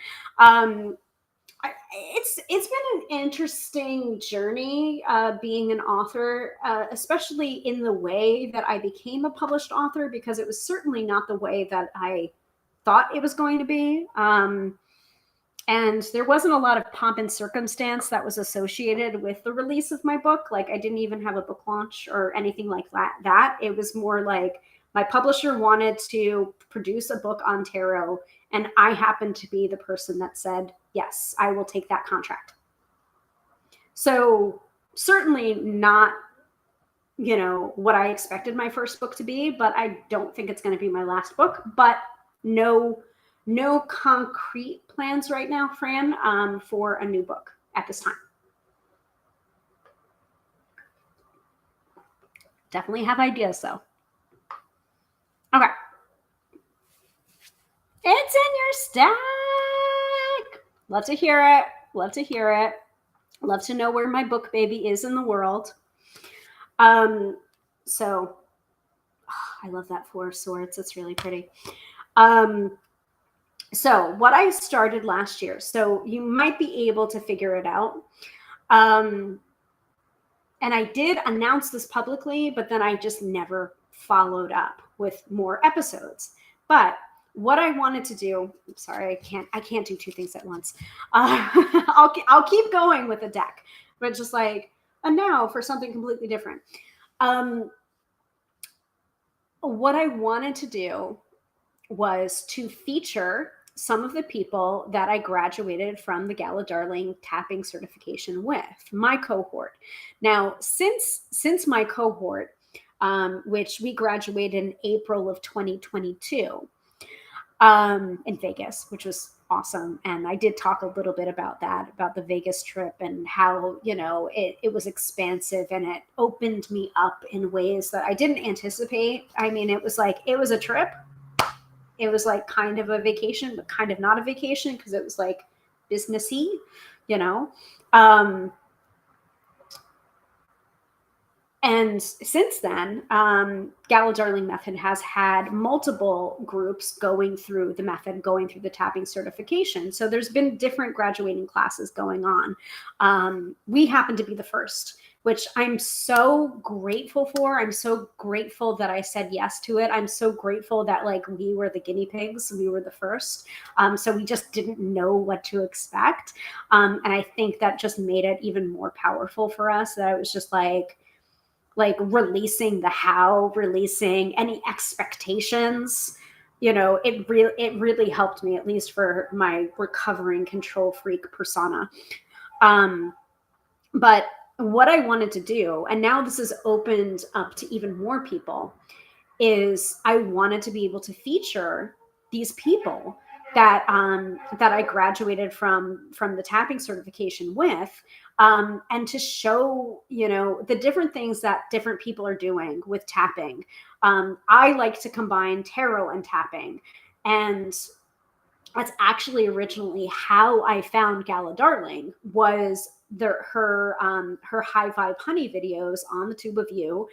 It's been an interesting journey being an author, especially in the way that I became a published author, because it was certainly not the way that I thought it was going to be. And there wasn't a lot of pomp and circumstance that was associated with the release of my book. Like I didn't even have a book launch or anything like that. It was more like my publisher wanted to produce a book on tarot, and I happened to be the person that said, yes, I will take that contract. So certainly not, what I expected my first book to be, but I don't think it's going to be my last book. But no concrete plans right now, Fran, for a new book at this time. Definitely have ideas though. Okay. It's in your stack. Love to hear it. Love to hear it. Love to know where my book baby is in the world. So I love that Four of Swords. It's really pretty. So what I started last year, so you might be able to figure it out. And I did announce this publicly, but then I just never followed up with more episodes. But what I wanted to do, I'm sorry, I can't do two things at once. I'll keep going with the deck, but just like a now for something completely different. What I wanted to do was to feature some of the people that I graduated from the Gala Darling tapping certification with, my cohort. Now, since my cohort, which we graduated in April of 2022 in Vegas, which was awesome. And I did talk a little bit about that, about the Vegas trip and how, it was expansive and it opened me up in ways that I didn't anticipate. I mean, it was a trip. It was like kind of a vacation, but kind of not a vacation because it was like businessy, And since then, Gala Darling Method has had multiple groups going through the method, going through the tapping certification. So there's been different graduating classes going on. We happen to be the first, which I'm so grateful for. I'm so grateful that I said yes to it. I'm so grateful that we were the guinea pigs. We were the first. So we just didn't know what to expect. And I think that just made it even more powerful for us, that it was just like releasing the how, releasing any expectations, it really helped me, at least for my recovering control freak persona. But what I wanted to do, and now this is opened up to even more people, is I wanted to be able to feature these people that I graduated from the tapping certification with, and to show, the different things that different people are doing with tapping. I like to combine tarot and tapping, and that's actually originally how I found Gala Darling, was her High Vibe Honey videos on the Tube of You,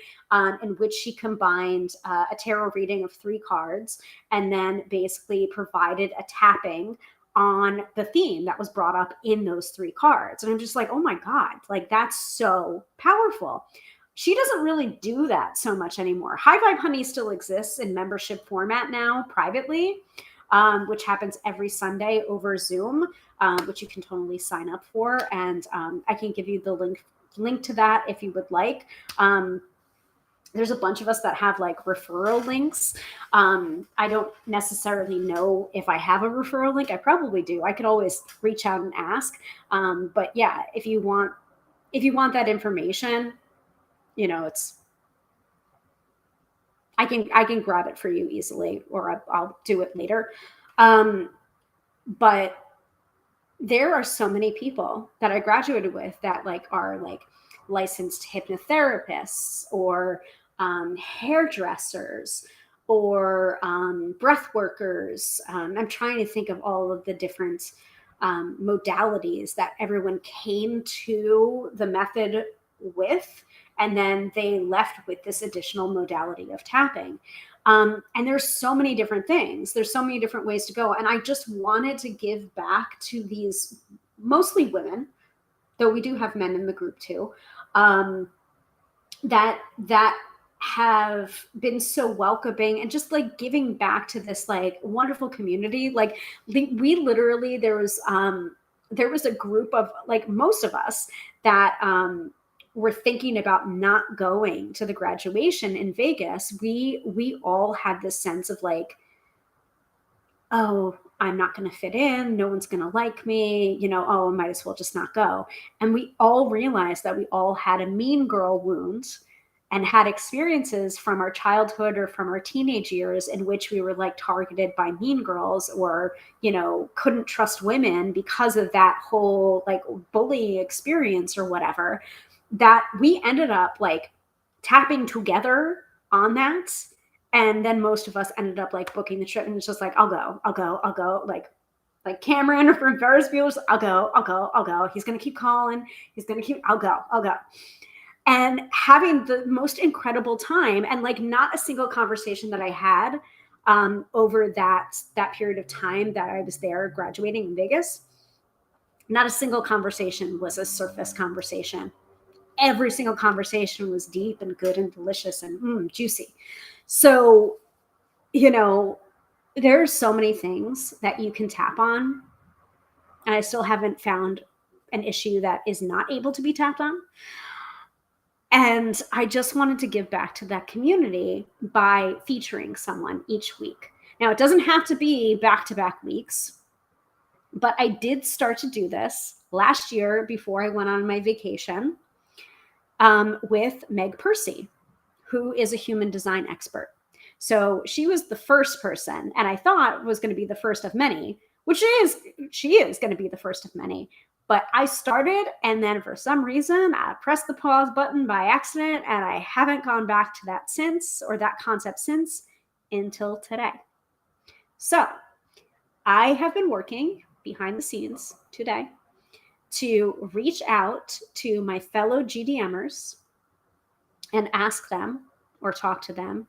in which she combined a tarot reading of 3 cards and then basically provided a tapping on the theme that was brought up in those 3 cards. And I'm just like, oh my God, that's so powerful. She doesn't really do that so much anymore. High Vibe Honey still exists in membership format now, privately, which happens every Sunday over Zoom, which you can totally sign up for. And I can give you the link to that if you would like. There's a bunch of us that have referral links. I don't necessarily know if I have a referral link. I probably do. I could always reach out and ask. But yeah, if you want that information, I can grab it for you easily, or I'll do it later. But there are so many people that I graduated with that are licensed hypnotherapists, or hairdressers, or breath workers. I'm trying to think of all of the different modalities that everyone came to the method with, and then they left with this additional modality of tapping. And there's so many different things. There's so many different ways to go. And I just wanted to give back to these mostly women, though we do have men in the group too, that have been so welcoming and just like giving back to this like wonderful community. Like we literally, there was a group of like most of us that were thinking about not going to the graduation in Vegas. We all had this sense of like, oh, I'm not going to fit in. No one's going to like me. Oh, I might as well just not go. And we all realized that we all had a mean girl wound and had experiences from our childhood or from our teenage years in which we were like targeted by mean girls, or, couldn't trust women because of that whole like bullying experience or whatever, that we ended up like tapping together on that. And then most of us ended up like booking the trip, and it's just like, I'll go. Like Cameron from Ferris Bueller's, I'll go. He's going to keep calling. I'll go. And having the most incredible time, and like not a single conversation that I had over that period of time that I was there graduating in Vegas, not a single conversation was a surface conversation. Every single conversation was deep and good and delicious and juicy. So, there are so many things that you can tap on, and I still haven't found an issue that is not able to be tapped on. And I just wanted to give back to that community by featuring someone each week. Now, it doesn't have to be back-to-back weeks, but I did start to do this last year before I went on my vacation with Meg Percy, who is a human design expert. So she was the first person, and I thought was going to be the first of many, she is going to be the first of many. But I started, and then for some reason, I pressed the pause button by accident, and I haven't gone back to that since, or that concept since, until today. So I have been working behind the scenes today to reach out to my fellow GDMers and ask them or talk to them.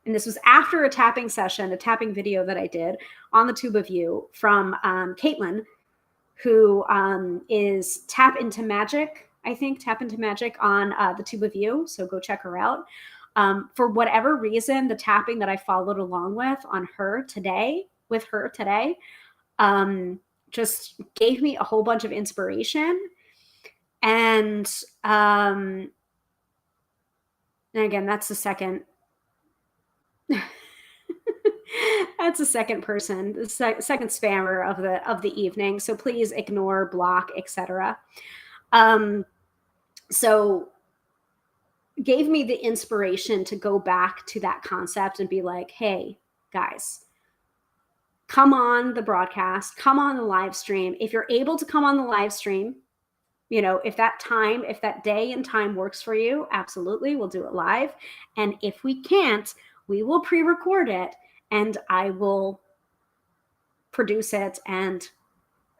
And this was after a tapping session, a tapping video that I did on the Tube of You from Caitlin, who is Tap Into Magic on the Tube of You. So go check her out. For whatever reason, the tapping that I followed along with her today, just gave me a whole bunch of inspiration. And again, that's the second. That's the second person, the second spammer of the evening. So please ignore, block, etc. So gave me the inspiration to go back to that concept and be like, hey, guys, come on the broadcast, come on the live stream. If you're able to come on the live stream, if that day and time works for you, absolutely, we'll do it live. And if we can't, we will pre-record it, and I will produce it, and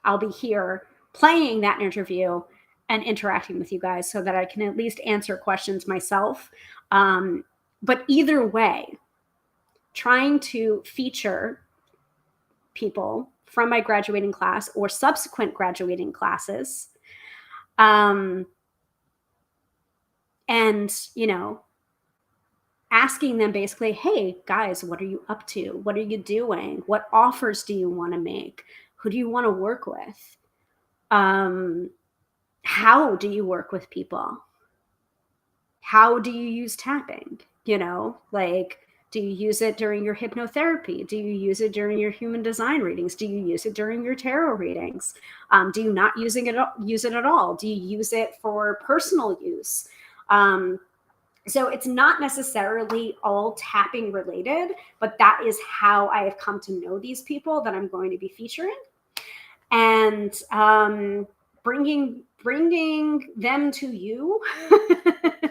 I'll be here playing that interview and interacting with you guys so that I can at least answer questions myself. But either way, trying to feature people from my graduating class or subsequent graduating classes, and, asking them basically, hey, guys, what are you up to? What are you doing? What offers do you want to make? Who do you want to work with? How do you work with people? How do you use tapping? Do you use it during your hypnotherapy? Do you use it during your human design readings? Do you use it during your tarot readings? Do you not use it at all? Do you use it for personal use? So it's not necessarily all tapping related, but that is how I have come to know these people that I'm going to be featuring, and bringing them to you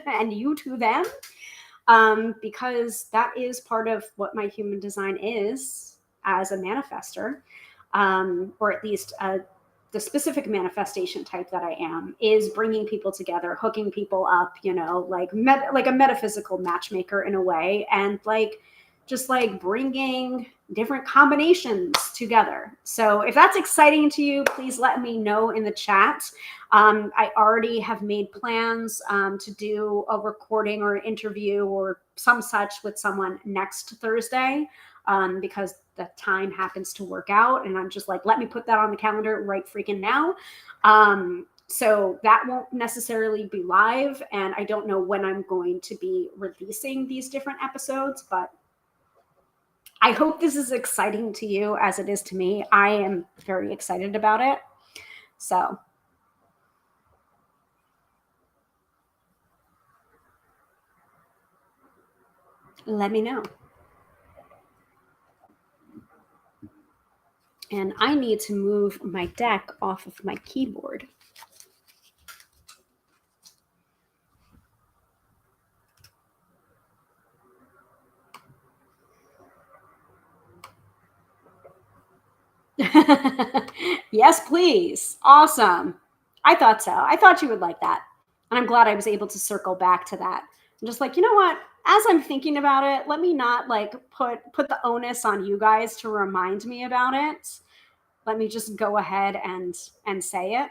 and you to them because that is part of what my human design is as a manifester, or at least the specific manifestation type that I am is bringing people together, hooking people up, like a metaphysical matchmaker in a way, and like just like bringing different combinations together. So if that's exciting to you, please let me know in the chat. I already have made plans to do a recording or an interview or some such with someone next Thursday, because the time happens to work out. And I'm just like, let me put that on the calendar right freaking now. So that won't necessarily be live. And I don't know when I'm going to be releasing these different episodes, but I hope this is exciting to you as it is to me. I am very excited about it. So let me know. And I need to move my deck off of my keyboard. Yes, please. Awesome. I thought so. I thought you would like that. And I'm glad I was able to circle back to that. I'm just like, you know what? As I'm thinking about it, let me not like put the onus on you guys to remind me about it. Let me just go ahead and say it.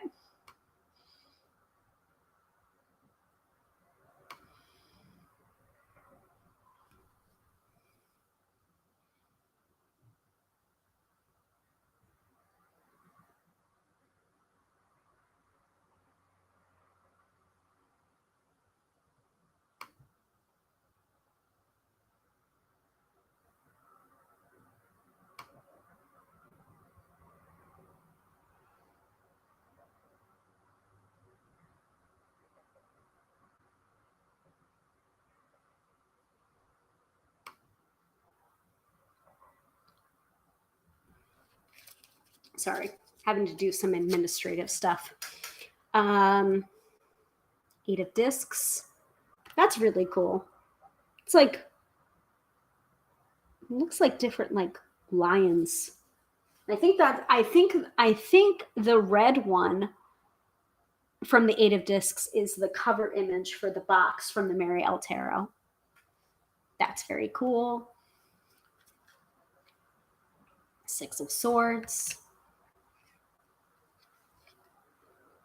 Sorry, having to do some administrative stuff. Um, 8 of discs. That's really cool. It's like, it looks like different like lions. I think the red one from the 8 of discs is the cover image for the box from the Mary L. Tarot. That's very cool. 6 of Swords.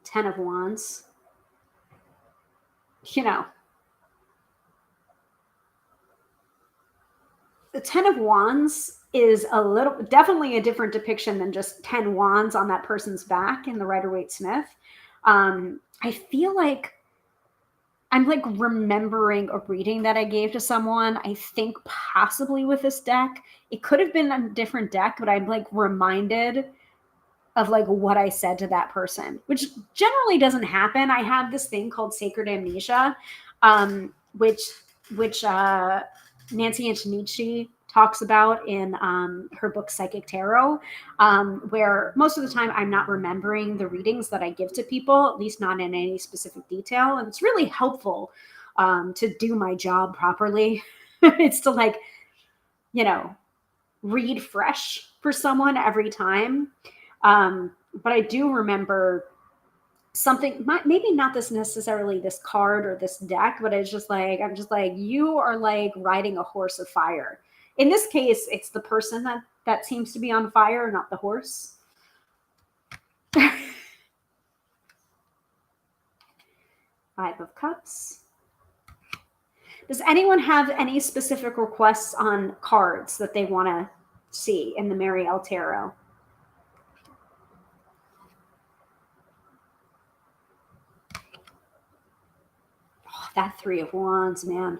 10 of Wands. You know, the 10 of Wands is definitely a different depiction than just 10 wands on that person's back in the Rider-Waite-Smith. I feel like I'm like remembering a reading that I gave to someone, I think possibly with this deck. It could have been a different deck, but I'm like reminded of like what I said to that person, which generally doesn't happen. I have this thing called sacred amnesia, which Nancy Antonici talks about in her book Psychic Tarot, where most of the time I'm not remembering the readings that I give to people, at least not in any specific detail. And it's really helpful to do my job properly. It's to like, read fresh for someone every time. But I do remember something, maybe not this necessarily this card or this deck, but I'm just like, you are like riding a horse of fire. In this case, it's the person that seems to be on fire, not the horse. 5 of Cups. Does anyone have any specific requests on cards that they want to see in the Mary L. Tarot? Oh, that 3 of Wands, man.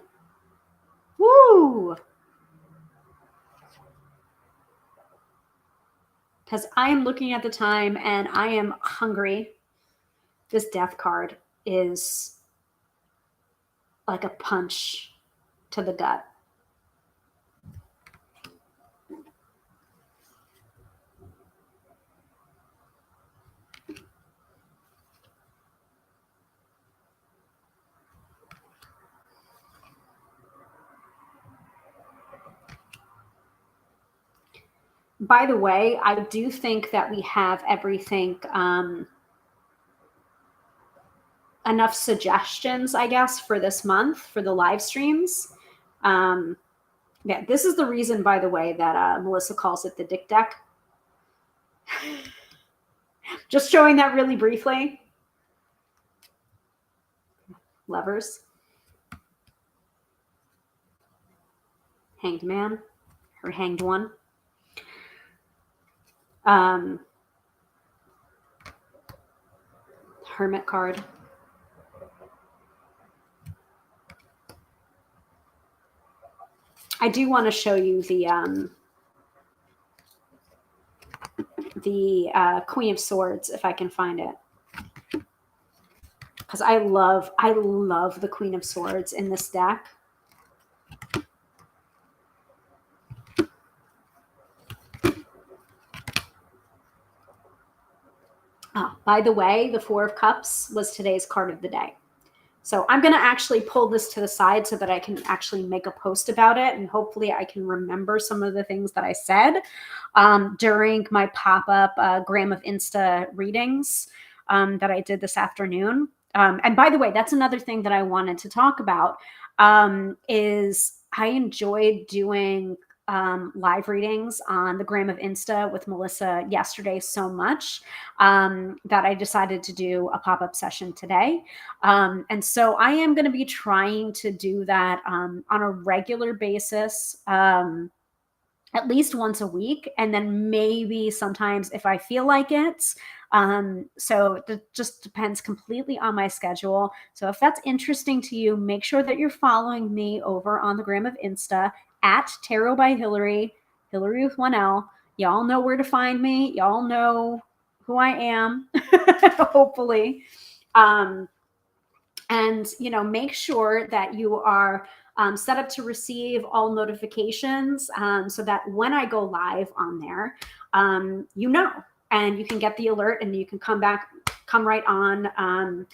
Woo! Because I am looking at the time and I am hungry. This Death card is like a punch to the gut. By the way, I do think that we have everything, enough suggestions, I guess, for this month for the live streams. Um, yeah, this is the reason, by the way, that Melissa calls it the Dick Deck. Just showing that really briefly. Lovers. Hanged Man, or Hanged One. Hermit card. I do want to show you the Queen of Swords if I can find it, because I love the Queen of Swords in this deck. Oh, by the way, the Four of Cups was today's card of the day. So I'm going to actually pull this to the side so that I can actually make a post about it. And hopefully I can remember some of the things that I said during my pop-up Gram of Insta readings that I did this afternoon. And by the way, that's another thing that I wanted to talk about is I enjoyed doing live readings on the Gram of Insta with Melissa yesterday so much that I decided to do a pop-up session today. And so I am going to be trying to do that on a regular basis, at least once a week, and then maybe sometimes if I feel like it. So it just depends completely on my schedule. So if that's interesting to you, make sure that you're following me over on the Gram of Insta at Tarot by Hilary, Hilary with 1L. Y'all know where to find me. Y'all know who I am, hopefully. And, make sure that you are set up to receive all notifications so that when I go live on there, and you can get the alert and you can come right on,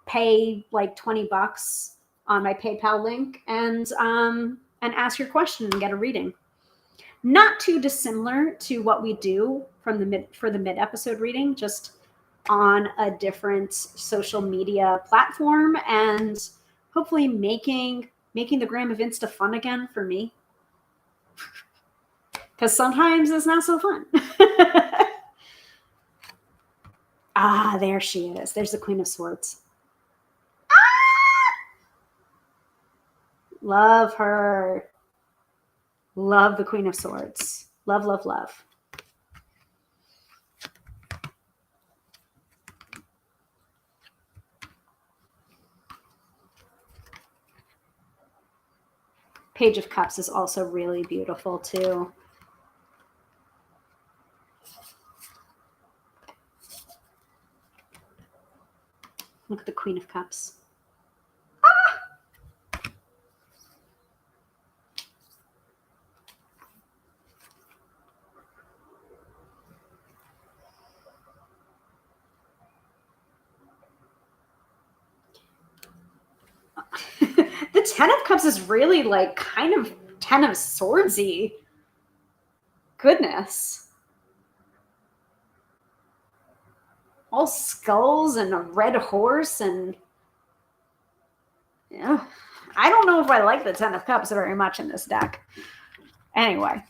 pay like $20 on my PayPal link and ask your question and get a reading. Not too dissimilar to what we do for the mid episode reading, just on a different social media platform, and hopefully making the Gram of Insta fun again for me. Because sometimes it's not so fun. There she is. There's the Queen of Swords. Love her. Love the Queen of Swords. Love, love, love. Page of Cups is also really beautiful too. Look at the Queen of Cups. The Ten of Cups is really like kind of Ten of Swordsy. Goodness. All skulls and a red horse and yeah. I don't know if I like the Ten of Cups very much in this deck. Anyway.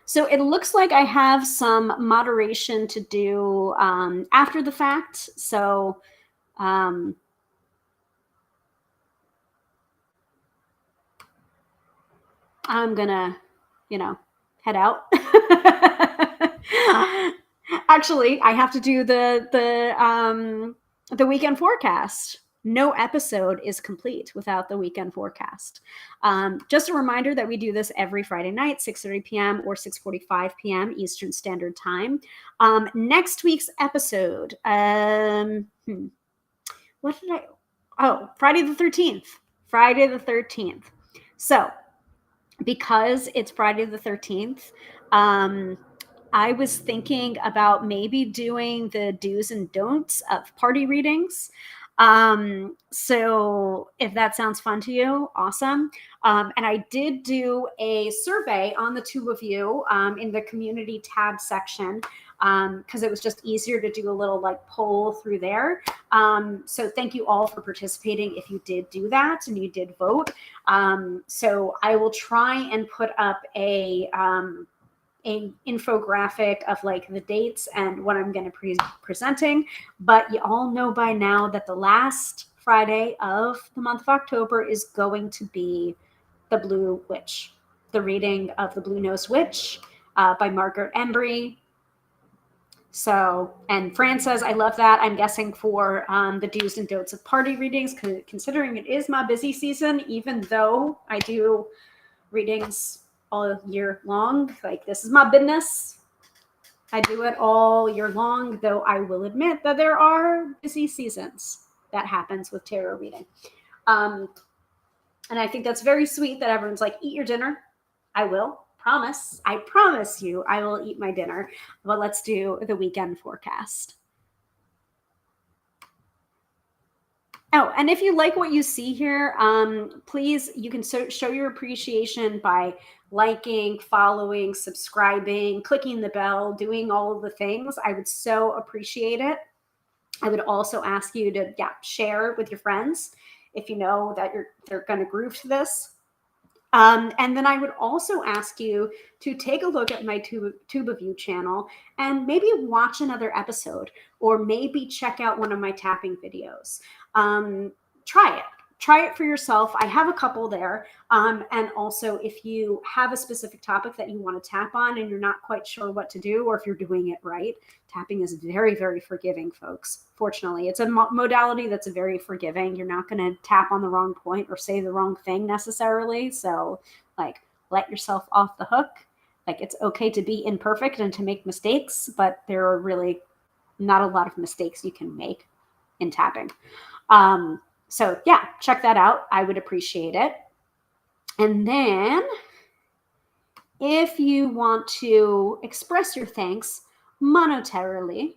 So it looks like I have some moderation to do after the fact. So I'm gonna, head out. Actually, I have to do the weekend forecast. No episode is complete without the weekend forecast. Just a reminder that we do this every Friday night, 6:30 p.m. or 6:45 p.m. Eastern Standard Time. Next week's episode, what did I? Oh, Friday the 13th. Friday the 13th. So, because it's Friday the 13th, I was thinking about maybe doing the do's and don'ts of party readings. So if that sounds fun to you, awesome. And I did do a survey on the two of you in the community tab section because it was just easier to do a little like poll through there. So thank you all for participating if you did do that and you did vote. So I will try and put up a infographic of like the dates and what I'm going to be presenting. But you all know by now that the last Friday of the month of October is going to be The Blue Witch, the reading of The Blue-Nosed Witch by Margaret Embry. So, and Fran says, I love that. I'm guessing for the do's and don'ts of party readings, considering it is my busy season, even though I do readings all year long. Like, this is my business. I do it all year long, though I will admit that there are busy seasons that happens with tarot reading. And I think that's very sweet that everyone's like, eat your dinner. I will. Promise. I promise you I will eat my dinner. But let's do the weekend forecast. Oh, and if you like what you see here, please, you can show your appreciation by liking, following, subscribing, clicking the bell, doing all of the things. I would so appreciate it. I would also ask you to share with your friends if you know that they're going to groove to this. And then I would also ask you to take a look at my Tube of You channel and maybe watch another episode or maybe check out one of my tapping videos. Try it for yourself. I have a couple there. And also if you have a specific topic that you want to tap on and you're not quite sure what to do, or if you're doing it right, tapping is very, very forgiving, folks. Fortunately, it's a modality that's very forgiving. You're not going to tap on the wrong point or say the wrong thing necessarily. So like, let yourself off the hook. Like, it's okay to be imperfect and to make mistakes, but there are really not a lot of mistakes you can make in tapping. So yeah, check that out. I would appreciate it. And then if you want to express your thanks monetarily,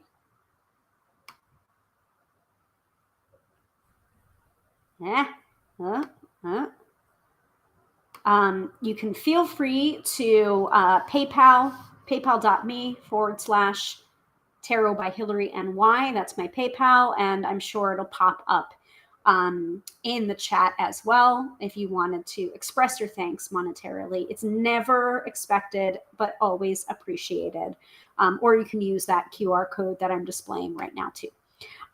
you can feel free to paypal.me/Tarot by Hilary NY. That's my PayPal, and I'm sure it'll pop up in the chat as well if you wanted to express your thanks monetarily. It's never expected, but always appreciated. Or you can use that QR code that I'm displaying right now too.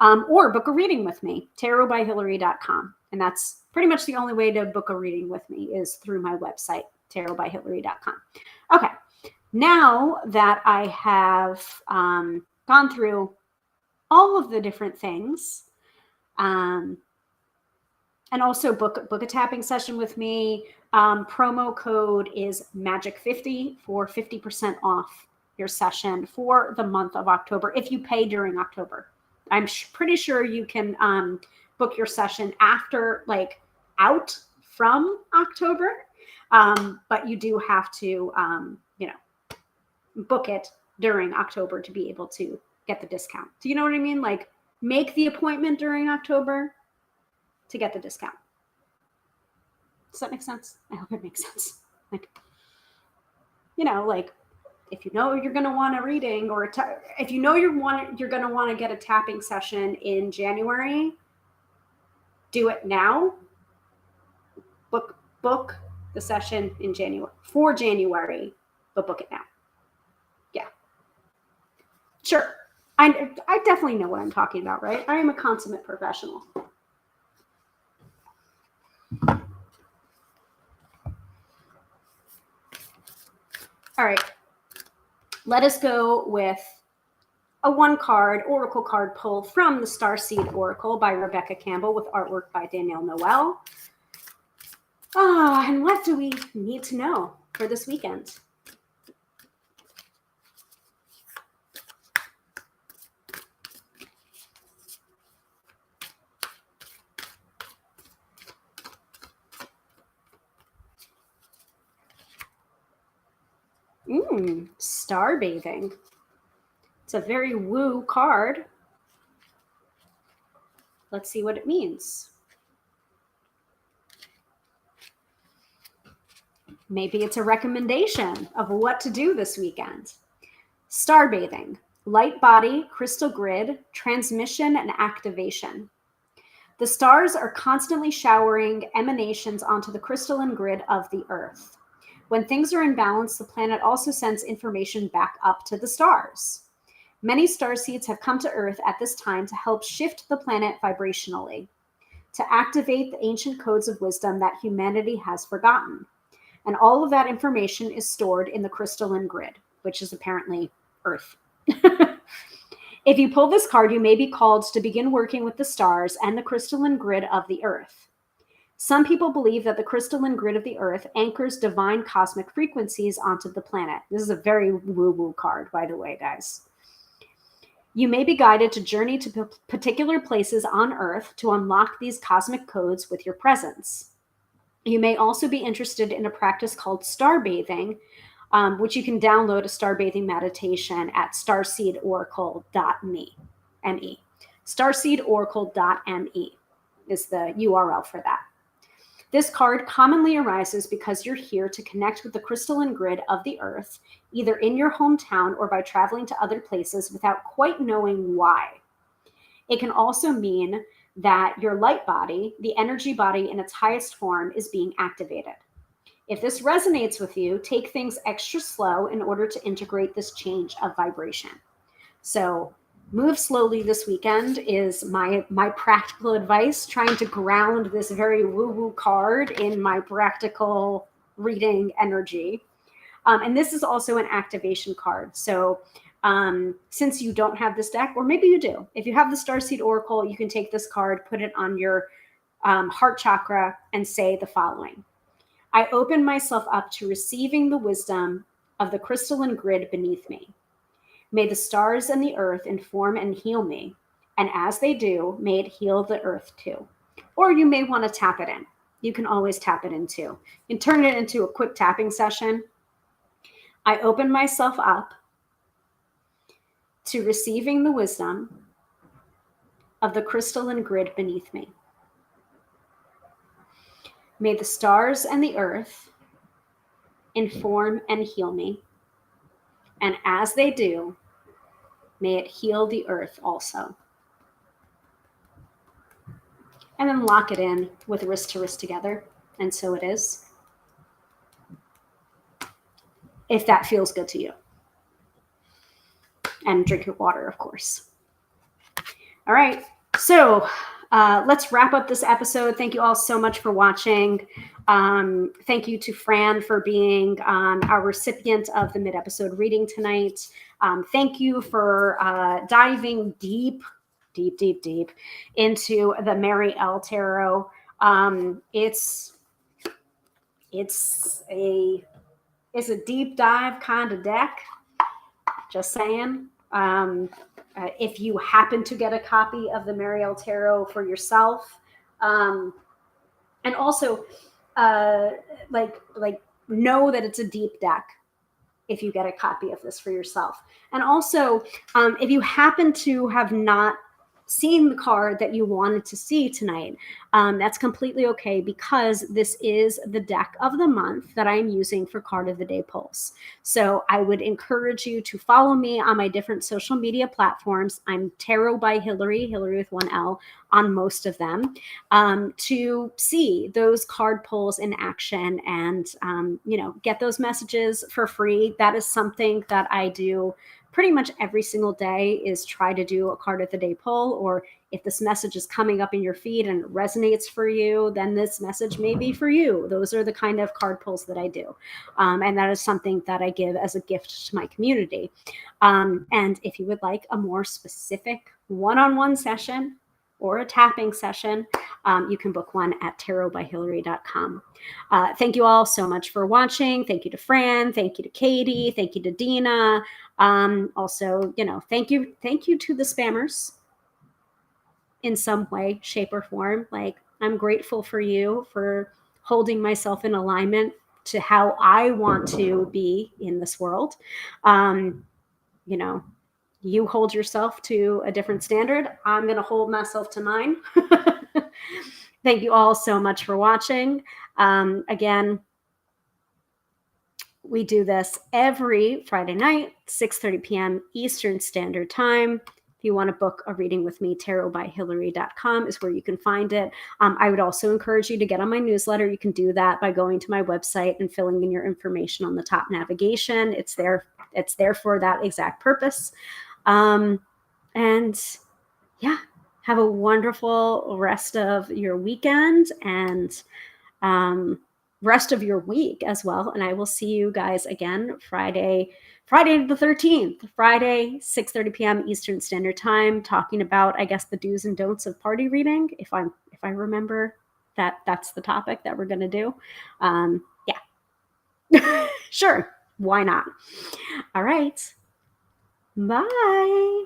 Or book a reading with me, tarotbyhilary.com. And that's pretty much the only way to book a reading with me is through my website, tarotbyhilary.com. Okay, now that I have gone through all of the different things, and also book a tapping session with me. Promo code is MAGIC50 for 50% off your session for the month of October if you pay during October. I'm pretty sure you can book your session after, like, out from October, but you do have to, book it during October to be able to get the discount. Do you know what I mean? Like, make the appointment during October to get the discount. Does that make sense? I hope it makes sense. Like, like, if you know you're going to want a reading, or if you know you're going to want to get a tapping session in January, do it now. Book the session in January, but book it now. Yeah, sure. I definitely know what I'm talking about, right? I am a consummate professional. All right, let us go with a one-card oracle card pull from the Starseed Oracle by Rebecca Campbell with artwork by Danielle Noel. And what do we need to know for this weekend? Star bathing. It's a very woo card. Let's see what it means. Maybe it's a recommendation of what to do this weekend. Star bathing, light body, crystal grid, transmission, and activation. The stars are constantly showering emanations onto the crystalline grid of the Earth. When things are in balance, the planet also sends information back up to the stars. Many starseeds have come to Earth at this time to help shift the planet vibrationally, to activate the ancient codes of wisdom that humanity has forgotten. And all of that information is stored in the crystalline grid, which is apparently Earth. If you pull this card, you may be called to begin working with the stars and the crystalline grid of the Earth. Some people believe that the crystalline grid of the Earth anchors divine cosmic frequencies onto the planet. This is a very woo-woo card, by the way, guys. You may be guided to journey to particular places on Earth to unlock these cosmic codes with your presence. You may also be interested in a practice called star bathing, which you can download a star bathing meditation at starseedoracle.me. M-E. Starseedoracle.me is the URL for that. This card commonly arises because you're here to connect with the crystalline grid of the Earth, either in your hometown or by traveling to other places without quite knowing why. It can also mean that your light body, the energy body in its highest form, is being activated. If this resonates with you, take things extra slow in order to integrate this change of vibration. So move slowly this weekend is my practical advice, trying to ground this very woo-woo card in my practical reading energy. And this is also an activation card. So since you don't have this deck, or maybe you do, if you have the Starseed Oracle, you can take this card, put it on your heart chakra, and say the following. I open myself up to receiving the wisdom of the crystalline grid beneath me. May the stars and the Earth inform and heal me, and as they do, may it heal the Earth too. Or you may want to tap it in. You can always tap it in too. You can turn it into a quick tapping session. I open myself up to receiving the wisdom of the crystalline grid beneath me. May the stars and the Earth inform and heal me, and as they do, may it heal the Earth also. And then lock it in with wrist to wrist together, and so it is. If that feels good to you. And drink your water, of course. All right, so let's wrap up this episode. Thank you all so much for watching. Thank you to Fran for being our recipient of the mid-episode reading tonight. Thank you for diving deep into the Mary L. Tarot. It's a deep dive kind of deck. Just saying. If you happen to get a copy of the Mary L. Tarot for yourself, and also know that it's a deep deck if you get a copy of this for yourself. And also, if you happen to have not seen the card that you wanted to see tonight, that's completely okay, because this is the deck of the month that I'm using for Card of the Day pulls. So I would encourage you to follow me on my different social media platforms. I'm Tarot by Hilary with one L, on most of them, to see those card pulls in action and get those messages for free. That is something that I do pretty much every single day, is try to do a Card of the Day pull. Or if this message is coming up in your feed and it resonates for you, then this message may be for you. Those are the kind of card pulls that I do. And that is something that I give as a gift to my community. And if you would like a more specific one-on-one session or a tapping session, you can book one at tarotbyhilary.com. Thank you all so much for watching. Thank you to Fran. Thank you to Katie. Thank you to Dina. Also, thank you to the spammers in some way, shape, or form. Like, I'm grateful for you for holding myself in alignment to how I want to be in this world. you hold yourself to a different standard. I'm going to hold myself to mine. Thank you all so much for watching. Again, we do this every Friday night, 6:30 p.m. Eastern Standard Time. If you want to book a reading with me, tarotbyhilary.com is where you can find it. I would also encourage you to get on my newsletter. You can do that by going to my website and filling in your information on the top navigation. It's there for that exact purpose. And yeah, have a wonderful rest of your weekend and rest of your week as well. And I will see you guys again Friday the 13th, Friday, 6:30 p.m. Eastern Standard Time, talking about, I guess, the do's and don'ts of party reading. If I remember that's the topic that we're going to do. Yeah, sure. Why not? All right. Bye.